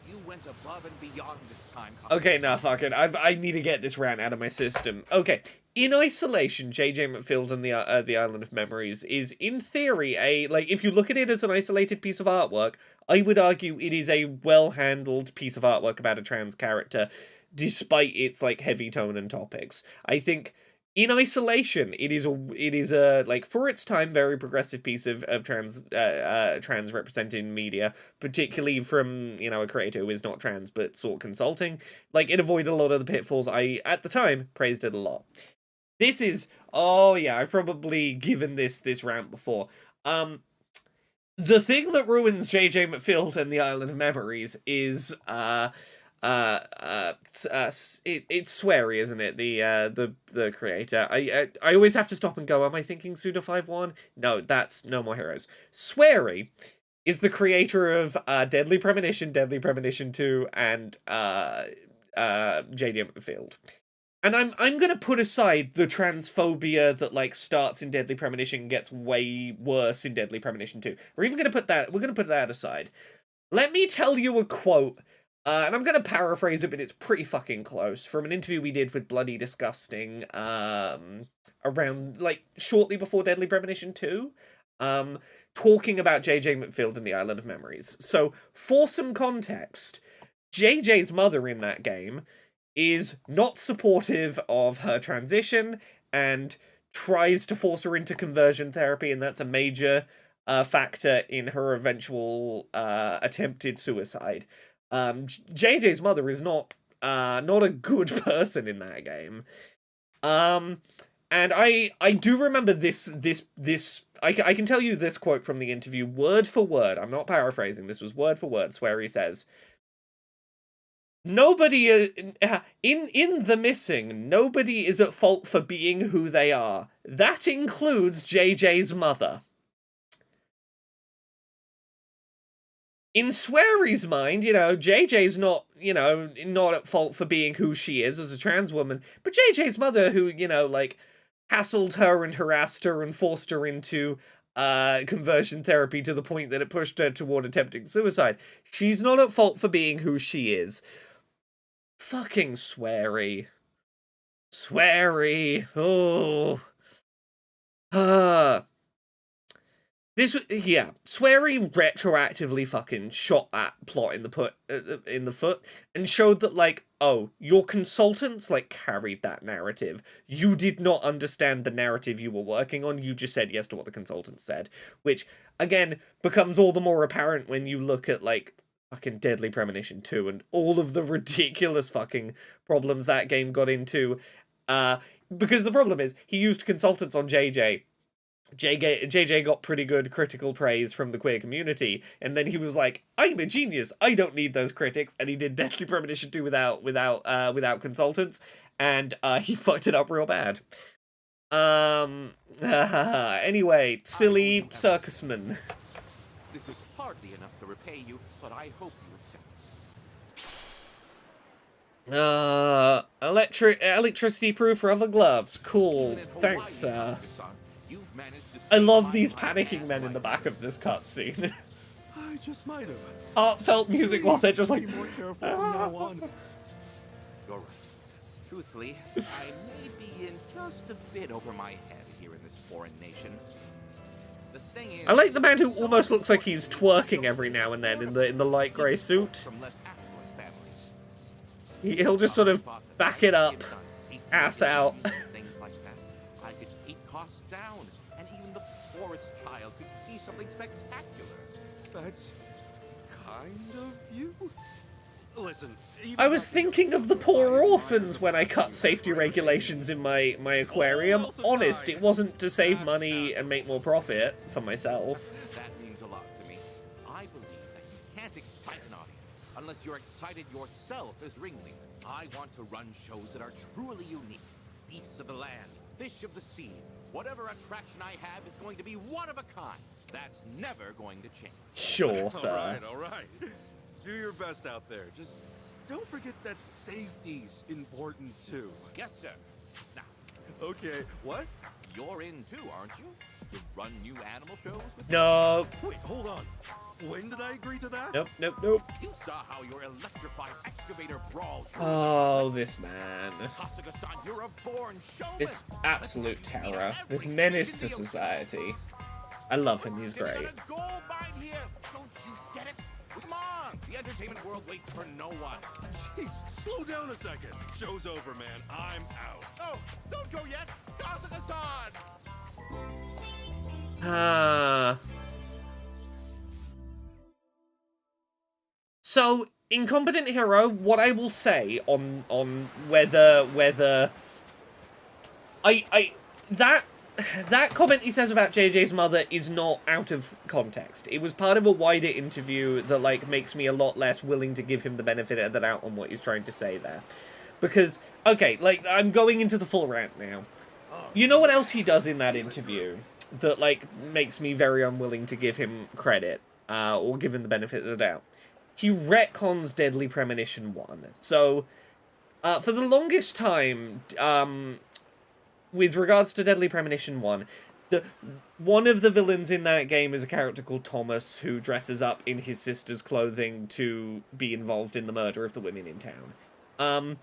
You went above and beyond this time. Okay, nah, fuck it. I need to get this rant out of my system. Okay, in isolation, J.J. McField and the Island of Memories is, in theory, if you look at it as an isolated piece of artwork, I would argue it is a well-handled piece of artwork about a trans character, despite its, like, heavy tone and topics. I think in isolation, it is a like for its time very progressive piece of trans representing media, particularly from a creator who is not trans but sought consulting. Like, it avoided a lot of the pitfalls. I at the time praised it a lot. This is I've probably given this rant before. The thing that ruins J.J. McField and the Island of Memories is it's Swery, isn't it? The creator. I always have to stop and go, am I thinking Suda51? No, that's No More Heroes. Swery is the creator of Deadly Premonition, Deadly Premonition 2, and J.J. McField. And I'm gonna put aside the transphobia that like starts in Deadly Premonition and gets way worse in Deadly Premonition 2. We're gonna put that aside. Let me tell you a quote, and I'm gonna paraphrase it, but it's pretty fucking close, from an interview we did with Bloody Disgusting, around like shortly before Deadly Premonition 2, talking about J.J. McField and the Island of Memories. So, for some context, JJ's mother in that game is not supportive of her transition and tries to force her into conversion therapy, and that's a major factor in her eventual attempted suicide. JJ's mother is not a good person in that game. And I do remember this I can tell you this quote from the interview word for word. I'm not paraphrasing. This was word for word. Where he says, "Nobody in The Missing, nobody is at fault for being who they are. That includes JJ's mother." In Swery's mind, JJ's not, not at fault for being who she is as a trans woman, but JJ's mother, who, hassled her and harassed her and forced her into conversion therapy to the point that it pushed her toward attempting suicide. She's not at fault for being who she is. Fucking Swery. Swery. Oh. Swery retroactively fucking shot that plot in the foot and showed that, like, oh, your consultants, like, carried that narrative. You did not understand the narrative you were working on, you just said yes to what the consultants said. Which, again, becomes all the more apparent when you look at, like, fucking Deadly Premonition 2 and all of the ridiculous fucking problems that game got into. Because the problem is, he used consultants on JJ. JJ got pretty good critical praise from the queer community, and then he was like, "I'm a genius. I don't need those critics," and he did Deadly Premonition 2 without consultants, and he fucked it up real bad. Anyway, silly circusman. This is hardly enough to repay you, but I hope you accept. Electricity proof rubber gloves. Cool. Thanks, I love these panicking men in the back of this cutscene. I just might have. Heartfelt music while they're just like, be more careful from now on. You're right. Truthfully, I may be in just a bit over my head here in this foreign nation. The thing is, I like the man who almost looks like he's twerking every now and then in the light grey suit. from less affluent families. He'll just sort of back it up, ass out. Things like that. I could keep costs down, and even the poorest child could see something spectacular. That's kind of you. Listen, I was thinking of the poor orphans when I cut safety regulations in my aquarium. Honest, it wasn't to save money and make more profit for myself. That means a lot to me. I believe that you can't excite an audience unless you're excited yourself as ringleader. I want to run shows that are truly unique. Beasts of the land, fish of the sea. Whatever attraction I have is going to be one of a kind. That's never going to change. Sure, sir. All right. Do your best out there. Just don't forget that safety's important too. Yes, sir. Now, Okay, what? you're in too, aren't you? To run new animal shows with No. Wait, hold on. When did I agree to that? Nope. You saw how your electrified excavator brawl. Oh, this man. Kasuga-san, you're a born showman. This absolute terror. This menace to society. I love him, he's great. Gold mine here. Don't you get it? Come on, the entertainment world waits for no one. Jeez, slow down a second. Show's over, man. I'm out. Oh, don't go yet. Kazakh-san! So, Incompetent Hero, what I will say on whether that comment he says about JJ's mother is not out of context. It was part of a wider interview that, like, makes me a lot less willing to give him the benefit of the doubt on what he's trying to say there. Because, okay, like, I'm going into the full rant now. You know what else he does in that interview that, like, makes me very unwilling to give him credit, or give him the benefit of the doubt? He retcons Deadly Premonition 1. So, for the longest time, with regards to Deadly Premonition 1, one of the villains in that game is a character called Thomas, who dresses up in his sister's clothing to be involved in the murder of the women in town.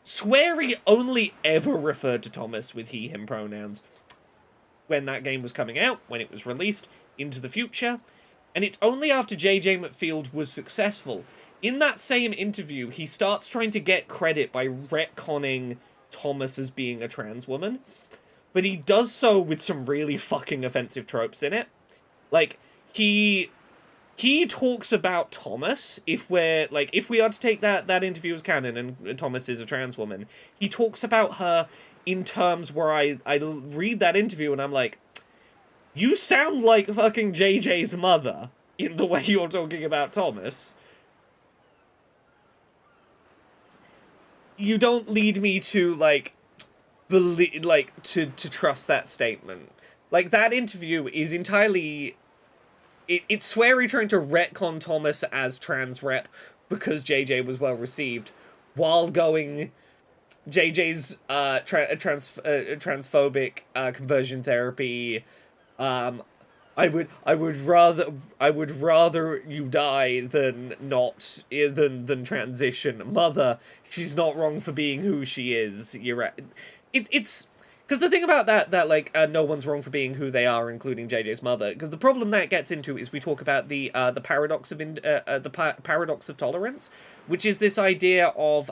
Swery only ever referred to Thomas with he, him pronouns when that game was coming out, when it was released, into the future, and it's only after J.J. McField was successful. In that same interview, he starts trying to get credit by retconning Thomas as being a trans woman, but he does so with some really fucking offensive tropes in it. Like, he talks about Thomas, if we are to take that interview as canon and Thomas is a trans woman, he talks about her in terms where I read that interview and I'm like, you sound like fucking JJ's mother in the way you're talking about Thomas. You don't lead me to, like, believe, like, to trust that statement. Like, that interview is entirely... It's Swery trying to retcon Thomas as trans rep because JJ was well received, while going JJ's transphobic transphobic therapy. I would rather you die than not than transition. Mother, she's not wrong for being who she is. You're right. It's because the thing about that no one's wrong for being who they are, including JJ's mother. Because the problem that gets into is we talk about the paradox of paradox of tolerance, which is this idea of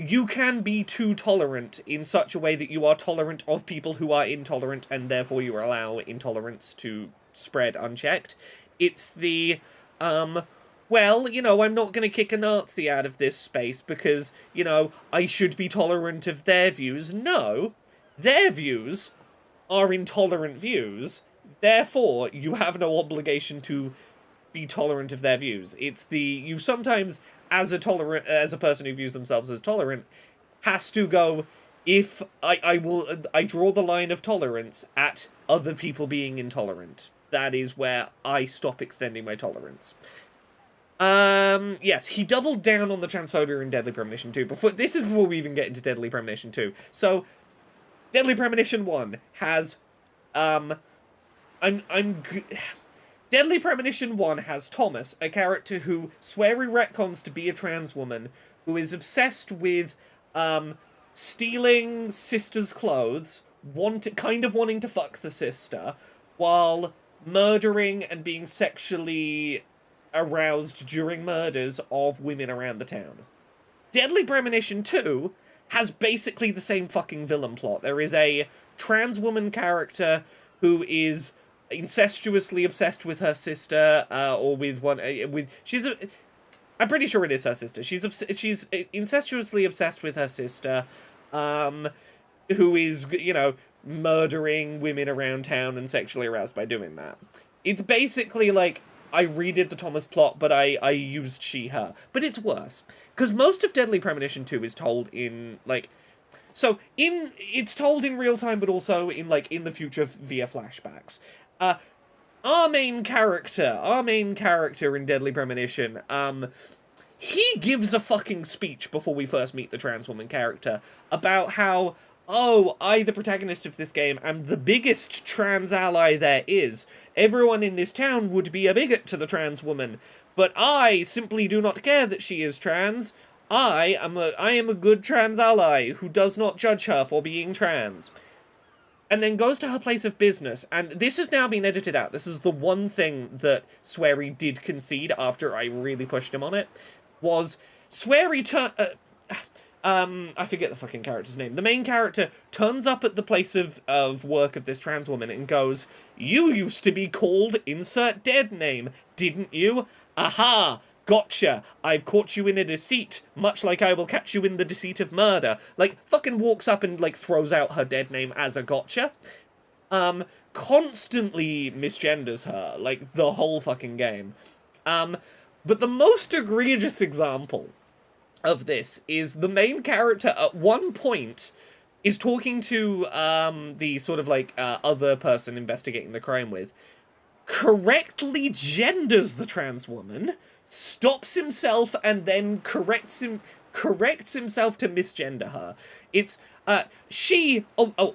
you can be too tolerant in such a way that you are tolerant of people who are intolerant, and therefore you allow intolerance to spread unchecked. It's the, well, you know, I'm not going to kick a Nazi out of this space because, you know, I should be tolerant of their views. No, their views are intolerant views, therefore you have no obligation to be tolerant of their views. It's the, you sometimes... as a person who views themselves as tolerant, has to go, if I draw the line of tolerance at other people being intolerant. That is where I stop extending my tolerance. Yes, he doubled down on the transphobia in Deadly Premonition 2. This is before we even get into Deadly Premonition 2. So, Deadly Premonition 1 has, Deadly Premonition 1 has Thomas, a character who Swery retcons to be a trans woman, who is obsessed with, stealing sister's clothes, kind of wanting to fuck the sister, while murdering and being sexually aroused during murders of women around the town. Deadly Premonition 2 has basically the same fucking villain plot. There is a trans woman character who is incestuously obsessed with her sister, or with one, I'm pretty sure it is her sister. She's incestuously obsessed with her sister, who is, you know, murdering women around town and sexually aroused by doing that. It's basically like, I redid the Thomas plot, but I used she, her. But it's worse. Because most of Deadly Premonition 2 is told in, like... So, it's told in real time, but also in the future via flashbacks. Our main character in Deadly Premonition, he gives a fucking speech before we first meet the trans woman character about how, oh, I, the protagonist of this game, am the biggest trans ally there is. Everyone in this town would be a bigot to the trans woman, but I simply do not care that she is trans. I am a good trans ally who does not judge her for being trans. and then goes to her place of business, and this has now been edited out. This is the one thing that Swery did concede after I really pushed him on it, was Swery I forget the fucking character's name. The main character turns up at the place of work of this trans woman and goes, "You used to be called insert dead name, didn't you? Aha! Gotcha! I've caught you in a deceit, much like I will catch you in the deceit of murder." Like, fucking walks up and, like, throws out her dead name as a gotcha. Constantly misgenders her, like, the whole fucking game. But the most egregious example of this is the main character at one point is talking to the sort of like other person investigating the crime with, correctly genders the trans woman, stops himself, and then corrects himself to misgender her. It's she,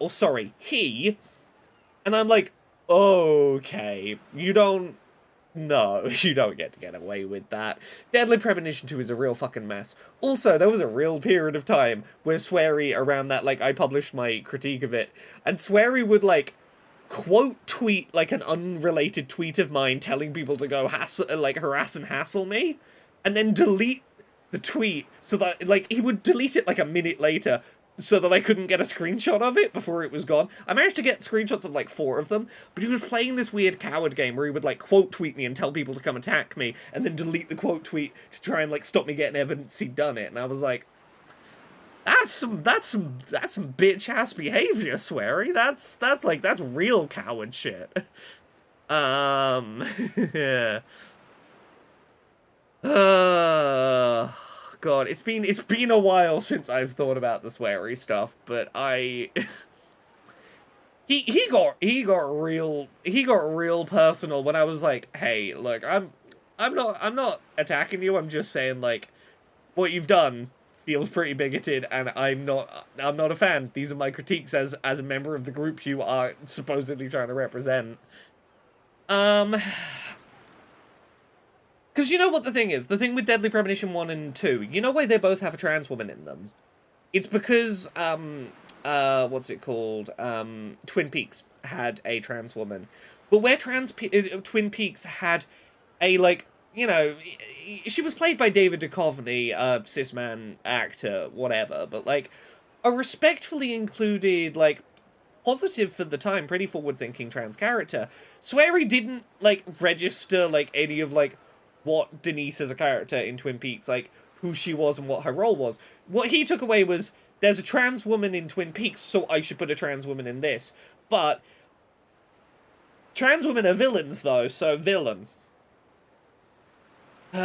sorry, he, and I'm like, okay, no, you don't get to get away with that. Deadly Premonition 2 is a real fucking mess. Also, there was a real period of time where Swery, around that, like, I published my critique of it, and Swery would, like, quote tweet, like, an unrelated tweet of mine telling people to go harass and hassle me, and then delete the tweet so that, like, he would delete it, like, a minute later, so that I couldn't get a screenshot of it before it was gone. I managed to get screenshots of, like, 4 of them, but he was playing this weird coward game where he would, like, quote tweet me and tell people to come attack me, and then delete the quote tweet to try and, like, stop me getting evidence he'd done it, and I was like, that's some bitch-ass behavior, Swery. That's real coward shit. Yeah. God, it's been a while since I've thought about the Swery stuff, but he got real personal when I was like, hey, look, I'm not attacking you. I'm just saying, like, what you've done feels pretty bigoted, and I'm not a fan. These are my critiques as a member of the group you are supposedly trying to represent. Because you know what the thing is? The thing with Deadly Premonition 1 and 2, you know why they both have a trans woman in them? It's because, what's it called? Twin Peaks had a trans woman. But where Twin Peaks had a, like, you know, she was played by David Duchovny, a cis-man actor, whatever, but, like, a respectfully included, like, positive for the time, pretty forward-thinking trans character. Swery didn't, like, register, like, any of, like, what Denise as a character in Twin Peaks, like, who she was and what her role was. What he took away was, there's a trans woman in Twin Peaks, so I should put a trans woman in this. But trans women are villains, though, so villain. I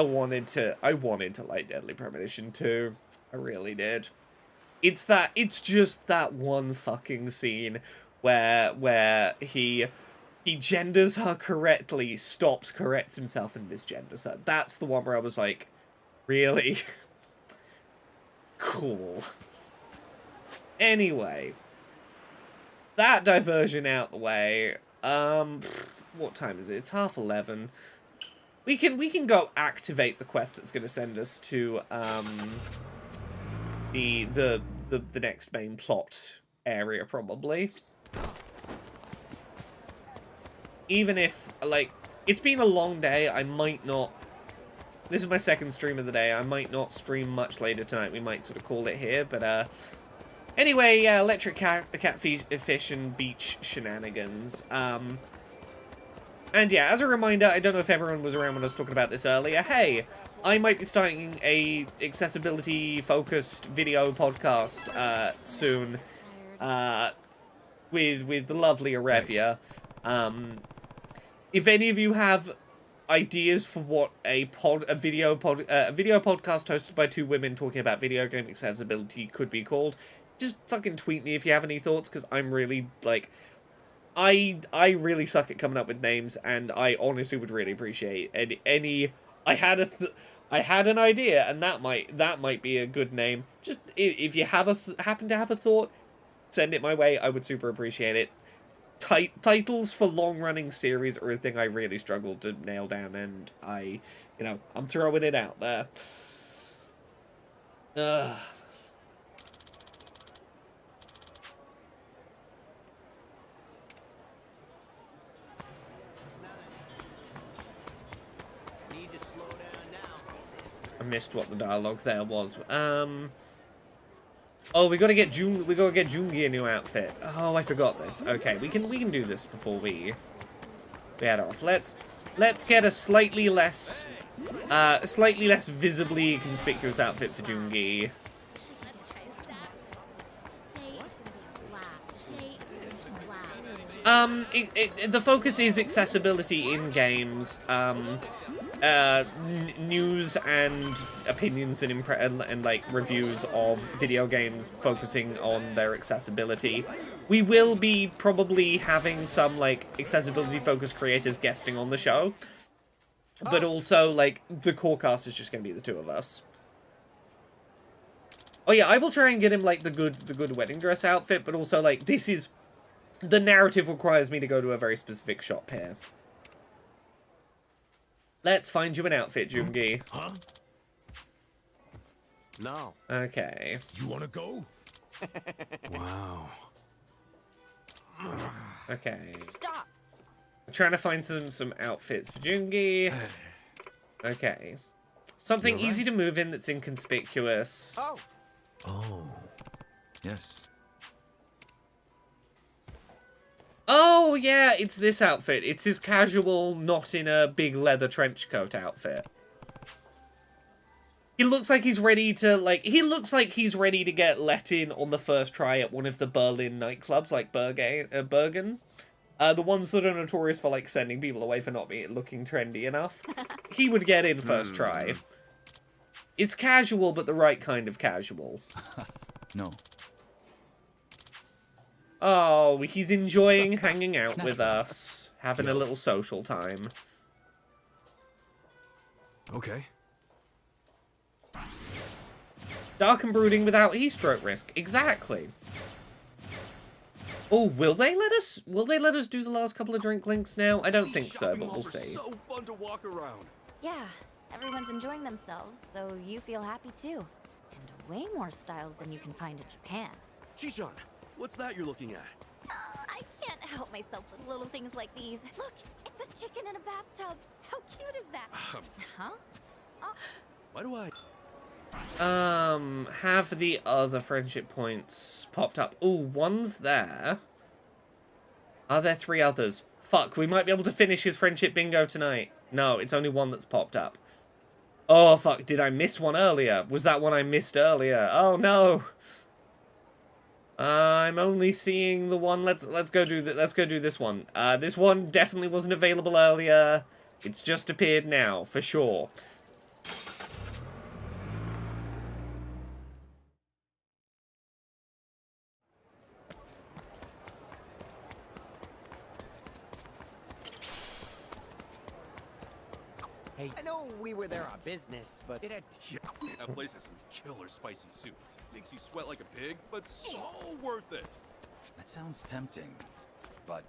wanted to like Deadly Premonition 2. I really did. It's just that one fucking scene where he genders her correctly, stops, corrects himself, and misgenders her. That's the one where I was like, really? Cool. Anyway, that diversion out the way. What time is it? It's 11:30. We can go activate the quest that's going to send us to the next main plot area, probably. Even if, like, it's been a long day, I might not... This is my second stream of the day. I might not stream much later tonight. We might sort of call it here, but, anyway, yeah, electric catfish and beach shenanigans. And yeah, as a reminder, I don't know if everyone was around when I was talking about this earlier. Hey, I might be starting a accessibility-focused video podcast soon with the lovely Arevia. If any of you have ideas for what a video podcast hosted by 2 women talking about video game accessibility could be called, just fucking tweet me if you have any thoughts, because I'm really, like... I really suck at coming up with names, and I honestly would really appreciate any... I had an idea, and that might be a good name. Just if you have happen to have a thought, send it my way. I would super appreciate it. titles for long-running series are a thing I really struggled to nail down, and I'm throwing it out there. Need to slow down now. I missed what the dialogue there was. Oh, we gotta get Jungi a new outfit. Oh, I forgot this. Okay, we can do this before we head off. Let's get a slightly less visibly conspicuous outfit for Jungi. The focus is accessibility in games. News and opinions and like reviews of video games focusing on their accessibility. We will be probably having some like accessibility focused creators guesting on the show, but also like the core cast is just going to be the two of us. Oh yeah, I will try and get him like the good wedding dress outfit, but also like the narrative requires me to go to a very specific shop here. Let's find you an outfit, Jungi. Huh? No. Okay. You wanna go? Wow. Okay. Stop. I'm trying to find some outfits for Jungi. Okay. Something easy to move in that's inconspicuous. Oh. Oh. Yes. Oh, yeah, it's this outfit. It's his casual, not in a big leather trench coat outfit. He looks like he's ready to, get let in on the first try at one of the Berlin nightclubs, like Bergen. The ones that are notorious for, like, sending people away for not looking trendy enough. He would get in first try. It's casual, but the right kind of casual. No. Oh, he's enjoying hanging out with us, having a little social time. Okay. Dark and brooding without heat-stroke risk. Exactly. Oh, will they let us do the last couple of drink links now? I don't think so, but we'll see. So fun to walk around. Yeah, everyone's enjoying themselves, so you feel happy too. And way more styles than you can find in Japan. Chichan, what's that you're looking at? I can't help myself with little things like these. Look, it's a chicken in a bathtub. How cute is that? Huh? Oh. Why do I... Have the other friendship points popped up? Ooh, one's there. Are there 3 others? Fuck, we might be able to finish his friendship bingo tonight. No, it's only one that's popped up. Oh, fuck, did I miss one earlier? Was that one I missed earlier? Oh, no. I'm only seeing the one. Let's go do this one. This one definitely wasn't available earlier. It's just appeared now, for sure. Hey, I know we were there on business, but it had... Yeah, that place has some killer spicy soup. Makes you sweat like a pig, but so worth it. That sounds tempting, but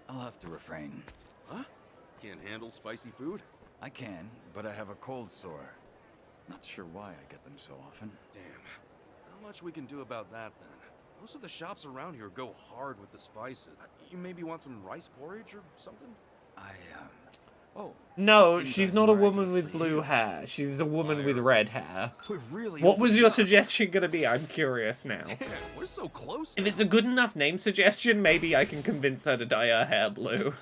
I'll have to refrain. Huh? Can't handle spicy food? I can, but I have a cold sore. Not sure why I get them so often. Damn. Not much we can do about that, then. Most of the shops around here go hard with the spices. You maybe want some rice porridge or something? Oh. No, she's not a woman with blue hair. She's a woman with red hair. What was your suggestion gonna be? I'm curious now. Damn, we're so close If now. it's a good enough name suggestion, maybe I can convince her to dye her hair blue.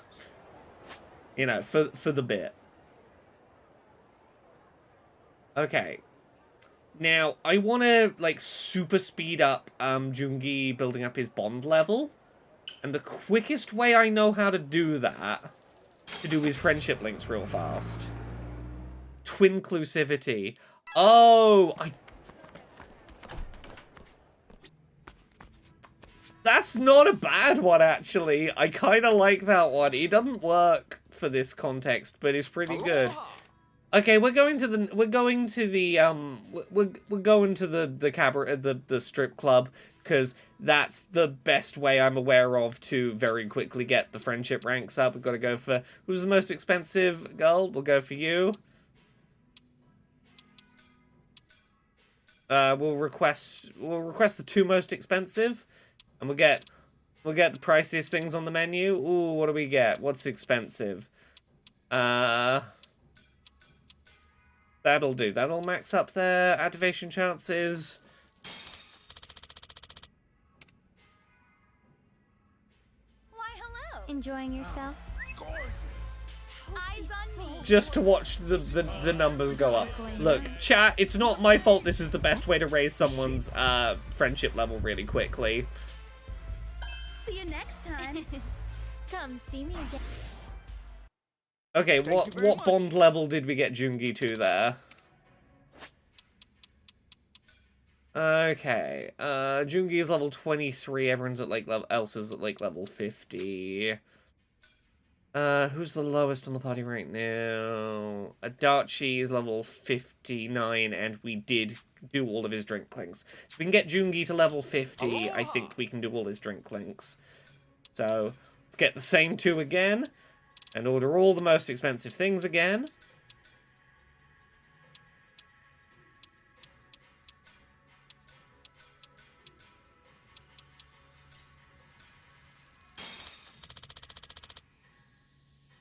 You know, for the bit. Okay. Now, I want to, like, super speed up Jungi building up his bond level. And the quickest way I know how to do that... to do his friendship links real fast. Twinclusivity. Oh, that's not a bad one, actually. I kind of like that one. It doesn't work for this context, but it's pretty good. Okay, we're going to the cabaret, the strip club. because that's the best way I'm aware of to very quickly get the friendship ranks up. We've got to go for who's the most expensive girl. We'll go for you. We'll request the 2 most expensive, and we'll get the priciest things on the menu. Ooh, what do we get? What's expensive? That'll do. That'll max up their activation chances. Why, hello. Enjoying yourself? Eyes on me. Just to watch the numbers go up. Look, chat, it's not my fault this is the best way to raise someone's friendship level really quickly. See you next time. Come see me again. Okay, what bond level did we get Jungi to there? Okay, Jungi is level 23, everyone's at like Elsa's at like level 50. Who's the lowest on the party right now? Adachi is level 59, and we did do all of his drink links. So we can get Jungi to level 50, I think we can do all his drink links. So, let's get the same 2 again, and order all the most expensive things again.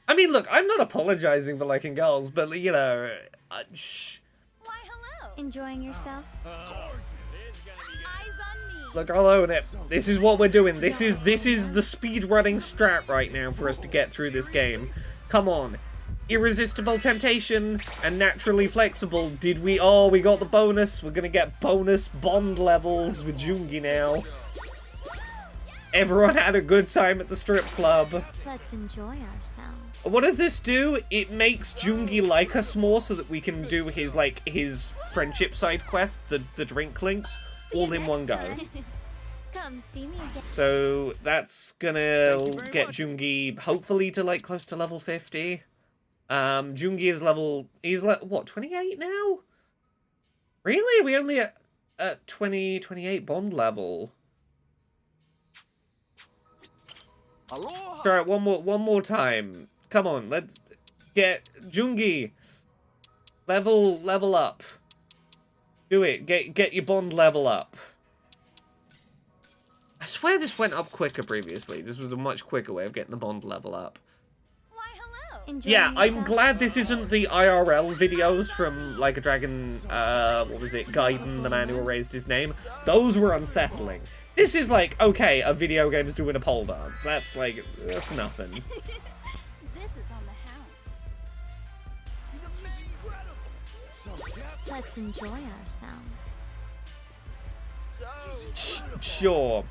I mean, look, I'm not apologizing for liking girls, but, you know... Why, hello. Enjoying yourself? Eyes on me. Look, I'll own it. This is what we're doing. This is the speedrunning strat right now for us to get through this game. Come on. Irresistible Temptation and Naturally Flexible. Did we... Oh, we got the bonus. We're gonna get bonus bond levels with Jungi now. Everyone had a good time at the strip club. Let's enjoy ourselves. What does this do? It makes Jungi like us more so that we can do his, like, his friendship side quest, the drink links, all in one go. Come see me again. So that's gonna get Jungi hopefully to, like, close to level 50. Jungi is what, 28 now? Really? We only at 28 bond level. Aloha. Try it one more time. Come on, let's get Jungi. Level up. Do it. Get your bond level up. I swear this went up quicker previously. This was a much quicker way of getting the bond level up. Why, hello. Enjoying Yeah, I'm yourself? glad this isn't the IRL videos from Like a Dragon, what was it, Gaiden, the man who erased his name. Those were unsettling. This is like, okay, a video game's doing a pole dance. That's like, that's nothing. This is on the house. Let's enjoy ourselves. Sure.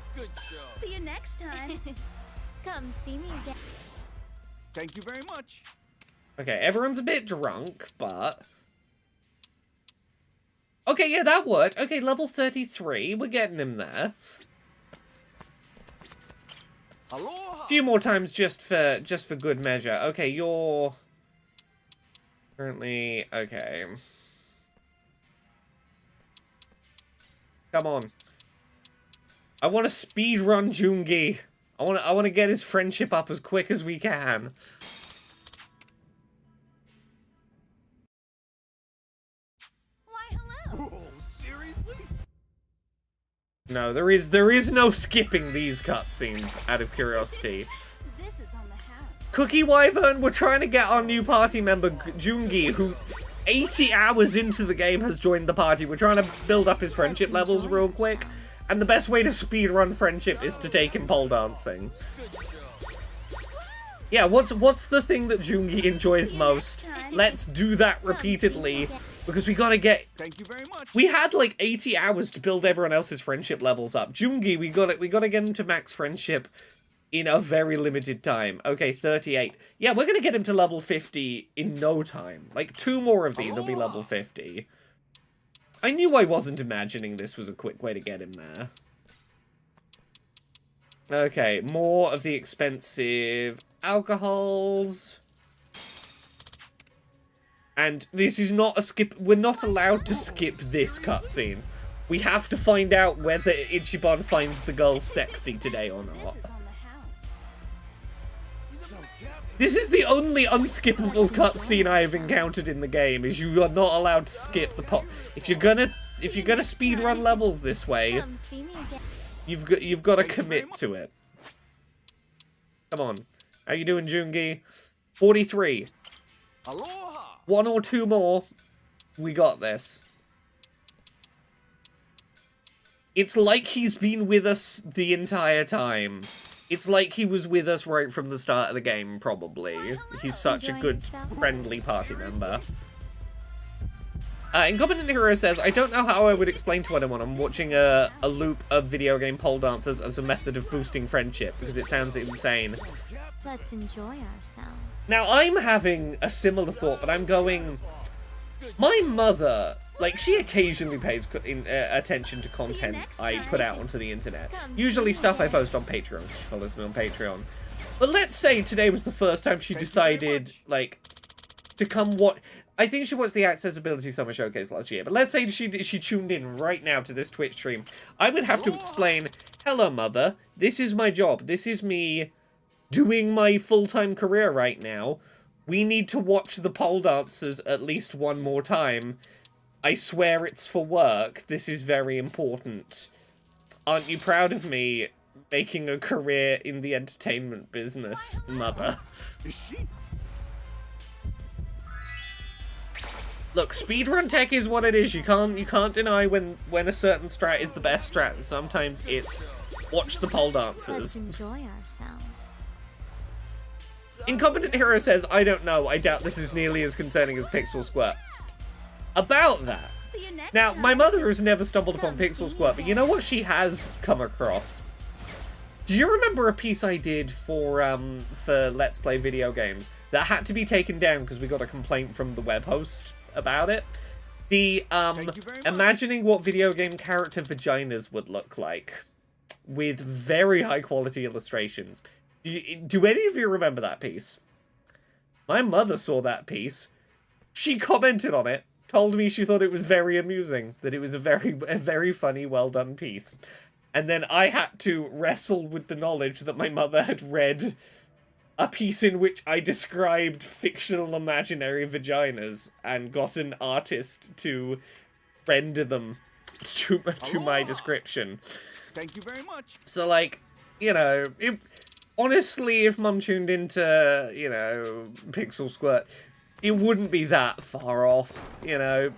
See you next time. Come see me again. Thank you very much. Okay, everyone's a bit drunk, but... Okay, yeah, that worked. Okay, level 33. We're getting him there. Aloha. A few more times just for good measure. Okay, you're... Currently... Okay. Come on. I want to speedrun Jungi. I want to get his friendship up as quick as we can. Why, hello. Oh, seriously? No, there is no skipping these cutscenes, out of curiosity. This is on the house. Cookie Wyvern, we're trying to get our new party member, Jungi, who 80 hours into the game has joined the party. We're trying to build up his friendship levels real quick. And the best way to speedrun friendship is to take him pole dancing. Yeah, what's the thing that Jungi enjoys most? Let's do that repeatedly. Because we gotta get... Thank you very much. We had like 80 hours to build everyone else's friendship levels up. Jungi, we gotta get him to max friendship in a very limited time. Okay, 38. Yeah, we're gonna get him to level 50 in no time. Like, 2 more of these will be level 50. I knew I wasn't imagining this was a quick way to get him there. Okay, more of the expensive alcohols. And this is not a skip. We're not allowed to skip this cutscene. We have to find out whether Ichiban finds the girl sexy today or not. This is the only unskippable cutscene I have encountered in the game. Is you are not allowed to skip the pot. If you're gonna speedrun levels this way, you've got to commit to it. Come on, how you doing, Jungi? 43. Aloha! 1 or 2 more. We got this. It's like he's been with us the entire time. It's like he was with us right from the start of the game, probably. He's such a good, friendly party member. Incompetent Hero says, I don't know how I would explain to anyone I'm watching a loop of video game pole dancers as a method of boosting friendship, because it sounds insane. Let's enjoy ourselves. Now, I'm having a similar thought, but I'm going... My mother, like, she occasionally pays attention to content I put out onto the internet. Usually stuff I post on Patreon. She follows me on Patreon. But let's say today was the first time she decided, like, to come watch... I think she watched the Accessibility Summer Showcase last year, but let's say she tuned in right now to this Twitch stream. I would have to explain, hello, mother, this is my job. This is me doing my full-time career right now. We need to watch the pole dancers at least one more time. I swear it's for work. This is very important. Aren't you proud of me making a career in the entertainment business, mother? Is she? Look, speedrun tech is what it is. You can't deny when a certain strat is the best strat, and sometimes it's watch the pole dancers. Let's enjoy ourselves. Incompetent Hero says, I don't know, I doubt this is nearly as concerning as Pixel Squirt. About that. Now, my mother has never stumbled upon Pixel Squirt, but you know what she has come across? Do you remember a piece I did for Let's Play Video Games that had to be taken down because we got a complaint from the web host about it? The, imagining what video game character vaginas would look like with very high quality illustrations. Do any of you remember that piece? My mother saw that piece. She commented on it, told me she thought it was very amusing, that it was a very funny, well done piece. And then I had to wrestle with the knowledge that my mother had read a piece in which I described fictional imaginary vaginas and got an artist to render them to my description. Thank you very much. So, like, you know, honestly, if Mum tuned into, you know, Pixel Squirt, it wouldn't be that far off, you know.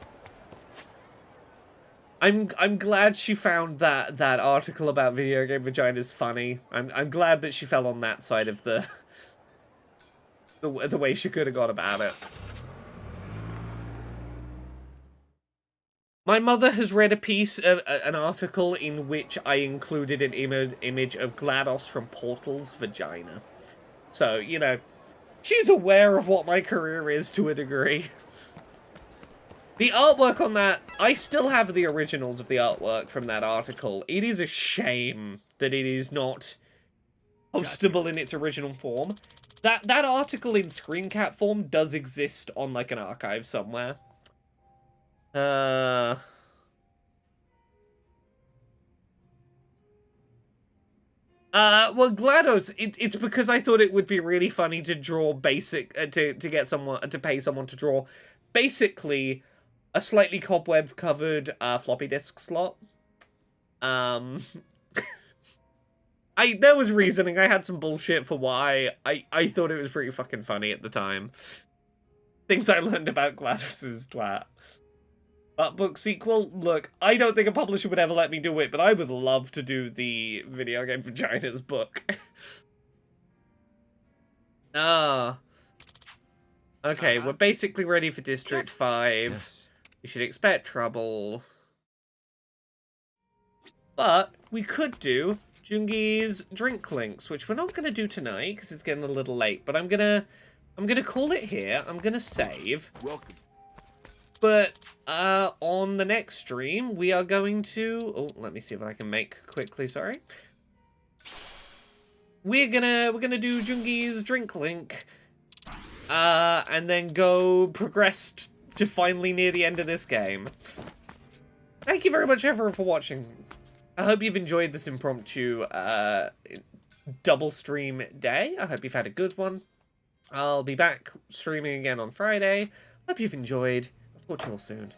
I'm glad she found that article about video game vaginas funny. I'm glad that she fell on that side of the way she could have gone about it. My mother has read a piece of an article in which I included an image of GLaDOS from Portal's vagina. So, you know, she's aware of what my career is to a degree. The artwork on that, I still have the originals of the artwork from that article. It is a shame that it is not postable in its original form. That article in screen cap form does exist on, like, an archive somewhere. Well, GLaDOS, it's because I thought it would be really funny to draw basic, to get someone, to pay someone to draw basically a slightly cobweb-covered floppy disk slot. There was reasoning. I had some bullshit for why. I thought it was pretty fucking funny at the time. Things I learned about GLaDOS's twat. Book sequel? Look, I don't think a publisher would ever let me do it, but I would love to do the video game vaginas book. Okay, we're basically ready for District 5. Yes. You should expect trouble. But we could do Jungi's Drink Links, which we're not going to do tonight because it's getting a little late, but I'm gonna call it here. I'm gonna save. Welcome. But on the next stream, we are going to... Oh, let me see if I can make quickly, sorry. We're gonna do Jungi's Drink Link. And then go progress to finally near the end of this game. thank you very much, everyone, for watching. I hope you've enjoyed this impromptu double stream day. I hope you've had a good one. I'll be back streaming again on Friday. Hope you've enjoyed. I'll talk to you all soon.